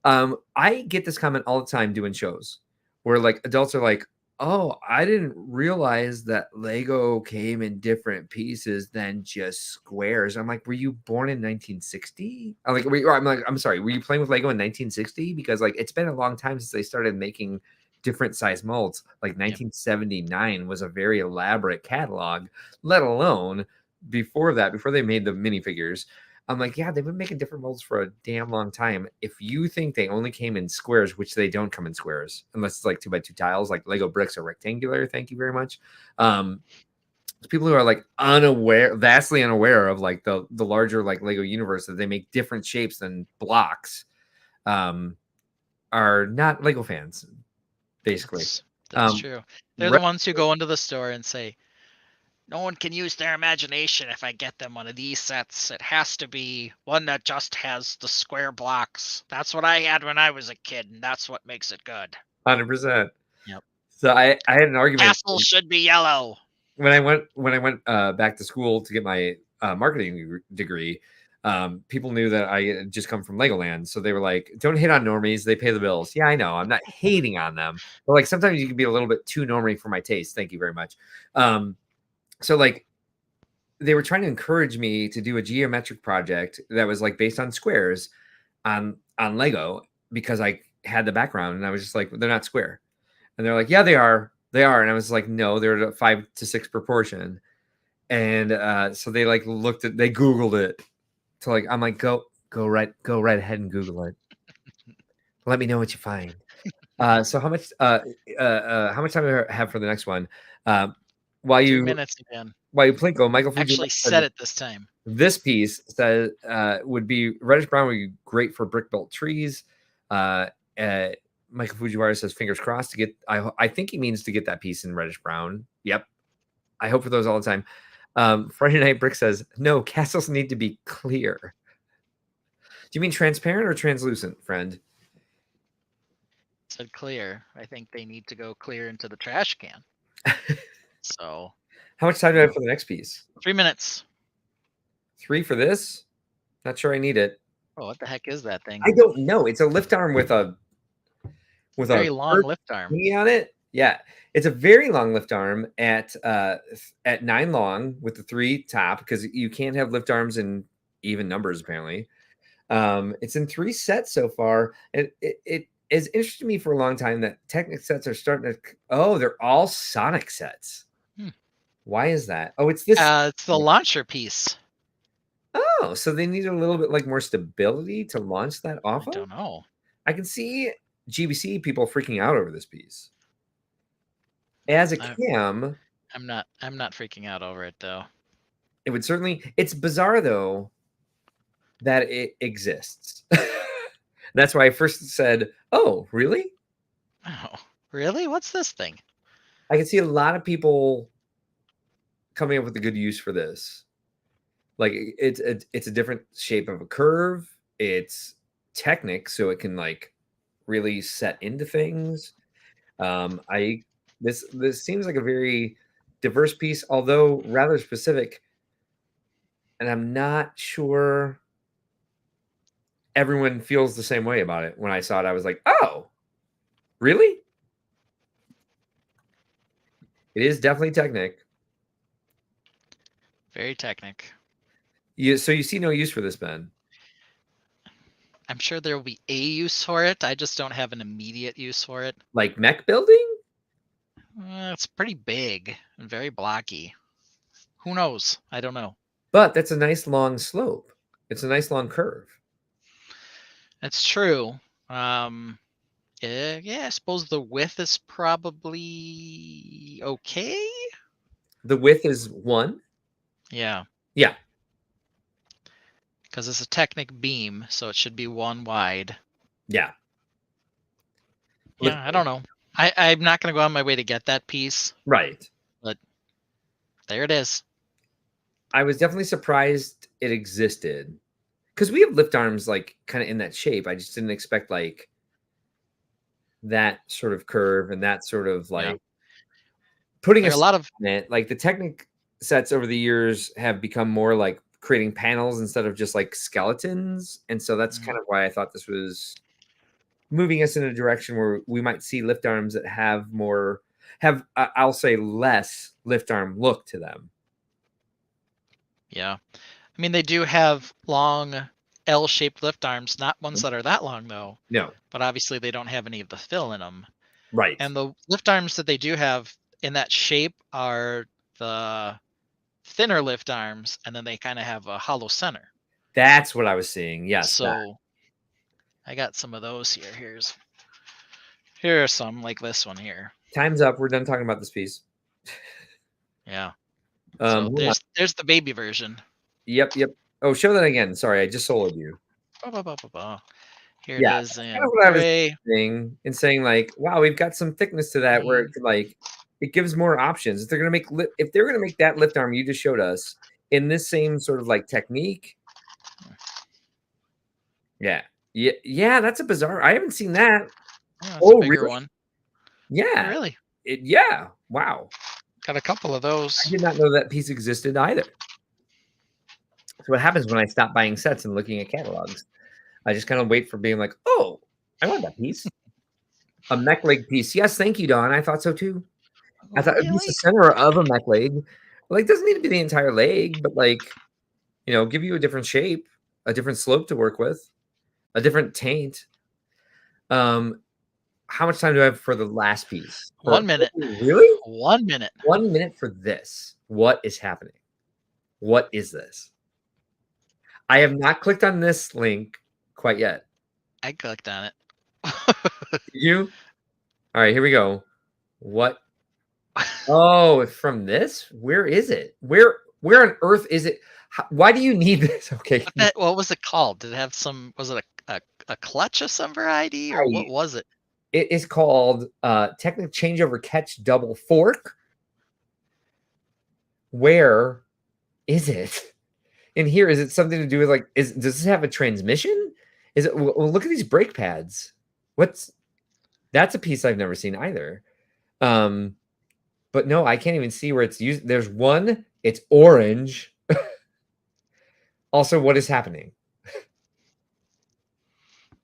I get this comment all the time doing shows where like adults are like, oh, I didn't realize that Lego came in different pieces than just squares. I'm like, were you born in 1960? I'm sorry, were you playing with Lego in 1960? Because like it's been a long time since they started making different size molds. Like 1979 was a very elaborate catalog, let alone before that, before they made the minifigures. I'm like, yeah, they've been making different molds for a damn long time. If you think they only came in squares, which they don't come in squares, unless it's like 2x2 tiles, like Lego bricks are rectangular. Thank you very much. People who are like vastly unaware of like the larger like Lego universe, that they make different shapes than blocks, are not Lego fans, basically. That's true. They're the ones who go into the store and say, no one can use their imagination if I get them one of these sets. It has to be one that just has the square blocks. That's what I had when I was a kid, and that's what makes it good. 100%. Yep. So I had an argument. Castle should be yellow. When I went back to school to get my marketing degree, people knew that I had just come from Legoland, so they were like, "Don't hit on normies; they pay the bills." Yeah, I know. I'm not hating on them, but like sometimes you can be a little bit too normie for my taste. Thank you very much. So like they were trying to encourage me to do a geometric project that was like based on squares on Lego, because I had the background, and I was just like, they're not square. And they're like, yeah, they are. They are. And I was like, no, they're a 5:6 proportion. And so they like they Googled it. So like, I'm like, go right ahead and Google it. Let me know what you find. So how much time do I have for the next one? While 2 minutes again. While you Plinko, Michael actually said it this time. This piece says would be reddish brown, would be great for brick built trees. Michael Fujiwara says fingers crossed to get. I think he means to get that piece in reddish brown. Yep, I hope for those all the time. Friday Night Brick says no, castles need to be clear. Do you mean transparent or translucent, friend? Said clear. I think they need to go clear into the trash can. So, how much time do I have for the next piece? 3 minutes. 3 for this? Not sure I need it. Oh, what the heck is that thing? I don't know. It's a lift arm with a very long lift arm on it. Yeah, it's a very long lift arm at 9 long with the 3 top, because you can't have lift arms in even numbers apparently. It's in 3 sets so far, and it is interesting to me for a long time that Technic sets are starting to. Oh, they're all Sonic sets. Why is that? Oh, it's this. It's the launcher piece. Oh, so they need a little bit like more stability to launch that off of? I don't know. I can see GBC people freaking out over this piece. As a cam, I'm not freaking out over it though. It would certainly. It's bizarre though that it exists. That's why I first said, "Oh, really? Oh, really? What's this thing?" I can see a lot of people coming up with a good use for this. Like it's a different shape of a curve. It's Technic, so it can like really set into things. This seems like a very diverse piece, although rather specific, and I'm not sure everyone feels the same way about it. When I saw it, I was like, oh, really? It is definitely Technic. Very Technic. So you see no use for this, Ben? I'm sure there will be a use for it. I just don't have an immediate use for it. Like mech building? It's pretty big and very blocky. Who knows? I don't know. But that's a nice long slope. It's a nice long curve. It's true. Yeah, I suppose the width is probably okay. The width is 1. Yeah. Yeah. Because it's a Technic beam, so it should be 1 wide. Yeah. Yeah, I don't know. I'm not going to go on my way to get that piece. Right. But there it is. I was definitely surprised it existed. Because we have lift arms like kind of in that shape. I just didn't expect like that sort of curve and that sort of like putting a lot of it. Like the Technic sets over the years have become more like creating panels instead of just like skeletons. And so that's kind of why I thought this was moving us in a direction where we might see lift arms that have I'll say less lift arm look to them. Yeah. I mean, they do have long L-shaped lift arms, not ones that are that long though. No. But obviously they don't have any of the fill in them. Right. And the lift arms that they do have in that shape are the thinner lift arms, and then they kind of have a hollow center. That's what I was seeing. Yes. So I got some of those here. Here are some like this one here. Time's up. We're done talking about this piece. Yeah. So there's the baby version. Yep. Oh, show that again. Sorry, I just soloed you. Here it is in kind of what gray. I was saying and saying like, wow, we've got some thickness to that where it could like it gives more options. If they're gonna make that lift arm you just showed us in this same sort of like technique. Yeah, that's a bizarre. I haven't seen that. Yeah, it's a bigger one. Yeah. Really? Yeah. Wow. Got a couple of those. I did not know that piece existed either. So what happens when I stop buying sets and looking at catalogs? I just kind of wait for being like, oh, I want that piece. A mech leg piece. Yes, thank you, Don. I thought so too. I thought it'd be the center of a mech leg. Like, doesn't need to be the entire leg, but like, give you a different shape, a different slope to work with, a different taint. How much time do I have for the last piece? 1 minute. Really? 1 minute. 1 minute for this. What is happening? What is this? I have not clicked on this link quite yet. I clicked on it. You? All right, here we go. What? Oh, from this? Where is it? Where on earth is it? Why do you need this? Okay. What was it called? Did it have some? Was it a clutch of some variety, or what was it? It is called Technic Changeover Catch Double Fork. Where is it? In here, is it something to do with like? Does this have a transmission? Is it? Well, look at these brake pads. That's a piece I've never seen either. But no, I can't even see where it's used. There's one. It's orange. Also, what is happening?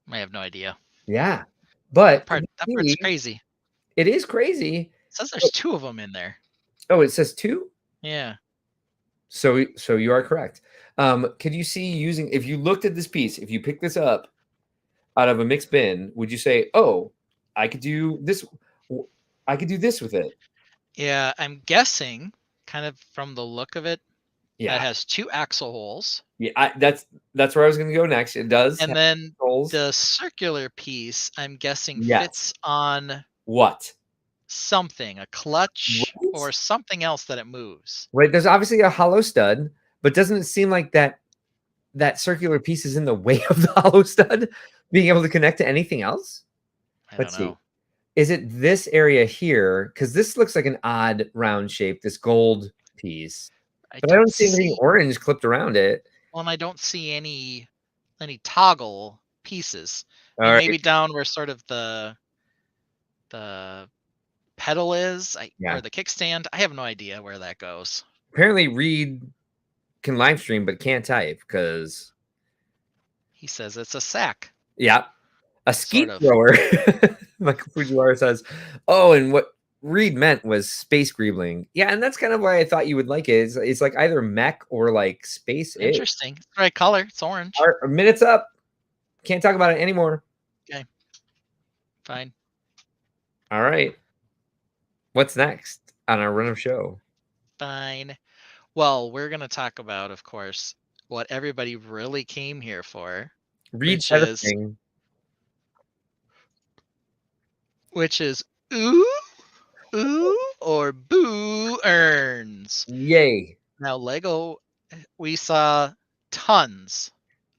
I have no idea. Yeah, but that part's crazy. It is crazy. It says there's 2 of them in there. Oh, it says 2? Yeah. So you are correct. Could you see if you looked at this piece, if you pick this up out of a mixed bin, would you say, oh, I could do this with it? Yeah, I'm guessing kind of from the look of it, that has 2 axle holes. Yeah, that's where I was going to go next. It does. And then the circular piece, I'm guessing, fits on what? Something, a clutch or something else that it moves. Right. There's obviously a hollow stud, but doesn't it seem like that circular piece is in the way of the hollow stud being able to connect to anything else? Let's see. Is it this area here? Because this looks like an odd round shape, this gold piece. But I don't see anything orange clipped around it. Well, and I don't see any toggle pieces. All And right. maybe down where sort of the pedal is, or the kickstand. I have no idea where that goes. Apparently, Reed can live stream but can't type because he says it's a sack. Yeah, a skeet Sort of. thrower. Michael Fujiwara says, "Oh, and what Reed meant was space greebling." Yeah, and that's kind of why I thought you would like it. It's like either mech or like space. Interesting. It's the right color. It's orange. Our minute's up. Can't talk about it anymore. Okay. Fine. All right. What's next on our run of show? Fine. Well, we're going to talk about, of course, what everybody really came here for. Reed's everything. Which is ooh or boo earns. Yay. Now, Lego, we saw tons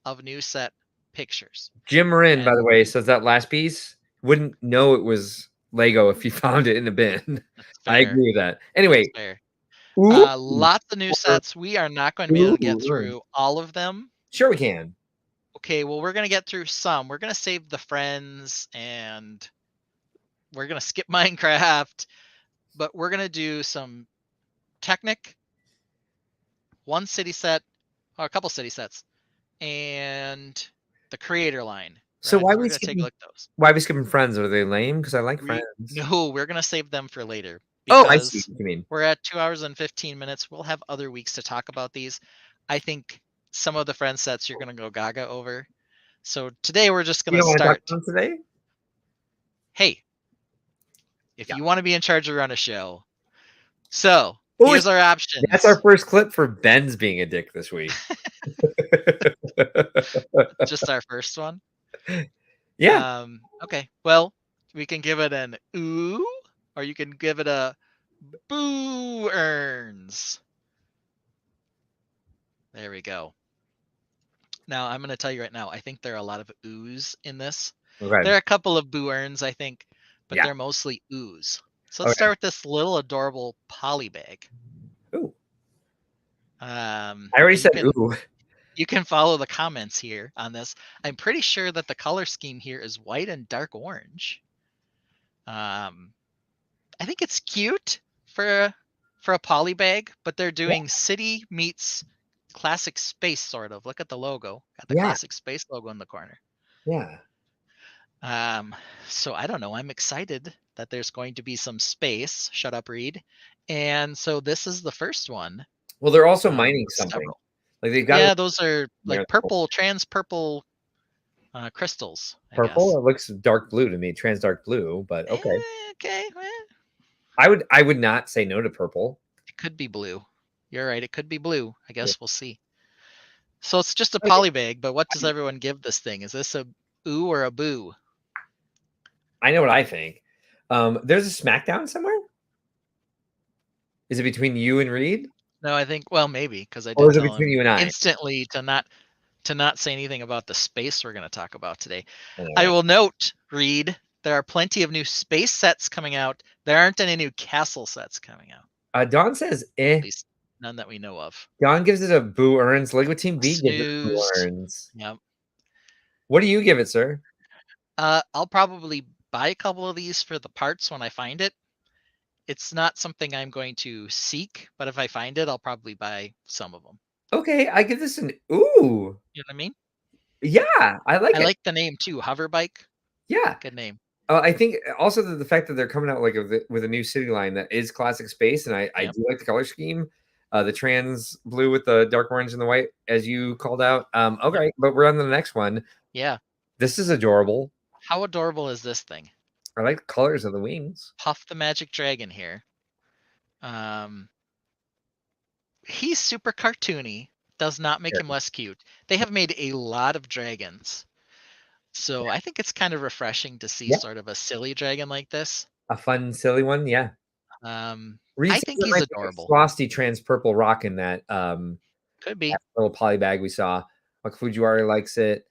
of new set pictures. Jim Marin, by the way, says that last piece wouldn't know it was Lego if he found it in the bin. I agree with that. Anyway, lots of new sets. We are not going to be able to get through all of them. Sure we can. Okay, well, we're going to get through some. We're going to save the friends, and we're going to skip Minecraft, but we're going to do some Technic, one city set, or a couple city sets, and the creator line. So why we're we going to take a look at those. Why are we skipping Friends? Are they lame? Because I like Friends. No, we're going to save them for later. Oh, I see what you mean. We're at 2 hours and 15 minutes. We'll have other weeks to talk about these. I think some of the Friends sets you're going to go gaga over. So today we're just going to start. Today? Hey, if you want to be in charge of run a show. So here's our options. That's our first clip for Ben's being a dick this week. Just our first one? Yeah. Okay. Well, we can give it an ooh, or you can give it a boo earns. There we go. Now, I'm going to tell you right now, I think there are a lot of oohs in this. Okay. There are a couple of boo earns, I think, but they're mostly oohs. So let's start with this little adorable poly bag. Ooh. I already said ooh. You can follow the comments here on this. I'm pretty sure that the color scheme here is white and dark orange. I think it's cute for a poly bag, but they're doing city meets classic space, sort of. Look at the logo. Got the classic space logo in the corner. Yeah. So I don't know. I'm excited that there's going to be some space. Shut up, Reed. And so this is the first one. Well, they're also mining something. Like they've got those are like purple, trans purple crystals. Purple? It looks dark blue to me. Trans dark blue, but okay. Okay. I would not say no to purple. It could be blue. You're right. It could be blue. I guess we'll see. So it's just a poly bag, but what does everyone give this thing? Is this a ooh or a boo? I know what I think. There's a SmackDown somewhere? Is it between you and Reed? No, I think, well, maybe, because I did tell between you and I? Instantly to not say anything about the space we're going to talk about today. I will note, Reed, there are plenty of new space sets coming out. There aren't any new castle sets coming out. Don says eh. At least none that we know of. Don gives it a boo earns. Lego Team B gives it boo earns. Yep. What do you give it, sir? I'll probably buy a couple of these for the parts when I find it. It's not something I'm going to seek, but if I find it, I'll probably buy some of them. Okay, I give this an ooh. You know what I mean? Yeah, I like it. I like the name too, Hover Bike. Yeah. Good name. I think also the fact that they're coming out like with a new city line that is classic space, and I do like the color scheme. The trans blue with the dark orange and the white, as you called out. Okay, but we're on to the next one. Yeah. This is adorable. How adorable is this thing? I like the colors of the wings. Puff the Magic Dragon here. He's super cartoony. Does not make him less cute. They have made a lot of dragons. So I think it's kind of refreshing to see sort of a silly dragon like this. A fun, silly one, yeah. I think he's adorable. Frosty trans purple rock in that could be that little poly bag we saw. Like Fujiwara likes it.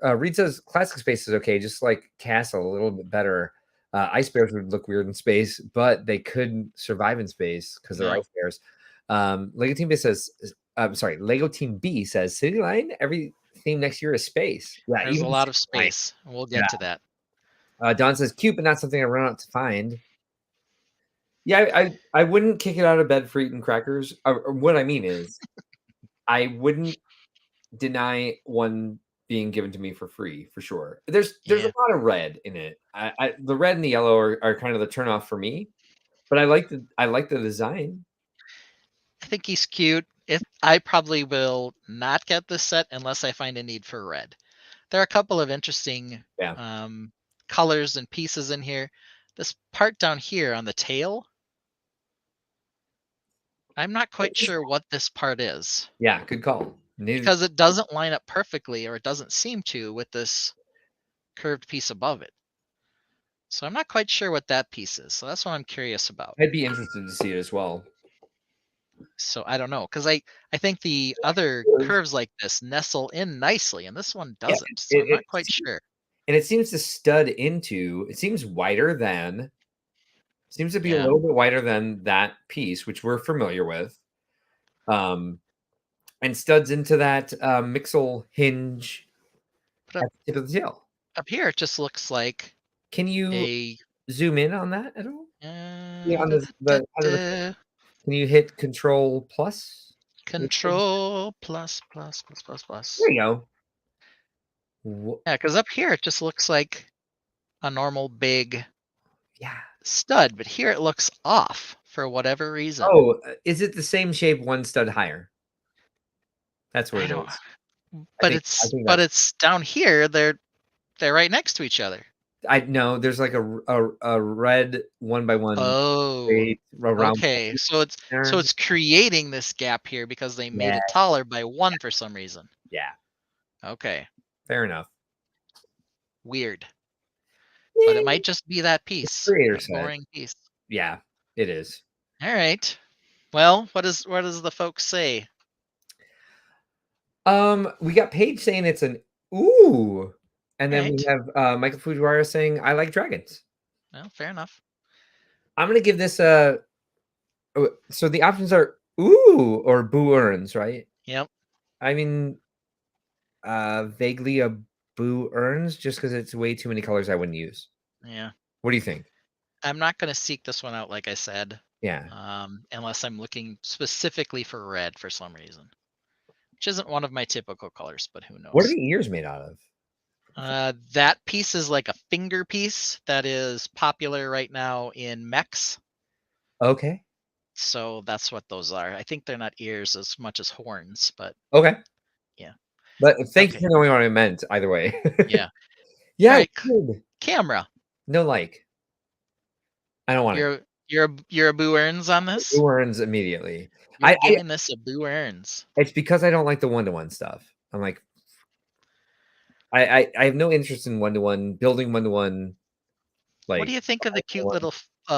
Reed says classic space is okay, just like Castle, a little bit better. Ice bears would look weird in space, but they could survive in space because they're ice bears. Lego Team B says, Lego Team B says City Line, everything theme next year is space. Yeah, There's a even lot of sci-fi. space. We'll get Yeah. to that. Don says cute, but not something I run out to find. Yeah, I wouldn't kick it out of bed for eating crackers. Or what I mean is, I wouldn't deny one being given to me for free for sure. There's Yeah. a lot of red in it. The red and the yellow are kind of the turnoff for me, but I like the design. I think he's cute. I probably will not get this set unless I find a need for red. There are a couple of interesting Yeah, colors and pieces in here. This part down here on the tail, I'm not quite sure what this part is yeah, good call. because it doesn't line up perfectly, or it doesn't seem to, with this curved piece above it. So I'm not quite sure what that piece is. So that's what I'm curious about. I'd be interested to see it as well. So I don't know, because I think the other curves like this nestle in nicely, and this one Yeah, doesn't. So I'm not quite sure. And it seems to stud into. It seems wider than. Seems to be a Yeah. little bit wider than that piece, which we're familiar with. And studs into that mixel hinge But at the tip of the tail. up here, it just looks like Can you a. zoom in on that at all? Yeah, on Da-da-da-da. can you hit Control plus? Control plus plus plus plus plus. There you go. Yeah, because up here it just looks like a normal big Yeah. stud, but here it looks off for whatever reason. Oh, is it the same shape, one stud higher? That's what I it don't. is. But I it's think it's down here. They're right next to each other. I know there's like a red 1x1 Oh, shade around okay. So there. it's creating this gap here because they made Yeah, it taller by 1 for some reason. yeah, Okay, fair enough. weird. But it might just be that piece, Creator that said. boring piece. Yeah, it is. All right. Well, what does the folks say? We got Paige saying it's an ooh, and then we Right. have Michael Fujiwara saying I like dragons. Well, fair enough. I'm gonna give this a. So the options are ooh or boo earns, right? Yep. I mean, vaguely a boo earns just because it's way too many colors I wouldn't use. Yeah. What do you think? I'm not going to seek this one out, like I said, Yeah. unless I'm looking specifically for red for some reason, which isn't one of my typical colors, but who knows? What are the ears made out of? That piece is like a finger piece that is popular right now in mechs. Okay. So that's what those are. I think they're not ears as much as horns, but Okay. yeah. But thank you Okay. for knowing what I meant either way. Yeah. Yeah. Right. Good. Camera. No like. I don't want it. You're a boo earns on this? Boo earns immediately. You're giving this a boo earns. It's because I don't like the one-to-one stuff. I'm like, I have no interest in one-to-one, building one-to-one. Like, What do you think of the cute little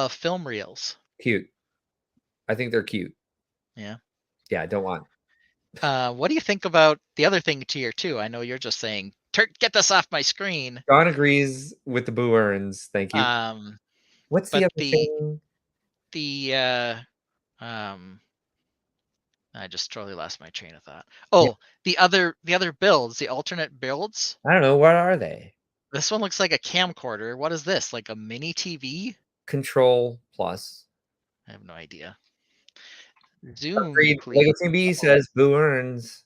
film reels? cute. I think they're cute. Yeah. Yeah, I don't want. What do you think about the other thing tier 2? I know you're just saying, get this off my screen. John agrees with the boo earns. Thank you. What's the other thing? I just totally lost my train of thought. Oh, yeah. the other builds, the alternate builds. I don't know. What are they? This one looks like a camcorder. What is this? Like a mini TV? Control plus. I have no idea. Zoom, Agreed. please. Lego B says boo earns.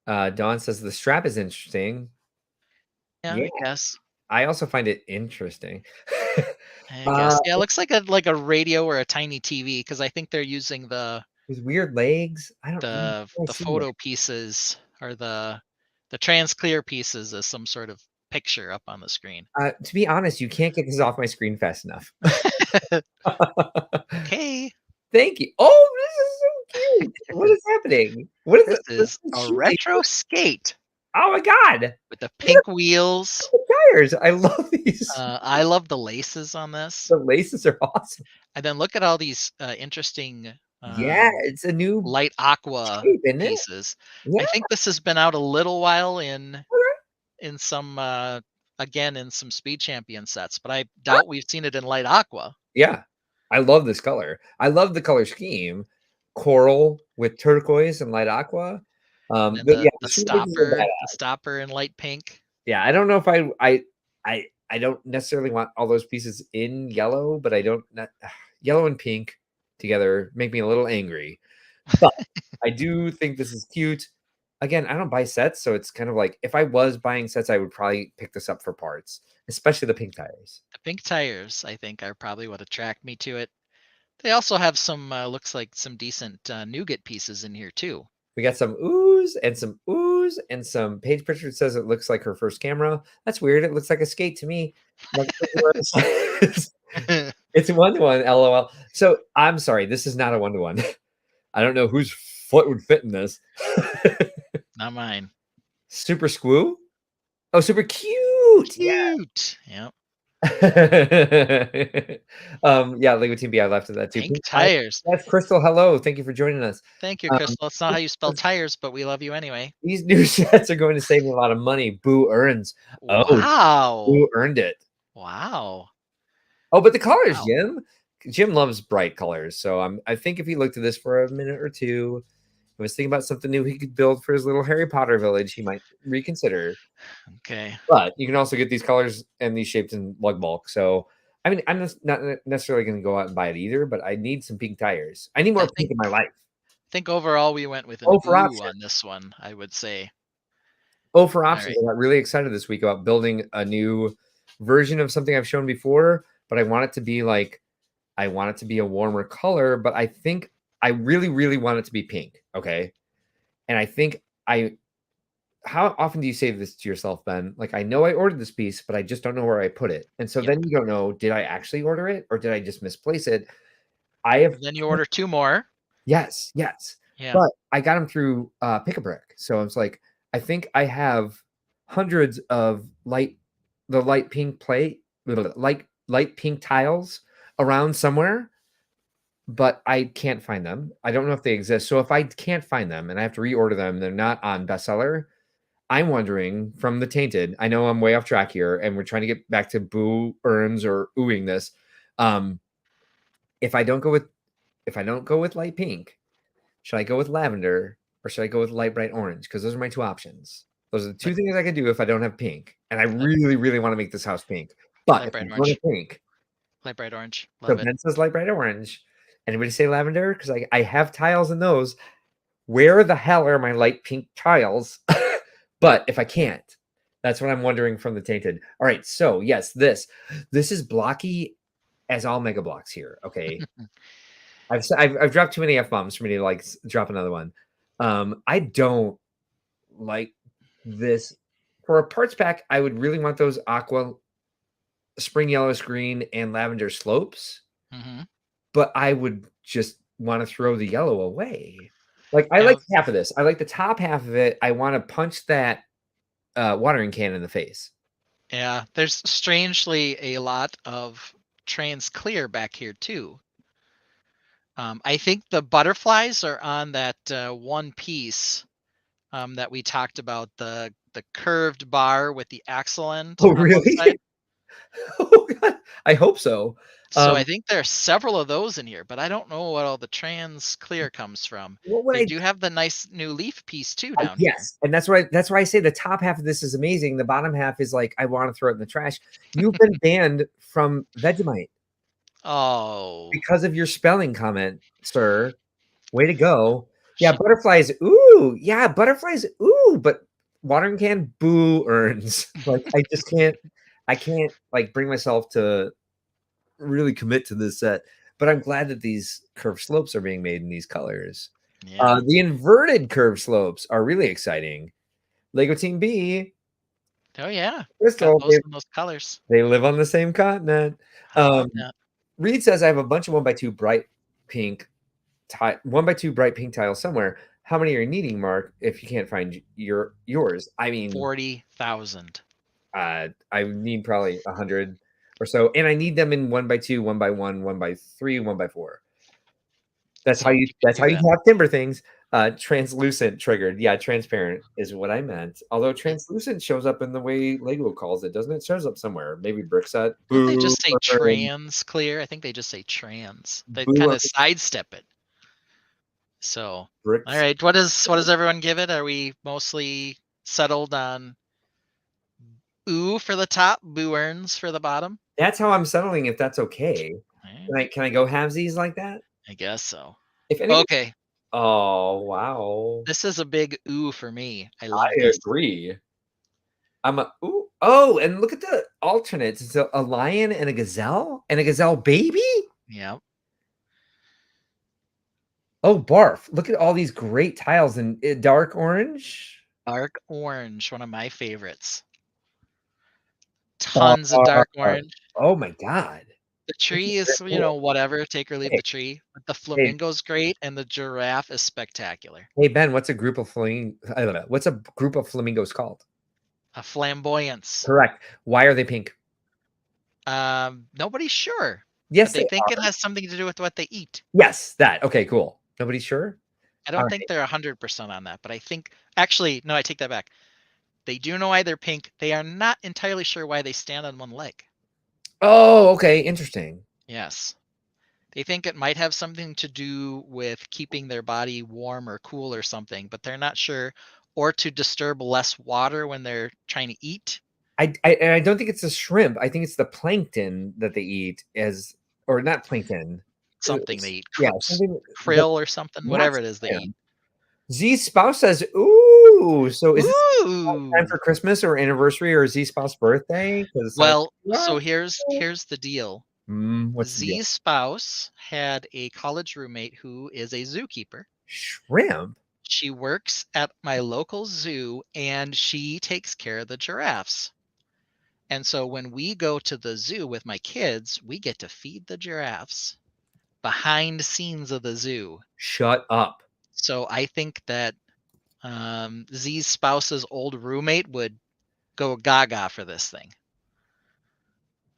Dawn says the strap is interesting. Yeah, I guess. I also find it interesting. I guess. Yeah, it looks like a radio or a tiny TV because I think they're using with weird legs. I don't the photo pieces or the trans clear pieces as some sort of picture up on the screen. To be honest, you can't get this off my screen fast enough. Okay. Thank you. Oh, this is so cute. What is happening? What is this? Is a retro skate. Oh my god! With the pink wheels. Tires. I love these. I love the laces on this. The laces are awesome. And then look at all these interesting. Yeah, it's a new light aqua shape, pieces. Yeah. I think this has been out a little while in some again in some Speed Champion sets, but I doubt we've seen it in light aqua. Yeah, I love this color. I love the color scheme. Coral with turquoise and light aqua. And then Yeah, the shoelaces are badass. stopper in light pink. Yeah, I don't know if I don't necessarily want all those pieces in yellow, but I don't yellow and pink together make me a little angry. But I do think this is cute. Again, I don't buy sets, so it's kind of like if I was buying sets, I would probably pick this up for parts, especially the pink tires. The pink tires, I think, are probably what attract me to it. They also have some looks like some decent nougat pieces in here too. We got some oohs and some page picture. It says it looks like her first camera. That's weird. It looks like a skate to me. It's a 1-to-1, LOL. So I'm sorry, this is not a 1-to-1. I don't know whose foot would fit in this. Not mine. Super squoo? Oh, super cute. Cute. Yep. Yeah, Lego Team B, I left it that too. Pink tires. That's Crystal. Hello. Thank you for joining us. Thank you, Crystal. It's not how you spell tires, but we love you anyway. These new sets are going to save me a lot of money. Boo earns. Oh, wow. Boo earned it. Wow. Oh, but the colors, Wow. Jim. Jim loves bright colors. So I think if he looked at this for a minute or two, and was thinking about something new he could build for his little Harry Potter village, he might reconsider. Okay. But you can also get these colors and these shapes in lug bulk. So I mean, I'm not necessarily going to go out and buy it either, but I need some pink tires. I need more pink in my life. I think overall we went with an Oh, for ooh options. on this one, I would say. Oh, for options. Right. I got really excited this week about building a new version of something I've shown before, but I want it to be like, I want it to be a warmer color, but I think I really, really want it to be pink. Okay. And I think how often do you say this to yourself, Ben? Like, I know I ordered this piece, but I just don't know where I put it. And so then you don't know, did I actually order it or did I just misplace it? Then you order 2 more. Yes. Yeah. But I got them through Pick-a-Brick. So it's like, I think I have hundreds of light pink tiles around somewhere, but I can't find them. I don't know if they exist. So if I can't find them and I have to reorder them, they're not on bestseller. I'm wondering from the tainted. I know I'm way off track here, and we're trying to get back to boo earns or oohing this. If I don't go with light pink, should I go with lavender or should I go with light bright orange? Because those are my 2 options. Those are the 2 things I could do if I don't have pink. And I really, really want to make this house pink. But if I'm going to pink, light bright orange. Love it. Ben says light bright orange. Anybody say lavender? Because I have tiles in those. Where the hell are my light pink tiles? But if I can't, that's what I'm wondering from the tainted. All right, so yes, this is blocky as all mega blocks here. Okay, I've dropped too many f-bombs for me to like drop another one. I don't like this for a parts pack. I would really want those aqua, spring yellowish green, and lavender slopes. But I would just want to throw the yellow away. Like I like half of this. I like the top half of it. I want to punch that watering can in the face. Yeah, there's strangely a lot of trans clear back here too. I think the butterflies are on that one piece that we talked about, the curved bar with the axle end. Oh, really? Oh, God. I hope so. So I think there are several of those in here, but I don't know what all the trans clear comes from. They do have the nice new leaf piece too down here. Yes, and that's why I say the top half of this is amazing. The bottom half is like I want to throw it in the trash. You've been banned from Vegemite. Oh. Because of your spelling comment, sir. Way to go. Yeah, butterflies. Ooh, yeah, butterflies. Ooh, but watering can boo earns. Like I just can't. I can't like bring myself to really commit to this set. But I'm glad that these curved slopes are being made in these colors. Yeah. The inverted curved slopes are really exciting. Lego Team B. Oh yeah. Crystal, those colors. They live on the same continent. Reed says I have a bunch of 1x2 bright pink 1x2 bright pink tiles somewhere. How many are you needing, Mark? If you can't find yours, I mean 40,000. I need probably 100 or so, and I need them in 1x2, 1x1, 1x3, 1x4. That's how you have timber things. Translucent triggered. Yeah, transparent is what I meant. Although translucent shows up in the way Lego calls it, doesn't it? Shows up somewhere. Maybe brick set. Don't they just say trans clear? I think they just say trans. They kind of sidestep it. So, all Bricks. right, what does everyone give it? Are we mostly settled on ooh for the top, boo earns for the bottom? That's how I'm settling, if that's okay. Right, Can I go halvesies like that? I guess so. If anyone Okay, Oh, wow. this is a big ooh for me. I love I this. agree. I'm a ooh, oh, and look at the alternates. It's a lion and a gazelle baby? Yep. Oh, barf. Look at all these great tiles in dark orange. Dark orange, one of my favorites. Tons of Barf. dark orange. Oh my god. The This is tree very is, cool. whatever, take or leave Hey, the tree. But the hey, flamingo's great, and the giraffe is spectacular. hey, Ben, what's a group of flamingos called? A flamboyance. Correct. Why are they pink? Nobody's sure, but Yes, they they think it are. has something to do with what they eat. Yes, that. Okay, cool. Nobody's sure? I All don't think right. they're 100% on that, but I think actually, no, I take that back. They do know why they're pink. They are not entirely sure why they stand on one leg. Oh, okay, interesting. Yes. They think it might have something to do with keeping their body warm or cool or something, but they're not sure, or to disturb less water when they're trying to eat. I don't think it's a shrimp. I think it's the plankton that they eat as or not plankton. Something they eat, Yeah, something but krill or something, not whatever it is they eat. shrimp. Z's spouse says, "Ooh, so is this time Ooh. for Christmas or anniversary or Z's spouse birthday?" Because it sounds Well, so like here's the deal. what's the deal? Z's spouse had a college roommate who is a zookeeper. Shrimp? She works at my local zoo and she takes care of the giraffes. And so when we go to the zoo with my kids, we get to feed the giraffes behind scenes of the zoo. Shut up. So I think that Z's spouse's old roommate would go gaga for this thing.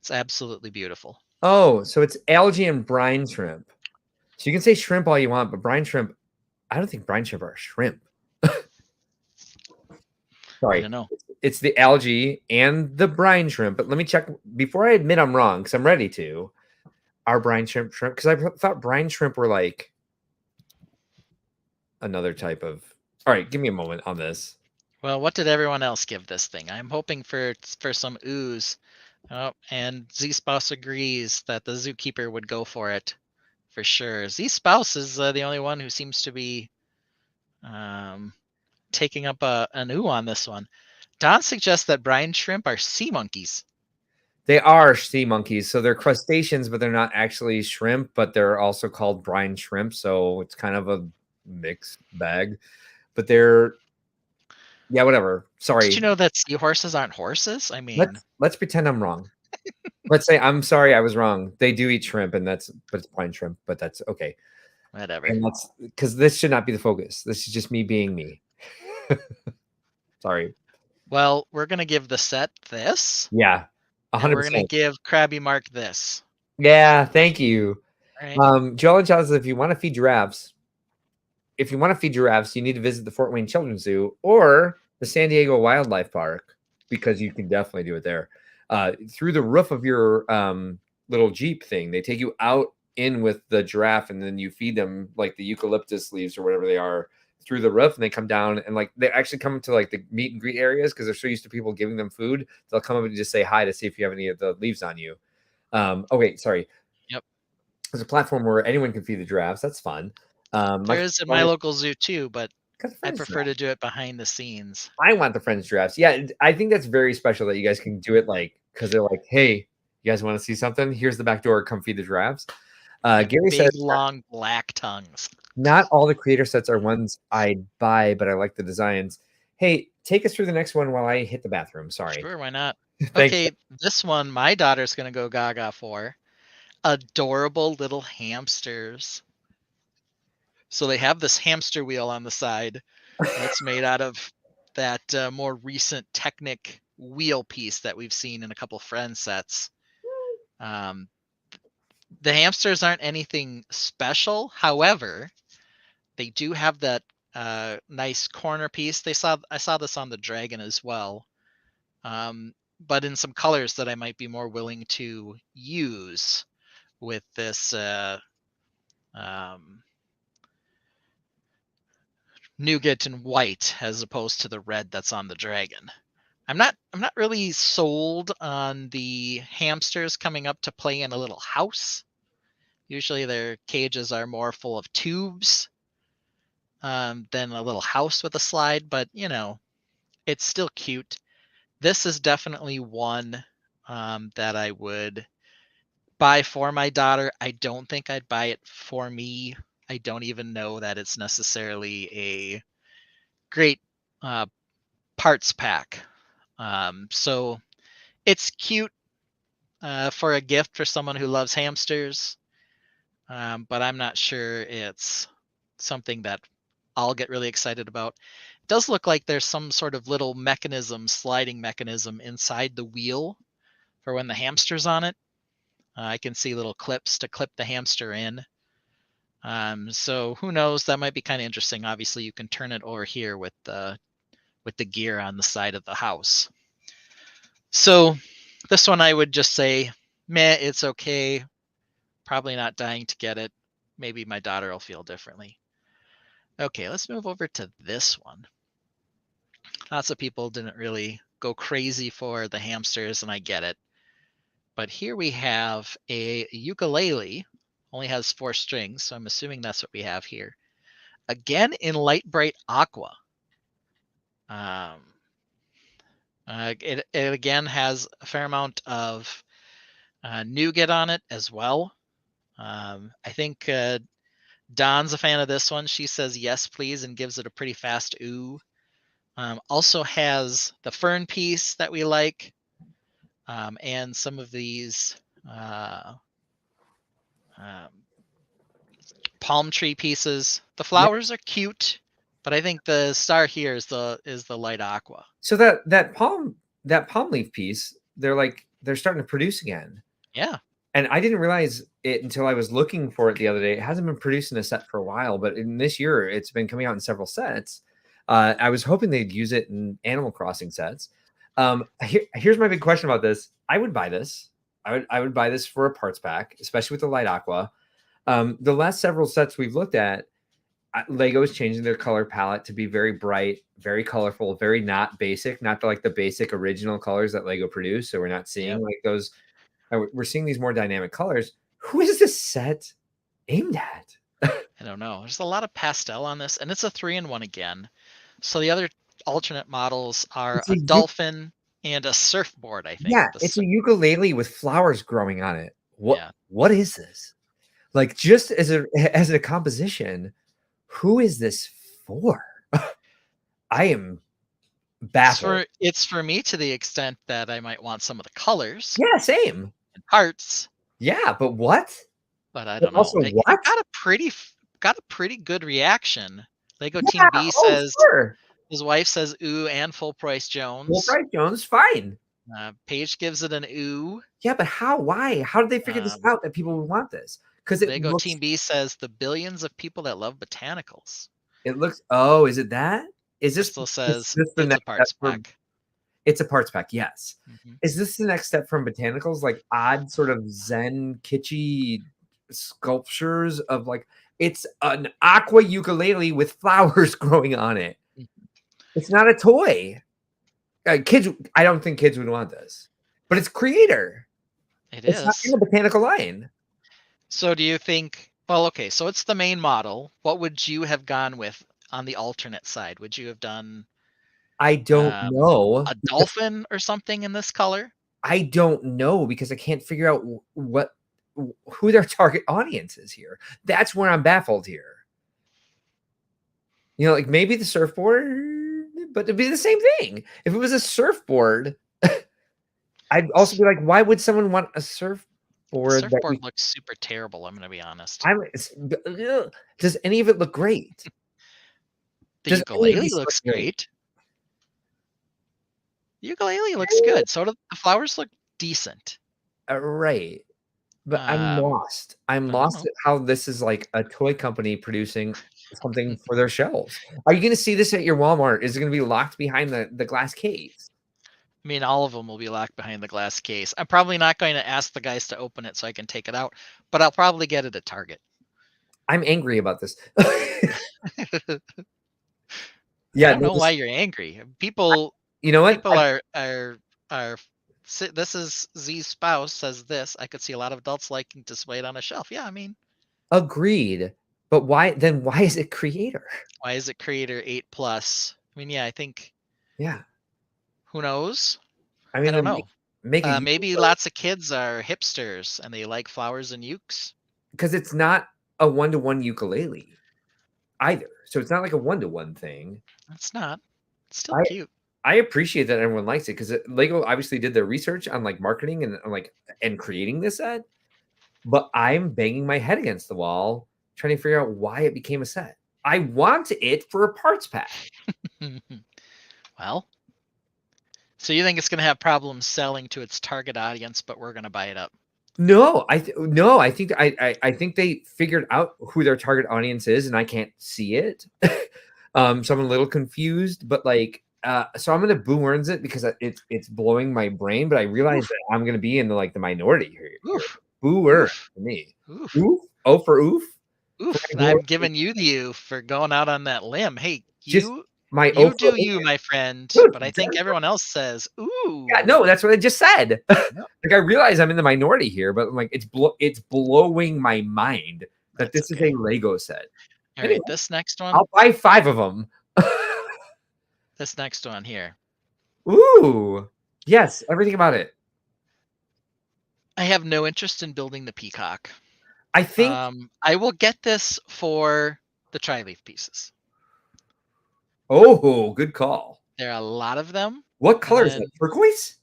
It's absolutely beautiful. Oh, so it's algae and brine shrimp. So you can say shrimp all you want, but brine shrimp, I don't think brine shrimp are shrimp. I Sorry. don't know. It's the algae and the brine shrimp. But let me check before I admit I'm wrong, because I'm ready to. Are brine shrimp? Because I thought brine shrimp were like another type of. All right, give me a moment on this. Well, what did everyone else give this thing? I'm hoping for some ooze. Oh, and Z Spouse agrees that the zookeeper would go for it for sure. Z Spouse is the only one who seems to be taking up an ooh on this one. Don suggests that brine shrimp are sea monkeys. They are sea monkeys, so they're crustaceans, but they're not actually shrimp. But they're also called brine shrimp, so it's kind of a mixed bag. But they're yeah, whatever. Did you Sorry. know that seahorses aren't horses? I mean, Let's pretend I'm wrong. Let's say I'm sorry, I was wrong. They do eat shrimp, and but it's brine shrimp, but that's okay. whatever. And that's because this should not be the focus. This is just me being me. Sorry. Well, we're gonna give the set this, Yeah, and we're gonna 100%. give Krabby Mark this. Yeah, thank you. All right. Joel and Charles, if you want to feed giraffes, you need to visit the Fort Wayne Children's Zoo or the San Diego Wildlife Park because you can definitely do it there. Through the roof of your little Jeep thing, they take you out in with the giraffe and then you feed them like the eucalyptus leaves or whatever they are through the roof and they come down and like they actually come to like the meet and greet areas because they're so used to people giving them food. They'll come up and just say hi to see if you have any of the leaves on you. Oh wait, sorry. Yep. There's a platform where anyone can feed the giraffes. That's fun. My There is at my local zoo too, but got the I French prefer to giraffe. do it behind the scenes. I want the French giraffes. Yeah, I think that's very special that you guys can do it like because they're like, hey, you guys want to see something? Here's the back door. Come feed the giraffes. Gary says Big long black tongues. not all the creator sets are ones I'd buy, but I like the designs. Hey, take us through the next one while I hit the bathroom. Sorry. Sure, why not? Thank you. Okay, this one my daughter's gonna go gaga for. Adorable little hamsters. So they have this hamster wheel on the side that's made out of that more recent Technic wheel piece that we've seen in a couple friend sets. Um, the hamsters aren't anything special. However, they do have that nice corner piece. I saw this on the dragon as well, but in some colors that I might be more willing to use with this um, nougat and white as opposed to the red that's on the dragon. I'm not really sold on the hamsters coming up to play in a little house. Usually their cages are more full of tubes than a little house with a slide, but you know, it's still cute. This is definitely one that I would buy for my daughter. I don't think I'd buy it for me. I don't even know that it's necessarily a great parts pack. So it's cute for a gift for someone who loves hamsters, but I'm not sure it's something that I'll get really excited about. It does look like there's some sort of little mechanism, sliding mechanism inside the wheel for when the hamster's on it. I can see little clips to clip the hamster in. So who knows? That might be kind of interesting. Obviously, you can turn it over here with the gear on the side of the house. So this one I would just say, meh, it's okay. Probably not dying to get it. Maybe my daughter will feel differently. Okay, let's move over to this one. Lots of people didn't really go crazy for the hamsters, and I get it. But here we have a ukulele. Only has 4 strings, so I'm assuming that's what we have here. Again, in light bright aqua. It again has a fair amount of nougat on it as well. I think Dawn's a fan of this one. She says yes, please, and gives it a pretty fast ooh. Also has the fern piece that we like, and some of these palm tree pieces. The flowers are cute, but I think the star here is the light aqua. So that palm leaf piece, they're starting to produce again. Yeah. And I didn't realize it until I was looking for it the other day. It hasn't been produced in a set for a while, but in this year, it's been coming out in several sets. I was hoping they'd use it in Animal Crossing sets. Here's my big question about this. I would buy this. I would buy this for a parts pack, especially with the light aqua. The last several sets we've looked at, Lego is changing their color palette to be very bright, very colorful, very not basic, not like the basic original colors that Lego produced. So we're not seeing like those. We're seeing these more dynamic colors. Who is this set aimed at? I don't know. There's a lot of pastel on this, and it's a 3-in-1 again. So the other alternate models are a dolphin and a surfboard, I think. Yeah, it's a ukulele with flowers growing on it. What is this? Like, just as a composition, who is this for? I am baffled. It's for me to the extent that I might want some of the colors. Yeah, same. And parts. Yeah, but what? But I don't know. Also, it what? Got a pretty good reaction. Lego Team B says his wife says ooh and Full Price Jones. Full Price Jones, fine. Paige gives it an ooh. Yeah, but how? Why? How did they figure this out that people would want this? Because Lego Team B says the billions of people that love botanicals. It looks. Oh, is it that? Is this Crystal says it's a parts pack? It's a parts pack. Yes. Is this the next step from botanicals? Like odd sort of Zen kitschy sculptures of like it's an aqua ukulele with flowers growing on it. It's not a toy. Kids, I don't think kids would want this, but it's creator. It's not in the botanical line. So do you think? Well, okay. So it's the main model. What would you have gone with on the alternate side? Would you have done? I don't know. A dolphin or something in this color? I don't know because I can't figure out who their target audience is here. That's where I'm baffled here. You know, like maybe the surfboard, but it'd be the same thing. If it was a surfboard, I'd also be like, why would someone want a surfboard? The surfboard looks super terrible. I'm going to be honest. Does any of it look great? The ukulele looks great. The ukulele looks good. So do the flowers look decent. Right. But I'm lost. I'm lost at how this is like a toy company producing something for their shelves. Are you going to see this at your Walmart? Is it going to be locked behind the glass case? I mean, all of them will be locked behind the glass case. I'm probably not going to ask the guys to open it so I can take it out, but I'll probably get it at Target. I'm angry about this. Yeah, I don't know why you're angry. People, you know what? people are. This is Z's spouse says this. I could see a lot of adults liking to display it on a shelf. Yeah, I mean, Agreed. But why then? Why is it creator? why is it creator 8+? I mean, yeah, I think. Yeah, Who knows? I I mean, don't know. make a Maybe lots of kids are hipsters and they like flowers and ukes. because it's not a one-to-one ukulele either. So it's not like a one-to-one thing. It's not. It's still I cute. I appreciate that everyone likes it because Lego obviously did their research on like marketing and and creating this set. But I'm banging my head against the wall trying to figure out why it became a set. I want it for a parts pack. Well, so you think it's going to have problems selling to its target audience, but we're going to buy it up? No, I think I think they figured out who their target audience is, and I can't see it. So I'm a little confused, but like, so I'm gonna boo earns it because it's blowing my brain. But I realize that I'm gonna be in the minority here. Oof. Boo earn Oof. for me. Oof. Oof. Oh for oof. Oof. I'm giving you the oof for going out on that limb. Hey, Just you my you for do you, my friend. But I think everyone else says, ooh. Yeah, no, that's what I just said. No, Like I realize I'm in the minority here, but I'm like it's blowing my mind that that's this is okay. a Lego set. All Anyway, right, this next one. I'll buy 5 of them. This next one here. Ooh. Yes, everything about it. I have no interest in building the peacock. I think I will get this for the tri-leaf pieces. oh, good call. There are a lot of them. What And color is then, that? Turquoise?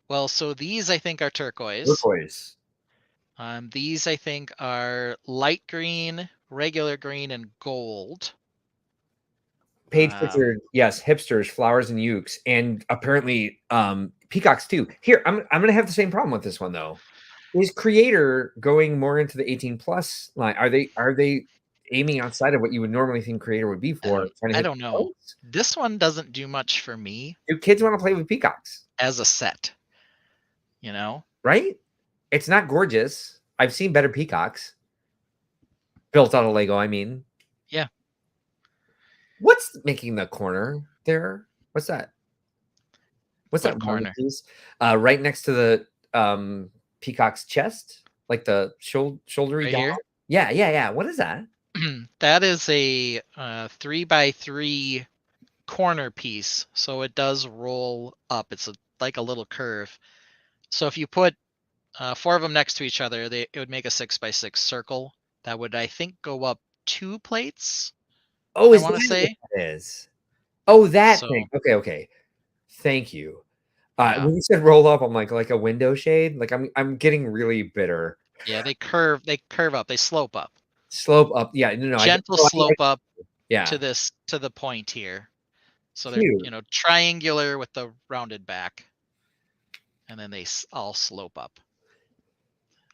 well, so these I think are turquoise. Turquoise. These I think are light green, regular green, and gold. Page picture, yes, hipsters, flowers and ukes, and apparently peacocks too. Here, I'm gonna have the same problem with this one though. Is creator going more into the 18 plus line? Are they aiming outside of what you would normally think creator would be for? Trying to I hit don't know. This one doesn't do much for me. Do kids want to play with peacocks? As a set, you know? Right? It's not gorgeous. I've seen better peacocks built out of Lego. I mean, yeah. What's making the corner there? What's that? What's What that corner? Piece? Right next to the peacock's chest, like the shouldery right down. here. Yeah. What is that? That is a 3x3 corner piece, so it does roll up. It's like a little curve. So if you put 4 of them next to each other, it would make a 6x6 circle. That would, I think, go up 2 plates. Oh, I is want to that say. what that is? Oh, that So, thing. Okay. Thank you. yeah. When you said roll up, I'm like a window shade. Like I'm getting really bitter. Yeah, they curve up, they slope up. Slope up. Yeah, no. Gentle slope up yeah. to the point here. So Cute. they're triangular with the rounded back. And then they all slope up.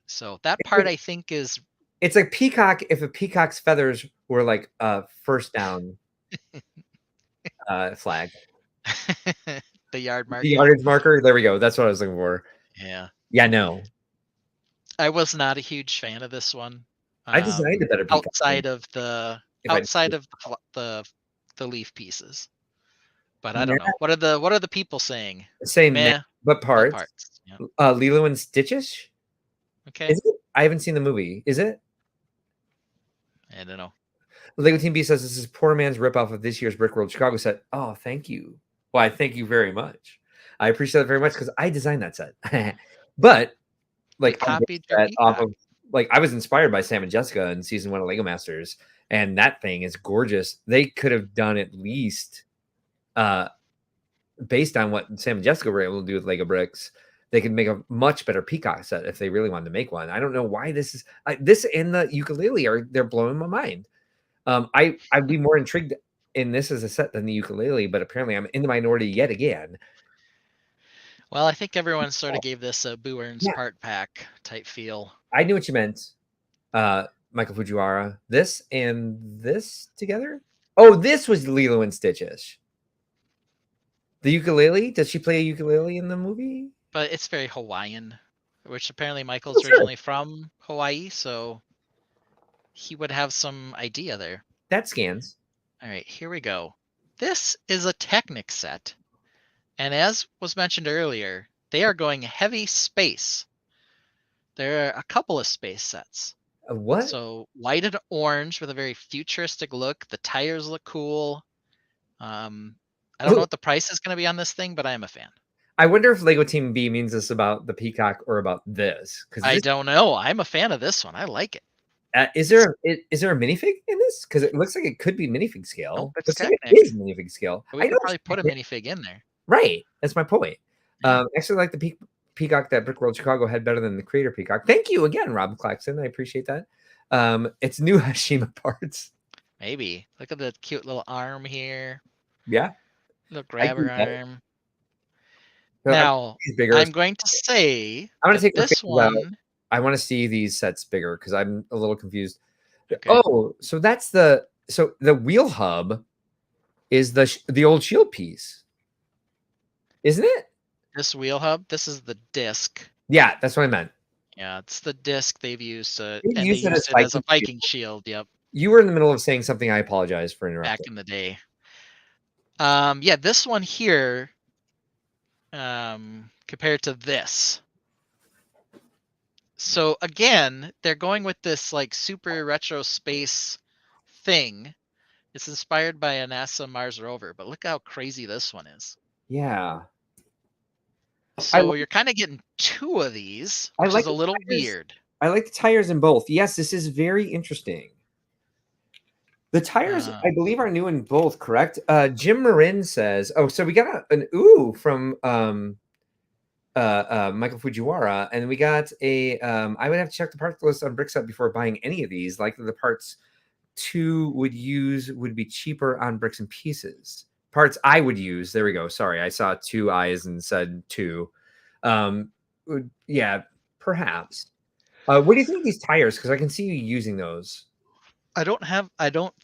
So that part I think is it's like peacock if a peacock's feathers were like a first down flag. the yard marker. The yardage marker. There we go. That's what I was looking for. Yeah. Yeah, no. I was not a huge fan of this one. I designed a better peacock. Outside of the leaf pieces. But I don't know. What are the people saying? Same, but parts. Yeah. Lilo and Stitches. Okay. Is it? I haven't seen the movie. Is it? I don't know. Lego Team B says this is poor man's ripoff of this year's Brickworld Chicago set. Oh, thank you. Why, thank you very much. I appreciate that very much because I designed that set. But like copied that off of like I was inspired by Sam and Jessica in season 1 of Lego Masters, and that thing is gorgeous. They could have done at least based on what Sam and Jessica were able to do with Lego bricks. They could make a much better peacock set if they really wanted to make one. I don't know why this is this and the ukulele they're blowing my mind. I'd be more intrigued in this as a set than the ukulele, but apparently I'm in the minority yet again. Well, I think everyone sort of gave this a Boo Earns part pack type feel. I knew what you meant, Michael Fujiwara. This and this together? Oh, this was Lilo and Stitches. The ukulele? Does she play a ukulele in the movie? But it's very Hawaiian, which apparently Michael's originally from Hawaii, so he would have some idea there. That scans. All right, here we go. This is a Technic set. And as was mentioned earlier, they are going heavy space. There are a couple of space sets. What? So white and orange with a very futuristic look. The tires look cool. I don't know what the price is going to be on this thing, but I am a fan. I wonder if Lego Team B means this about the Peacock or about this. Because I don't know. I'm a fan of this one. I like it. is there a minifig in this? Because it looks like it could be minifig scale. Nope, it's Looks like Technic. it is minifig scale. We could probably put a minifig in there. Right. That's my point. Yeah. Actually, like the Peacock that Brickworld Chicago had better than the Creator Peacock. Thank you again, Rob Claxton. I appreciate that. It's new Hashima parts. Maybe. Look at the cute little arm here. Yeah. Little grabber arm. So now, I'm going to say I'm going to take this one. I want to see these sets bigger because I'm a little confused. Okay. Oh, so that's the wheel hub is the old shield piece, isn't it? This wheel hub. This is the disc. Yeah, that's what I meant. Yeah, it's the disc they've used, and they used it as a Viking shield. Yep. You were in the middle of saying something. I apologize for interrupting. Back in the day. Yeah, this one here. Compared to this. So again, they're going with this like super retro space thing. It's inspired by a NASA Mars rover, but look how crazy this one is. Yeah. So you're kind of getting two of these, which is a little weird. I like the tires in both. Yes, this is very interesting. The tires, I believe, are new in both, correct? Jim Marin says, oh, so we got an ooh from Michael Fujiwara, and we got a I would have to check the parts list on Brickset before buying any of these. Likely the parts would be cheaper on Bricks and Pieces. Parts I would use. There we go. Sorry, I saw two eyes and said two. Yeah, perhaps. What do you think of these tires? Because I can see you using those. I don't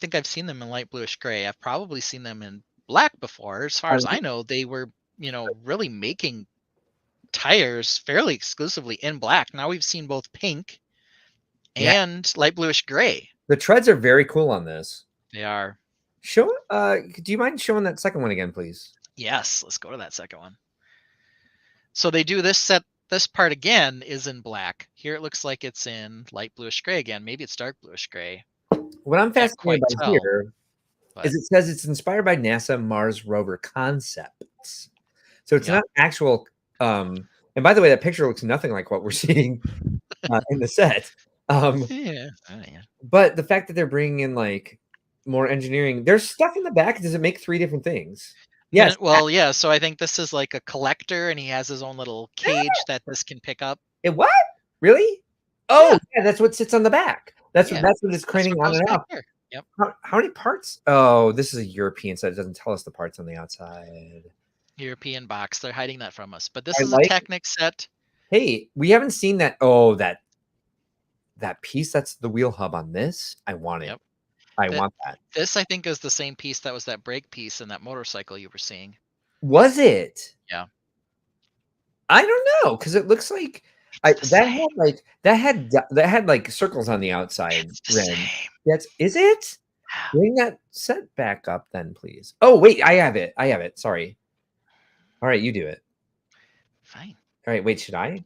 think I've seen them in light bluish gray. I've probably seen them in black before. As far as I know, they were, really making tires fairly exclusively in black. Now we've seen both pink and light bluish gray. The treads are very cool on this. They are. Do you mind showing that second one again, please? Yes, let's go to that second one. So they do this part again is in black. Here it looks like it's in light bluish gray again. Maybe it's dark bluish gray. What I'm fascinated by here is it says it's inspired by NASA Mars rover concepts. So it's not actual. And by the way, that picture looks nothing like what we're seeing in the set. But the fact that they're bringing in like more engineering, there's stuff in the back. Does it make three different things? Yes. Well, yeah. So I think this is like a collector, and he has his own little cage that this can pick up. What? Really? Oh, yeah. That's what sits on the back. That's what it's craning on and off. Yep. How many parts? Oh, this is a European set. It doesn't tell us the parts on the outside. European box. They're hiding that from us. But this is a Technic set. Hey, we haven't seen that. Oh, that piece. That's the wheel hub on this. I want it. Yep. I want that. This, I think, is the same piece that was that brake piece in that motorcycle you were seeing. Was it? Yeah. I don't know, because it looks like that had like circles on the outside. Is it? Bring that set back up then, please. Oh wait, I have it. Sorry. All right, you do it. Fine. All right, wait, should I?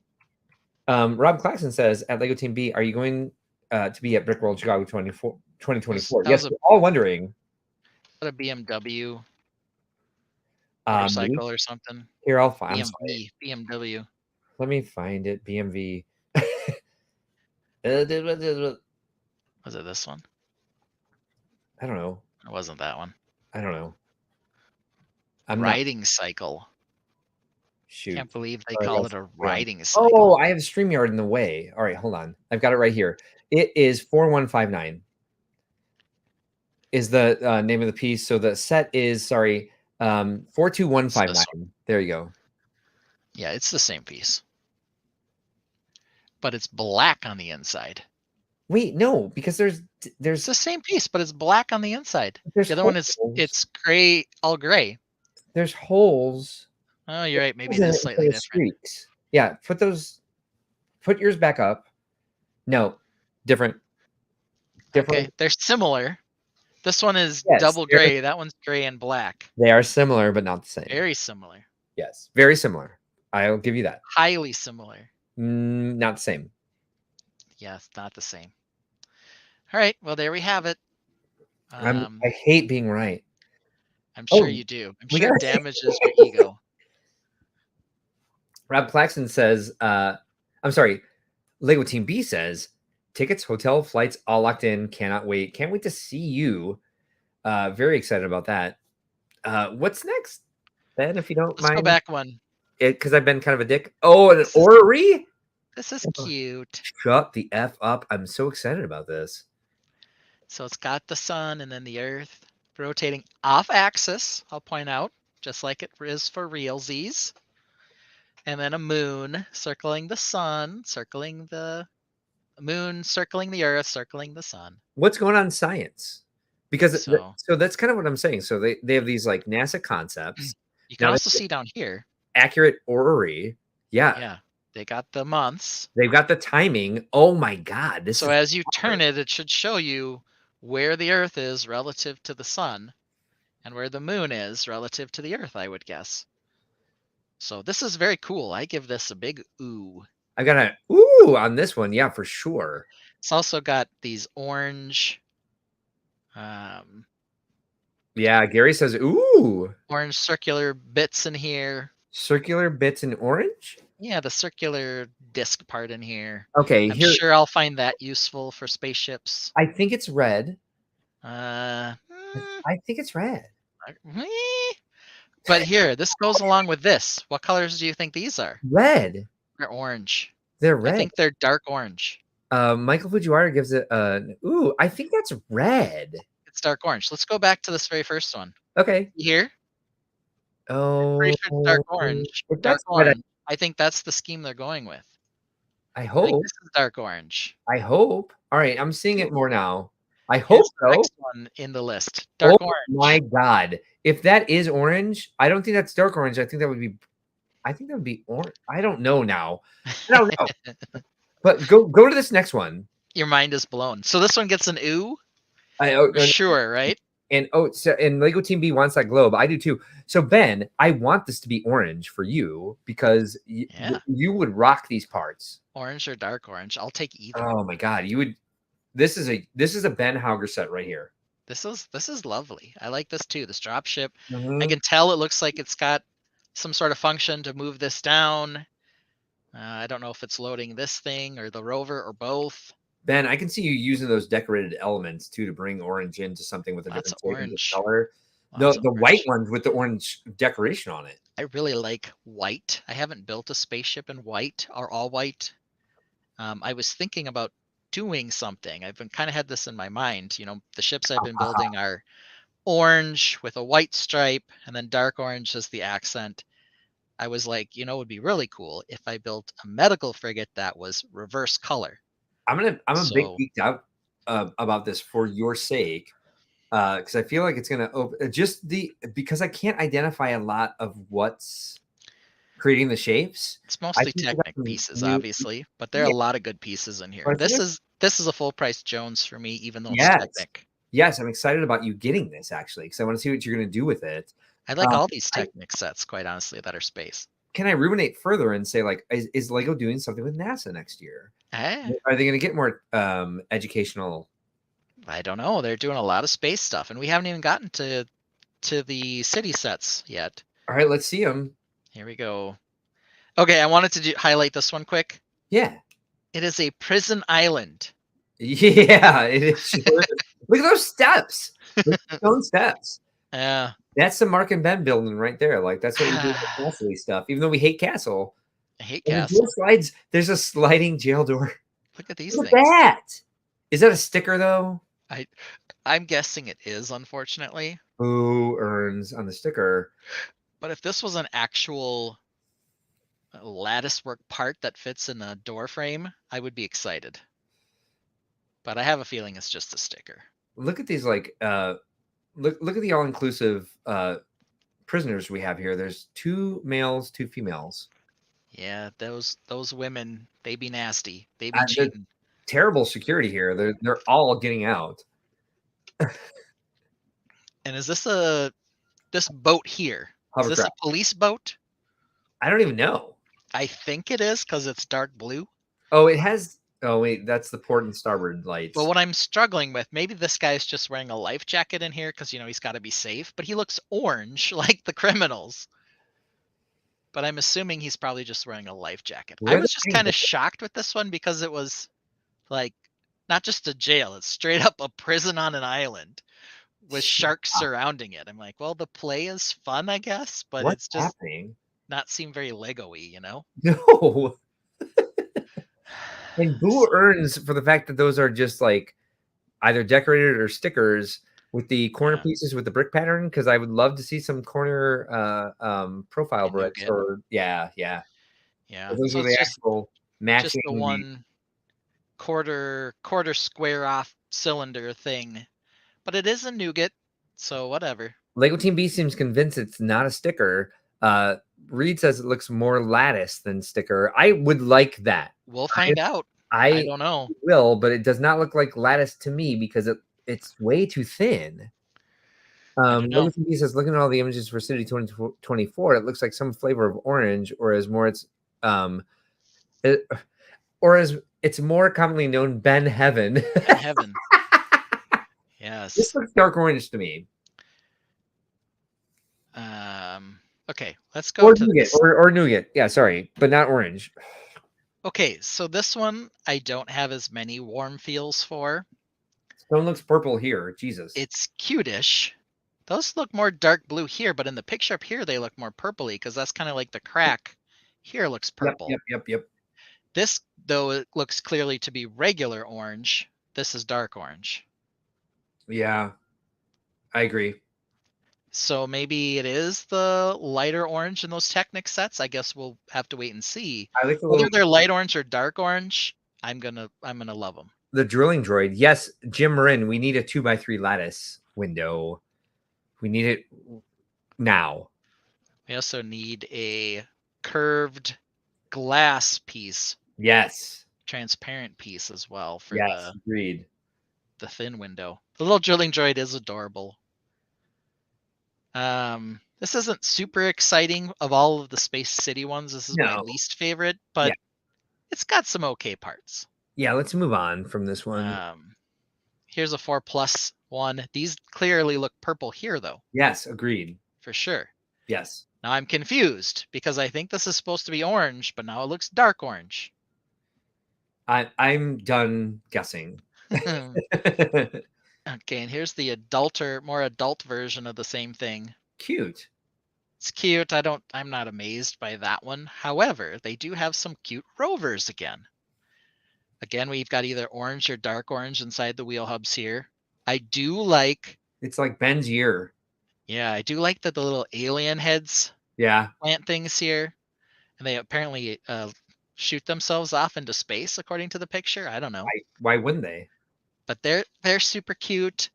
Rob Claxton says at Lego Team B, are you going to be at Brickworld Chicago 2024? Yes, we're all wondering. A BMW motorcycle or something. Here, I'll find BMW. Let me find it. BMW. Was it this one? I don't know. It wasn't that one. I don't know. Riding cycle. Shoot. Can't believe they call it a riding cycle. Oh, I have StreamYard in the way. All right, hold on. I've got it right here. It is 4159 is the name of the piece. So the set is, 42159. There you go. Yeah, it's the same piece. But it's black on the inside. Wait, no, because there's it's the same piece, but it's black on the inside. The other one is it's gray, all gray. There's holes. Oh, you're right. Maybe it is slightly different. Streaks. Yeah, put yours back up. No, different. Okay, they're similar, This one is Yes, double gray. That one's gray and black. they are similar, but not the same. Very similar. Yes, very similar. I'll give you that. Highly similar. Not the same. Yes, not the same. All right. Well, there we have it. I hate being right. I'm sure you do. I'm sure it damages your ego. Rob Claxton says, I'm sorry, Lego Team B says, tickets, hotel, flights, all locked in. Cannot wait. Can't wait to see you. Very excited about that. What's next, Ben, if you don't mind? Let's go back one. Because I've been kind of a dick. Oh, an orrery? This is cute. Shut the F up. I'm so excited about this. So it's got the sun and then the earth rotating off axis, I'll point out, just like it is for realsies. And then a moon circling the sun, circling the moon, circling the earth, circling the sun. What's going on in science? Because so that's kind of what I'm saying. So they have these like NASA concepts. You can also see down here. Accurate orrery. Yeah. Yeah. They got the months. They've got the timing. Oh my God. So as you turn it, it should show you where the earth is relative to the sun and where the moon is relative to the earth, I would guess. So this is very cool. I give this a big ooh. I got an ooh on this one. Yeah, for sure. It's also got these orange. Yeah, Gary says ooh. Orange circular bits in here. Circular bits in orange? Yeah, the circular disc part in here. Okay, I'm sure I'll find that useful for spaceships. I think it's red. I think it's red. But here, this goes along with this. What colors do you think these are? Red. They're orange. They're red. I think they're dark orange. Michael Fujiwara gives it ooh, I think that's red. It's dark orange. Let's go back to this very first one. Okay. Here? Oh. Pretty sure it's dark orange. Dark orange. I think that's the scheme they're going with. I hope. I think this is dark orange. I hope. All right, I'm seeing it more now. I hope so. Next one in the list. Dark orange. My God. If that is orange, I don't think that's dark orange. I think that would be orange. I don't know now. I don't know. But go to this next one. Your mind is blown. So this one gets an ooh? Sure, right? And and Lego Team B wants that globe. I do too. So Ben, I want this to be orange for you because you would rock these parts. Orange or dark orange. I'll take either. Oh my God. You would. This is a Ben Hauger set right here. This is lovely. I like this too. This drop ship. I can tell it looks like it's got some sort of function to move this down. I don't know if it's loading this thing or the rover or both. Ben, I can see you using those decorated elements too to bring orange into something with a different orange color. The white ones with the orange decoration on it. I really like white. I haven't built a spaceship in white or all white. I was thinking about doing something. I've been kind of had this in my mind. You know, the ships I've been building are orange with a white stripe and then dark orange as the accent. I was like, you know, it would be really cool if I built a medical frigate that was reverse color. I'm a big geeked out about this for your sake, because I feel like it's gonna open because I can't identify a lot of what's creating the shapes. It's mostly Technic pieces, obviously, but there are a lot of good pieces in here. This is a full price Jones for me, even though it's Technic. Yes, I'm excited about you getting this actually, because I want to see what you're gonna do with it. I like all these Technic sets, quite honestly, that are space. Can I ruminate further and say, like, is Lego doing something with NASA next year? Are they going to get more educational? I don't know. They're doing a lot of space stuff, and we haven't even gotten to the city sets yet. All right, let's see them. Here we go. Okay, I wanted to highlight this one quick. Yeah. It is a prison island. Yeah, it is. Look at those steps. Stone steps. Yeah. That's the Mark and Ben building right there. Like, that's what we do with Castle stuff, even though we hate Castle. I hate Castle. There's a sliding jail door. Look at these things. Look at that. Is that a sticker, though? I'm guessing it is, unfortunately. Who earns on the sticker? But if this was an actual lattice work part that fits in a door frame, I would be excited. But I have a feeling it's just a sticker. Look at these, like, look at the all-inclusive prisoners we have here. There's 2 males, 2 females. Yeah, those women, they be nasty. They be cheating. Terrible security here. They're all getting out. And is this this boat here? Is this a Hovercraft. police boat? I don't even know. I think it is because it's dark blue. Oh, it has. Oh wait, that's the port and starboard But lights. what I'm struggling with, maybe this guy's just wearing a life jacket in here because he's got to be safe. But he looks orange like the criminals. But I'm assuming he's probably just wearing a life jacket. I Where are they was just putting kind the- of shocked with this one because it was like not just a jail; it's straight up a prison on an island with sharks surrounding it. I'm like, well, the play is fun, I guess, but What's it's just happening? not seem very Lego-y, No. And who earns for the fact that those are just like either decorated or stickers with the corner Yeah, pieces with the brick pattern? Because I would love to see some corner profile and bricks nougat. or yeah. Yeah, If those so are it's the just actual just the matching the one quarter square off cylinder thing, but it is a nougat, so whatever. Lego Team B seems convinced it's not a sticker. Uh Reed says it looks more lattice than sticker. I would like that. We'll find out. I I don't know. will, but it does not look like lattice to me because it's way too thin. I don't know. Lego TV says, looking at all the images for City 2024, it looks like some flavor of orange, or as more it's it, or as it's more commonly known, Ben Heaven. In heaven. This Yes. looks dark orange to me. Okay, let's go Or to nougat, this. or nougat. Yeah, sorry, but not orange. Okay, so this one I don't have as many warm feels for. Stone looks purple here. Jesus. It's cutish. Those look more dark blue here, but in the picture up here they look more purpley because that's kind of like the crack here looks purple. Yep. This, though, it looks clearly to be regular orange. This is dark orange. Yeah, I agree. So maybe it is the lighter orange in those Technic sets. I guess we'll have to wait and see. I like the Whether little they're light orange or dark orange, I'm gonna love them. the drilling droid. Yes, Jim Marin, we need a 2x3 lattice window. We need it now. We also need a curved glass piece, Yes. transparent piece as well for Yes. Agreed. the thin window. The little drilling droid is adorable. This isn't super exciting of all of the Space City ones. This is my No. least favorite, but Yeah. it's got some okay parts. Yeah, let's move on from this one. Here's a 4+ one. These clearly look purple here, though. Yes, agreed. For sure. Yes. Now I'm confused because I think this is supposed to be orange, but now it looks dark orange. I'm done guessing. Okay, and here's the more adult version of the same thing. Cute. It's cute. I'm not amazed by that one. However, they do have some cute rovers again. Again, we've got either orange or dark orange inside the wheel hubs here. I do like. It's like Ben's year. Yeah, I do like that the little alien heads Yeah. plant things here, and they apparently shoot themselves off into space, according to the picture. I don't know, Why wouldn't they? but they're super cute.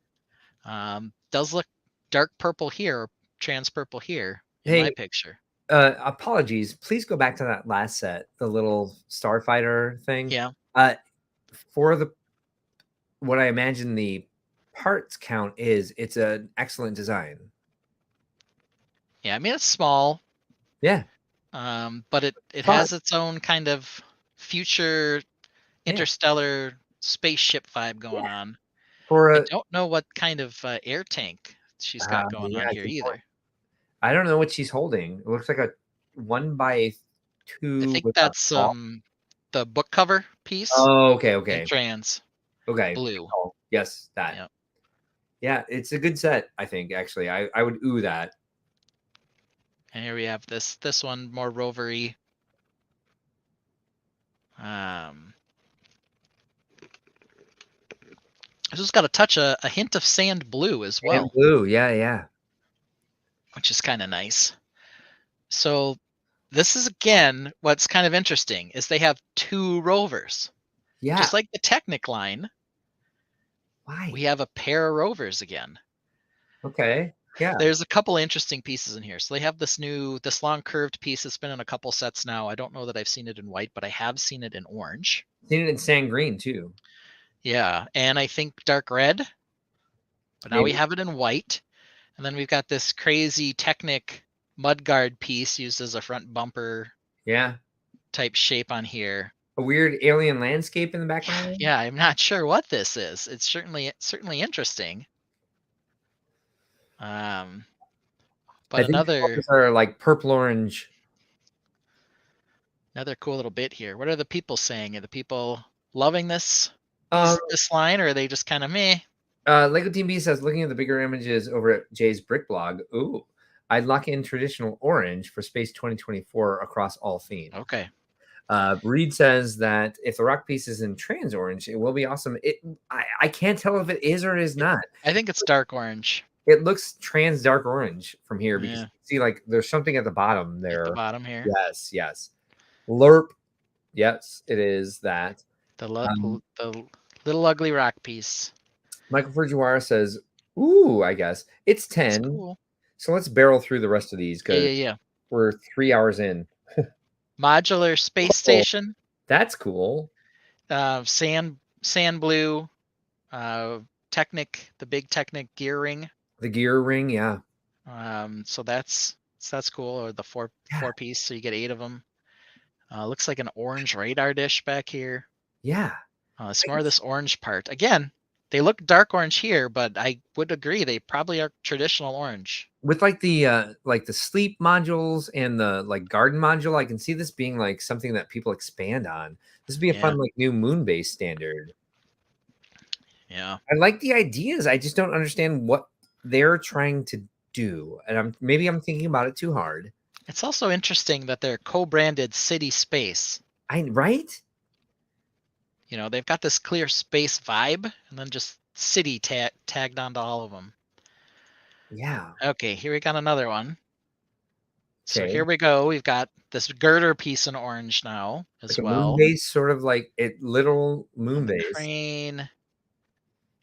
Does look dark purple here, or trans purple here in my picture. Apologies. Please go back to that last set, the little starfighter thing. Yeah. For what I imagine the parts count is, it's an excellent design. Yeah, I mean it's small. Yeah. But it has its own kind of future interstellar spaceship vibe going on. I don't know what kind of air tank she's got going on here either. I don't know what she's holding. It looks like a 1x2. I think that's the book cover piece. Oh, okay. Trans. Okay. Blue. Oh, yes, that. Yep. Yeah, it's a good set, I think, actually. I would ooh that. And here we have this one more rovery. This has got a touch a hint of sand blue as well. Sand blue, yeah. Which is kind of nice. So this is again what's kind of interesting is they have 2 rovers. Yeah. Just like the Technic line. Why? We have a pair of rovers again. Okay. Yeah. There's a couple interesting pieces in here. So they have this long curved piece that's been in a couple sets now. I don't know that I've seen it in white, but I have seen it in orange. Seen it in sand green too. Yeah, and I think dark red. But now we have it in white. And then we've got this crazy Technic mudguard piece used as a front bumper. Yeah. Type shape on here. A weird alien landscape in the background. Yeah, I'm not sure what this is. It's certainly interesting. But I think another are like purple orange. Another cool little bit here. What are the people saying? Are the people loving this line, or are they just kind of meh? Lego Team B says, looking at the bigger images over at Jay's Brick blog, ooh, I'd lock in traditional orange for Space 2024 across all themes. Okay. Reed says that if the rock piece is in trans orange, it will be awesome. I can't tell if it is or is not. I think it's dark orange. It looks trans dark orange from here because you see like there's something at the bottom there. At the bottom here. Yes, yes. Lerp. Yes, it is that. The little ugly rock piece. Michael Fujiwara says, ooh, I guess. It's 10. Cool. So let's barrel through the rest of these because we're 3 hours in. Modular space station. That's cool. Sand blue. Technic, the big Technic gear ring. The gear ring, yeah. So that's cool. Or the four piece, so you get 8 of them. Looks like an orange radar dish back here. Yeah. It's more of this orange part. Again, they look dark orange here, but I would agree they probably are traditional orange. With like the sleep modules and the like garden module, I can see this being like something that people expand on. This would be a fun like new moon base standard. Yeah. I like the ideas. I just don't understand what they're trying to do. And maybe I'm thinking about it too hard. It's also interesting that they're co-branded City Space. Right? You know, they've got this clear space vibe and then just city tagged onto all of them. Yeah. Okay, here we got another one. So here we go. We've got this girder piece in orange now as well. Moon base, sort of like literal moon base. Crane.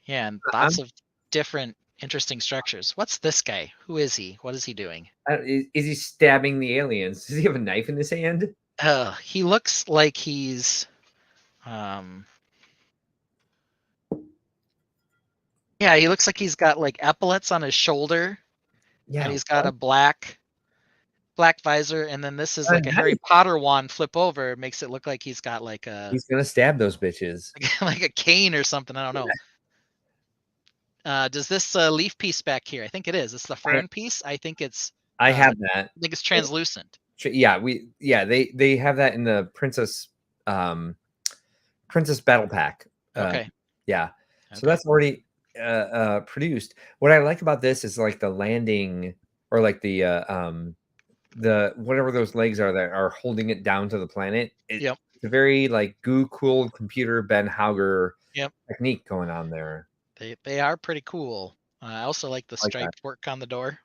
Yeah, and lots of different interesting structures. What's this guy? Who is he? What is he doing? Is he stabbing the aliens? Does he have a knife in his hand? He looks like he's yeah, he looks like he's got like epaulets on his shoulder. Yeah. And he's got a black visor, and then this is like a Harry Potter wand flip over. It makes it look like he's got like a he's gonna stab those bitches. like a cane or something. I don't know. Does this leaf piece back here? I think it is. It's the fern piece. I think it's I have that. I think it's translucent. Yeah, they have that in the Princess Battle Pack. Okay. Yeah. Okay. So that's already produced. What I like about this is like the landing or like the whatever those legs are that are holding it down to the planet. It's a very like goo cooled computer Ben Hauger technique going on there. They are pretty cool. I also like the striped work on the door.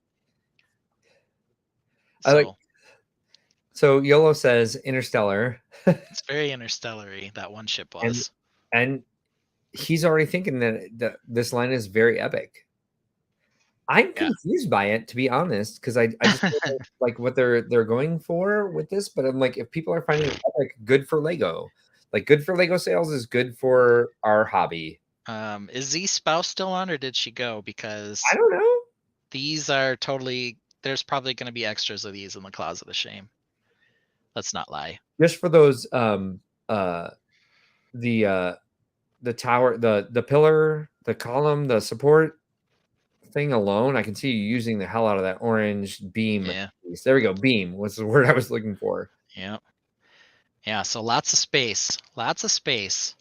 So YOLO says Interstellar. It's very interstellar-y, that one ship was. And he's already thinking that this line is very epic. I'm confused by it, to be honest, because I just like what they're going for with this. But I'm like, if people are finding it epic, good for Lego. Like, good for Lego sales is good for our hobby. Is Z Spouse still on, or did she go? Because I don't know. These are totally. There's probably going to be extras of these in the Closet of Shame. Let's not lie. Just for those, the tower, the pillar, the column, the support thing alone, I can see you using the hell out of that orange beam. Yeah. There we go. Beam was the word I was looking for. Yeah. Yeah. So lots of space. Lots of space.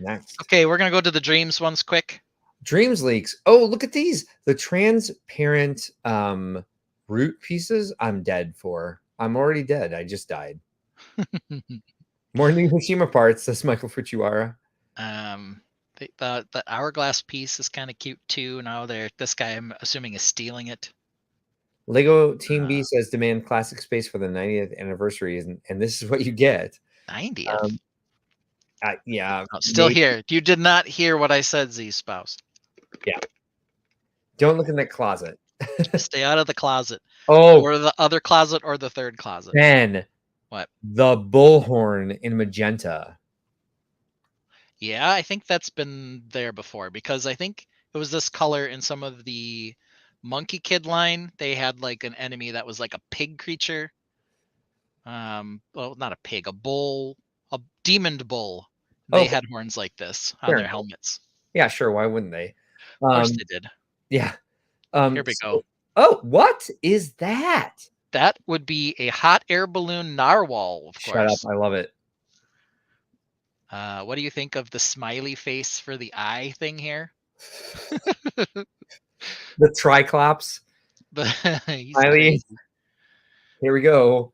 Next. Okay, we're gonna go to the Dreams ones quick. Dreams leaks. Oh, look at these. The transparent root pieces. I'm dead for. I'm already dead. I just died. More new Hiroshima parts, says Michael Fujiwara. The hourglass piece is kind of cute too. Now this guy, I'm assuming, is stealing it. Lego Team B says demand classic space for the 90th anniversary, and this is what you get. 90th. Yeah. Still here. You did not hear what I said, Z Spouse. Yeah. Don't look in that closet. Stay out of the closet. Oh. Or the other closet or the third closet. Ben. What? The bullhorn in magenta. Yeah, I think that's been there before because I think it was this color in some of the Monkey Kid line, they had like an enemy that was like a pig creature. Well, not a pig, a bull, a demon bull. They Okay, had horns like this on fair their enough. helmets. Yeah, sure. Why wouldn't they? Of course they did. Yeah. Here we go. Oh, what is that? That would be a hot air balloon narwhal, of Shut up. course. I love it. What do you think of the smiley face for the eye thing here? The Triclops. He's Smiley. crazy. Here we go.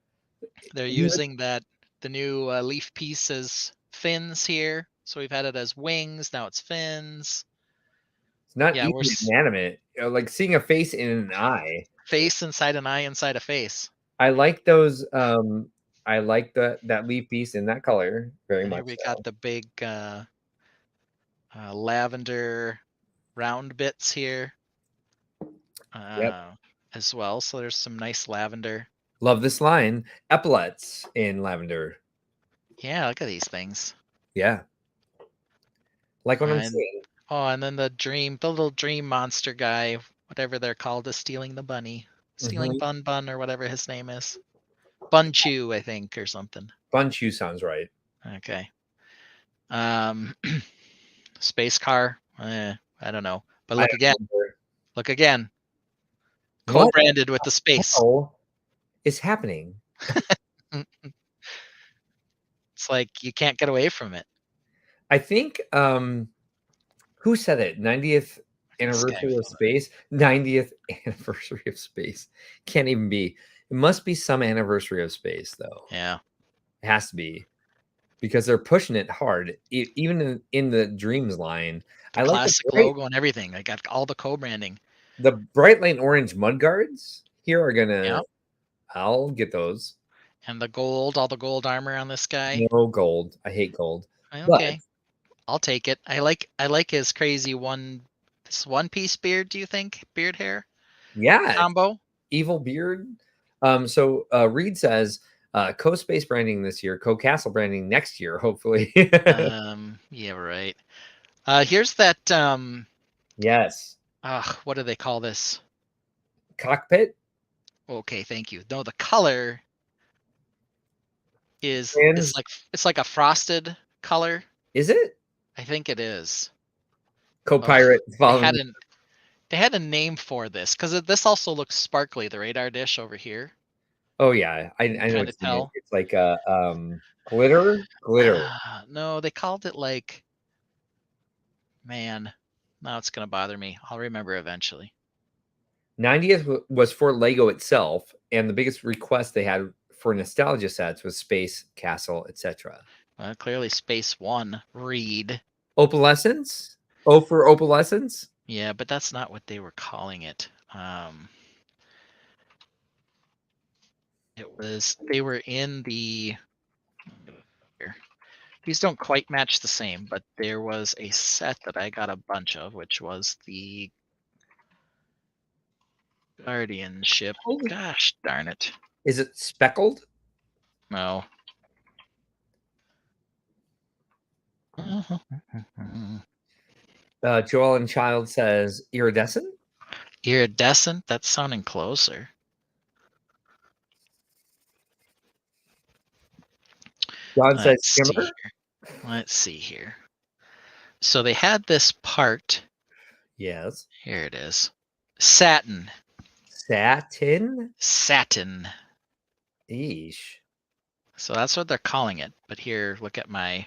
They're using the new leaf piece as fins here. So we've had it as wings. Now it's fins. It's not Yeah, we're even inanimate. Like seeing a face in an eye. face inside an eye inside a face. I like those. I like that leaf piece in that color very And much. here we got the big lavender round bits here as well. So there's some nice lavender. Love this line. Epaulets in lavender. Yeah, look at these things. Yeah. Like what I'm saying. Oh, and then the little dream monster guy, whatever they're called, is stealing the bunny. Stealing Bun or whatever his name is. Bun Chew, I think, or something. Bun Chew sounds right. Okay. Space car. I don't know. But look again. Look again. Co-branded with the space. Oh, is happening. It's like you can't get away from it. I think who said it? 90th anniversary of space. 90th anniversary of space. Can't even be. It must be some anniversary of space, though. Yeah. It has to be. Because they're pushing it hard. Even in the Dreams line. I like classic logo and everything. I got all the co-branding. The bright light orange mud guards here are gonna. Yep. I'll get those. And the gold, all the gold armor on this guy. No gold. I hate gold. Okay. I'll take it. I like his crazy one piece beard, do you think? Beard hair? Yeah. Combo? Evil beard. So Reed says co-space branding this year, co-castle branding next year, hopefully. Yeah, right. Here's that yes. What do they call this? Cockpit? Okay, thank you. No, the color is it's like a frosted color. Is it? I think it is. Co-pirate. They had a name for this because this also looks sparkly. The radar dish over here. Oh yeah, I know what you mean. It's like a glitter. No, they called it like. Man, now it's gonna bother me. I'll remember eventually. 90th was for Lego itself, and the biggest request they had for nostalgia sets was space, castle, etc. Well, clearly Space One. Read. Opalescence? Oh, for opalescence? Yeah, but that's not what they were calling it. They were in the. These don't quite match the same, but there was a set that I got a bunch of, which was the Guardianship. Oh. Gosh darn it. Is it speckled? No. Joel and Child says iridescent? Iridescent? That's sounding closer. John says shimmer? Let's see here. So they had this part. Yes. Here it is. Satin. Satin? Satin. Eesh. So that's what they're calling it. But here, look at my.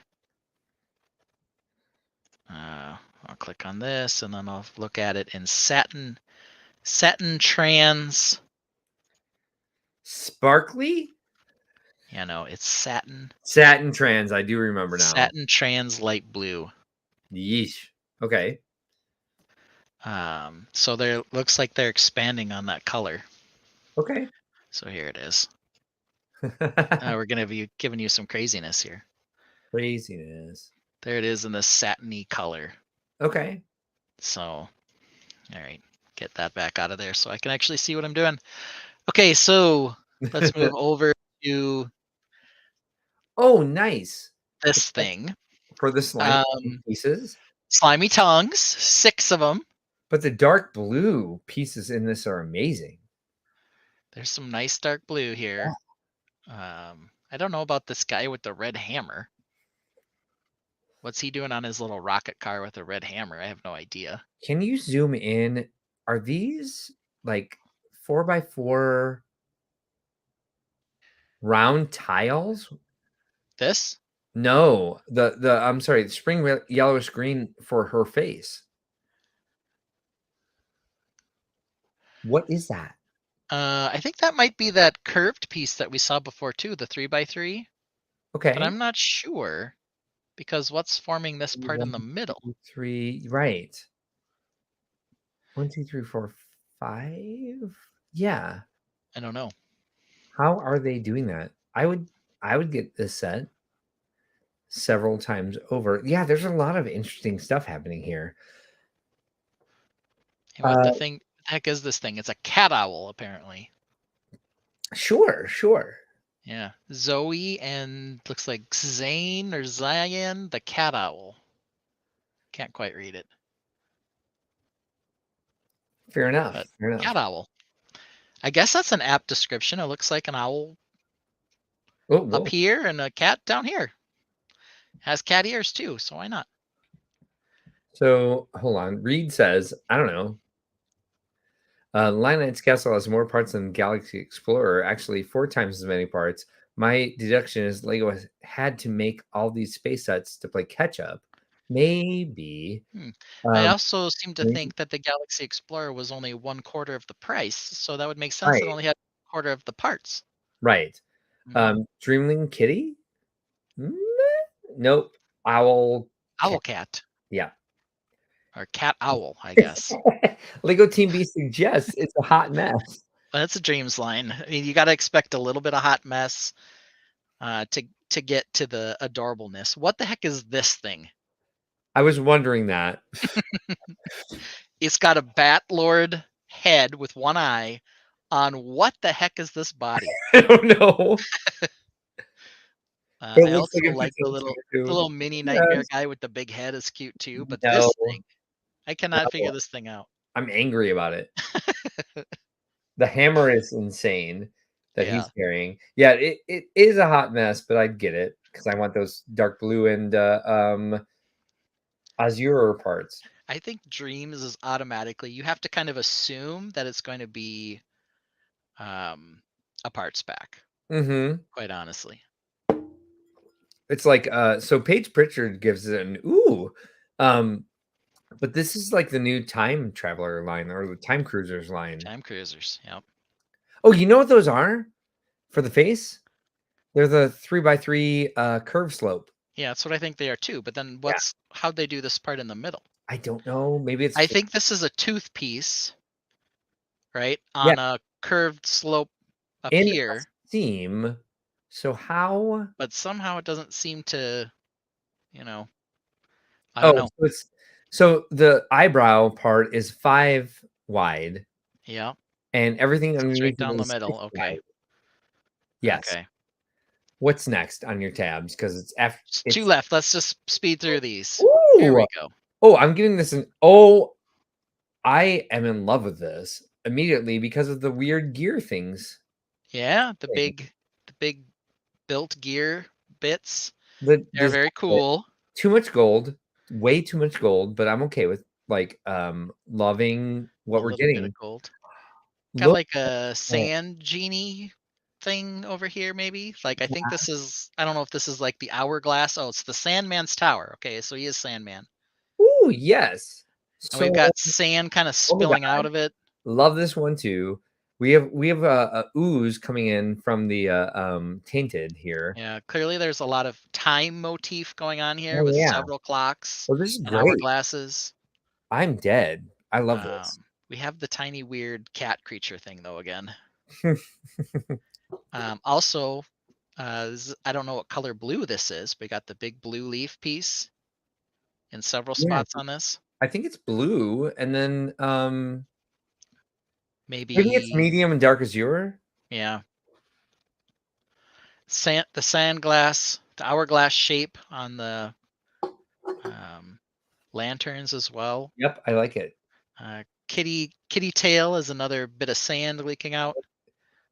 I'll click on this and then I'll look at it in satin. Satin trans. Sparkly? Yeah, no, it's satin. Satin trans, I do remember now. Satin trans light blue. Yeesh. Okay. So there looks like they're expanding on that color. Okay. So here it is. We're gonna be giving you some craziness here. Craziness. There it is in this satiny color. Okay. So, all right, get that back out of there so I can actually see what I'm doing. Okay, so let's move over to. Oh, nice. This thing. For the slimy pieces. Slimy tongues, 6 of them. But the dark blue pieces in this are amazing. There's some nice dark blue here. I don't know about this guy with the red hammer. What's he doing on his little rocket car with a red hammer? I have no idea. Can you zoom in? Are these like 4x4 round tiles? This? No, the I'm sorry, the spring yellowish green for her face. What is that? I think that might be that curved piece that we saw before too, the 3x3. But Okay. I'm not sure because what's forming this part in the 1, middle? 2, 3. Right. 1, 2, 3, 4, 5. Yeah. I don't know. How are they doing that? I would get this set several times over. Yeah, there's a lot of interesting stuff happening here. And what the heck is this thing? It's a cat owl, apparently. Sure. Yeah. Zoe and looks like Zane or Zion, the cat owl. Can't quite read it. Fair enough. But Fair enough. cat owl. I guess that's an apt description. It looks like an owl Oh, up here and a cat down here. Has cat ears too, so why not? So hold on. Reed says, I don't know. Lion Knight's Castle has more parts than Galaxy Explorer, actually 4 times as many parts. My deduction is Lego has had to make all these space sets to play catch up. Maybe. I also seem to think that the Galaxy Explorer was only 1/4 of the price, so that would make sense. It only had 1/4 of the parts. Right. Dreamling Kitty? Nope. Owl. Owl cat. Yeah. Or cat owl, I guess. Lego Team B suggests it's a hot mess. That's a dreams line. I mean, you got to expect a little bit of hot mess to get to the adorableness. What the heck is this thing? I was wondering that. It's got a Bat Lord head with one eye on what the heck is this body? I don't know. I also like the little mini nightmare guy with the big head is cute too, but this thing, I cannot figure this thing out. I'm angry about it. The hammer is insane that he's carrying. Yeah, it is a hot mess, but I get it because I want those dark blue and azure parts. I think dreams is automatically, you have to kind of assume that it's going to be a parts pack. Quite honestly. It's like so Paige Pritchard gives it an ooh. But this is like the new time traveler line or the time cruisers line. Time cruisers, yep. Oh, you know what those are for the face? They're the 3x3 curve slope. Yeah, that's what I think they are too. But then how'd they do this part in the middle? I don't know. Maybe it's. I think this is a tooth piece, right? On a curved slope up here. Seam. So how? But somehow it doesn't seem to, I don't know. So the eyebrow part is 5 wide. Yeah. And everything underneath straight down the middle. Okay. Wide. Yes. Okay. What's next on your tabs? Because it's after 2 left. Let's just speed through these. Ooh. Here we go. Oh, I'm giving this an oh. I am in love with this immediately because of the weird gear things. Yeah, the big built gear bits. They're very cool. Too much gold, way too much gold, but I'm okay with like loving what we're getting. Bit of gold. Got like a sand genie thing over here, maybe. Like I think this is. I don't know if this is like the hourglass. Oh, it's the Sandman's tower. Okay, so he is Sandman. Ooh, yes. And we've got sand kind of spilling out of it. Love this one too. We have a ooze coming in from the tainted here. Yeah, clearly there's a lot of time motif going on here with several clocks and hourglasses. I'm dead. I love this. We have the tiny weird cat creature thing though again. Also, I don't know what color blue this is, but we got the big blue leaf piece in several spots on this. I think it's blue, and then maybe it's medium and dark azure. Yeah. The sand glass, the hourglass shape on the lanterns as well. Yep, I like it. Kitty tail is another bit of sand leaking out.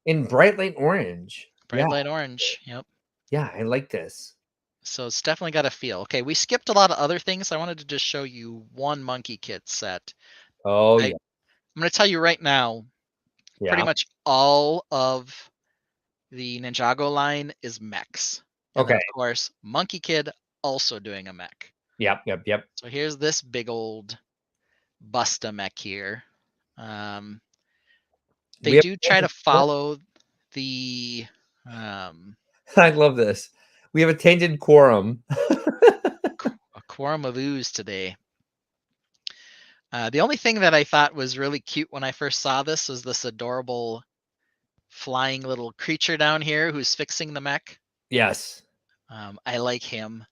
In bright light orange. Bright light orange. Yep. Yeah, I like this. So it's definitely got a feel. Okay, we skipped a lot of other things. I wanted to just show you one monkey kid set. Oh, I'm yeah. going to tell you right now, pretty Yeah. much all of the Ninjago line is mechs. And then, Okay. of course, Monkey Kid also doing a mech. Yep. So here's this big old Busta mech here. They do try to follow the. I love this. We have a tainted quorum. A quorum of ooze today. The only thing that I thought was really cute when I first saw this was this adorable flying little creature down here who's fixing the mech. Yes. I like him.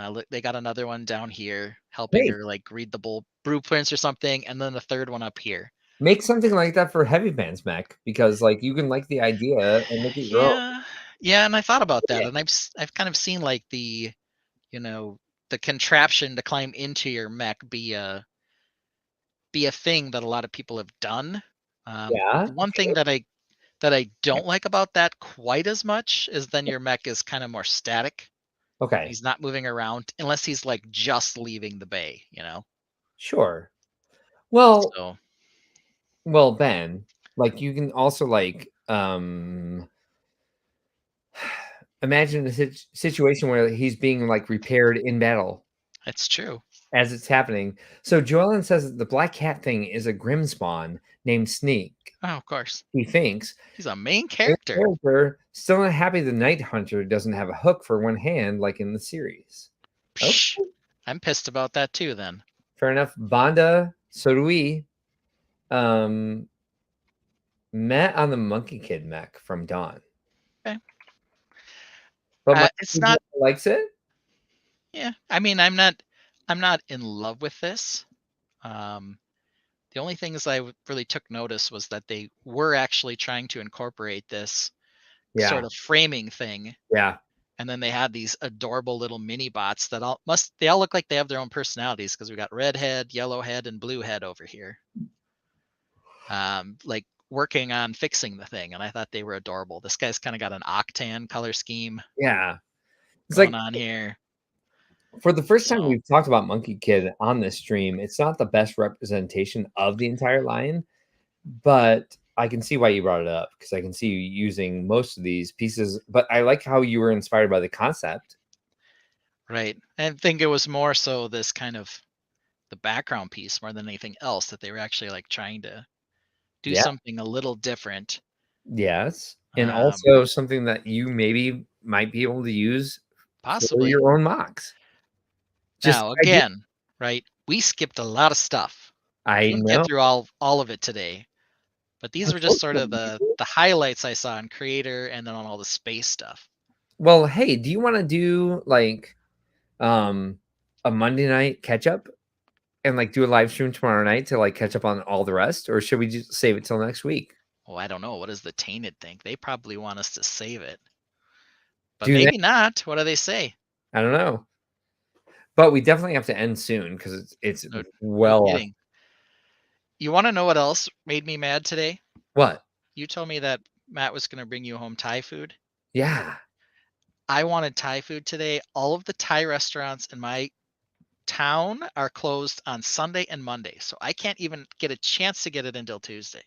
Look, they got another one down here helping her like read the blueprints or something, and then the third one up here. Make something like that for Heavy Band's mech because like you can like the idea and make it your own. Yeah, and I thought about that, and I've kind of seen like the the contraption to climb into your mech be a thing that a lot of people have done. Yeah. One thing that I don't like about that quite as much is then your mech is kind of more static. Okay. He's not moving around unless he's like just leaving the bay, Sure. Well, So Ben, like you can also like imagine a situation where he's being like repaired in battle. it's true. As it's happening. So Joellen says that the black cat thing is a grim spawn named Sneak. Oh, of course. He thinks He's a main character. Still not happy the Night Hunter doesn't have a hook for one hand like in the series. Psh, I'm pissed about that too then. Fair enough. Banda, so do we. Met on the Monkey Kid mech from Dawn. Okay. But it's not likes it. Yeah, I mean, I'm not in love with this. The only things I really took notice was that they were actually trying to incorporate this sort of framing thing. Yeah. And then they had these adorable little mini bots that they all look like they have their own personalities because we got red head, yellow head, and blue head over here. Like working on fixing the thing, and I thought they were adorable. This guy's kind of got an octan color scheme. Yeah. It's going like on here. For the first time we've talked about Monkey Kid on this stream, it's not the best representation of the entire line, but I can see why you brought it up because I can see you using most of these pieces. But I like how you were inspired by the concept. Right. I think it was more so this kind of the background piece more than anything else that they were actually like trying to do something a little different. Yes. And also something that you maybe might be able to use possibly for your own MOCs. Now, again, right? We skipped a lot of stuff. I didn't get through all of it today. But these were just sort of the highlights I saw in Creator and then on all the space stuff. Well, hey, do you want to do like a Monday night catch up and like do a live stream tomorrow night to like catch up on all the rest, or should we just save it till next week? Oh, I don't know. What does the Tainted think? They probably want us to save it. But maybe not. What do they say? I don't know. But we definitely have to end soon because it's well. No kidding. You want to know what else made me mad today? What? You told me that Matt was going to bring you home Thai food. Yeah. I wanted Thai food today. All of the Thai restaurants in my town are closed on Sunday and Monday. So I can't even get a chance to get it until Tuesday.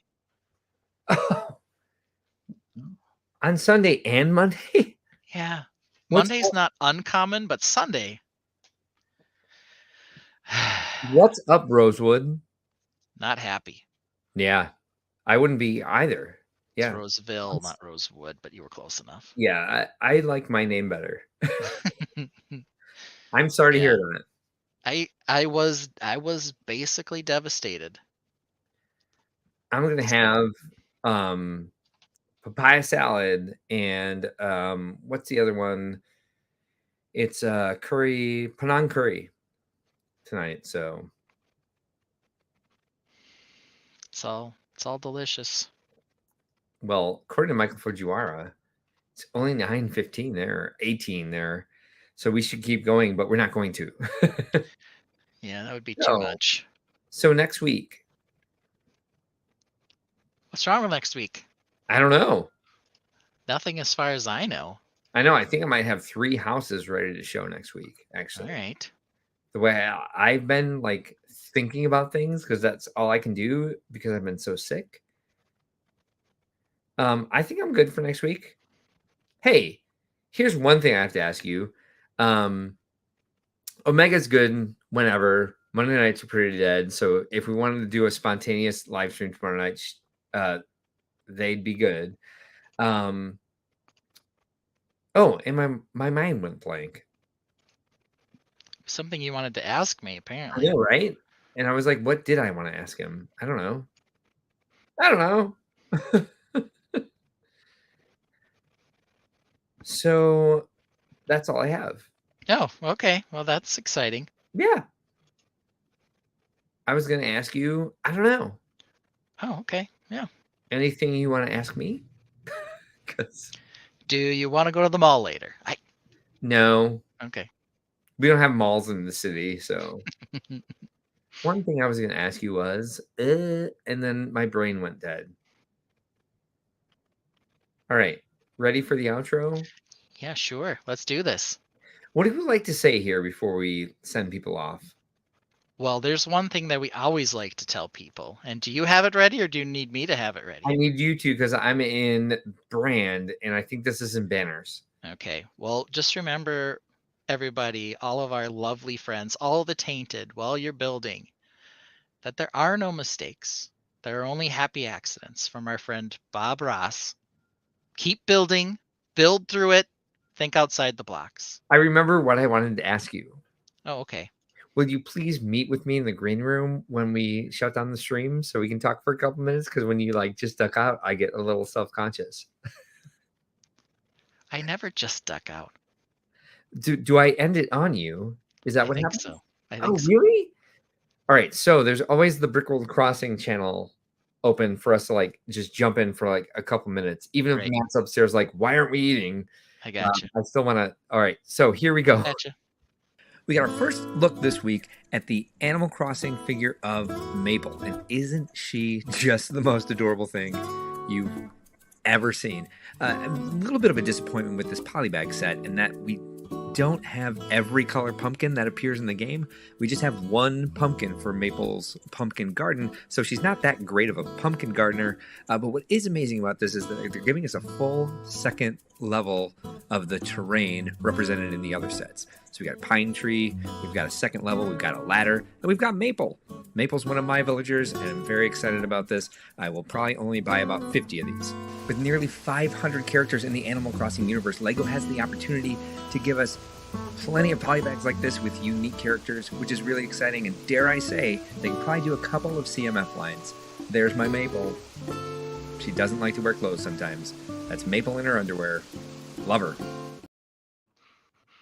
On Sunday and Monday? Yeah. Monday's not uncommon, but Sunday. What's up, Rosewood? Not happy. Yeah. I wouldn't be either. Yeah. It's Roseville, not Rosewood, but you were close enough. Yeah, I like my name better. I'm sorry to hear that. I was basically devastated. I'm gonna have papaya salad and what's the other one? It's curry, Penang curry tonight. So it's all delicious. Well, according to Michael Fujiwara, it's only 9:15 there, 18 there. So we should keep going, but we're not going to. Yeah, that would be too much. So next week, What's wrong with next week? I don't know. Nothing as far as I know. I know. I think I might have 3 houses ready to show next week, actually. All right. The way I've been like thinking about things, because that's all I can do because I've been so sick. I think I'm good for next week. Hey, here's one thing I have to ask you. Omega's good whenever. Monday nights are pretty dead. So if we wanted to do a spontaneous live stream tomorrow night, they'd be good. Oh, and my mind went blank. Something you wanted to ask me, apparently. I know, right? And I was like, what did I want to ask him? I don't know. So that's all I have. Oh, okay. Well, that's exciting. Yeah. I was going to ask you, I don't know. Oh, okay. Yeah. Anything you want to ask me? Do you want to go to the mall later? No. Okay. We don't have malls in the city, so. One thing I was going to ask you was, and then my brain went dead. All right. Ready for the outro? Yeah, sure. Let's do this. What do you like to say here before we send people off? Well, there's one thing that we always like to tell people. And do you have it ready or do you need me to have it ready? I need you to, because I'm in brand and I think this is in banners. Okay. Well, just remember, everybody, all of our lovely friends, all the tainted while you're building, that there are no mistakes. There are only happy accidents from our friend Bob Ross. Keep building, build through it, think outside the blocks. I remember what I wanted to ask you. Oh, okay. Will you please meet with me in the green room when we shut down the stream so we can talk for a couple minutes? Because when you like just duck out, I get a little self-conscious. I never just duck out. Do I end it on you? Is that what happens? So. I think so. Really? All right. So there's always the Brickworld Crossing channel open for us to like just jump in for like a couple minutes. Even if Matt's upstairs, like, why aren't we eating? I got you. I still want to. All right. So here we go. Gotcha. We got our first look this week at the Animal Crossing figure of Maple. And isn't she just the most adorable thing you've ever seen? A little bit of a disappointment with this polybag set in that we don't have every color pumpkin that appears in the game. We just have one pumpkin for Maple's pumpkin garden, so she's not that great of a pumpkin gardener. But what is amazing about this is that they're giving us a full second level of the terrain represented in the other sets. So we got a pine tree, we've got a second level, we've got a ladder, and we've got Maple. Maple's one of my villagers, and I'm very excited about this. I will probably only buy about 50 of these. With nearly 500 characters in the Animal Crossing universe, LEGO has the opportunity to give us plenty of polybags like this with unique characters, which is really exciting, and dare I say, they can probably do a couple of CMF lines. There's my Maple. She doesn't like to wear clothes sometimes. That's Maple in her underwear. Love her.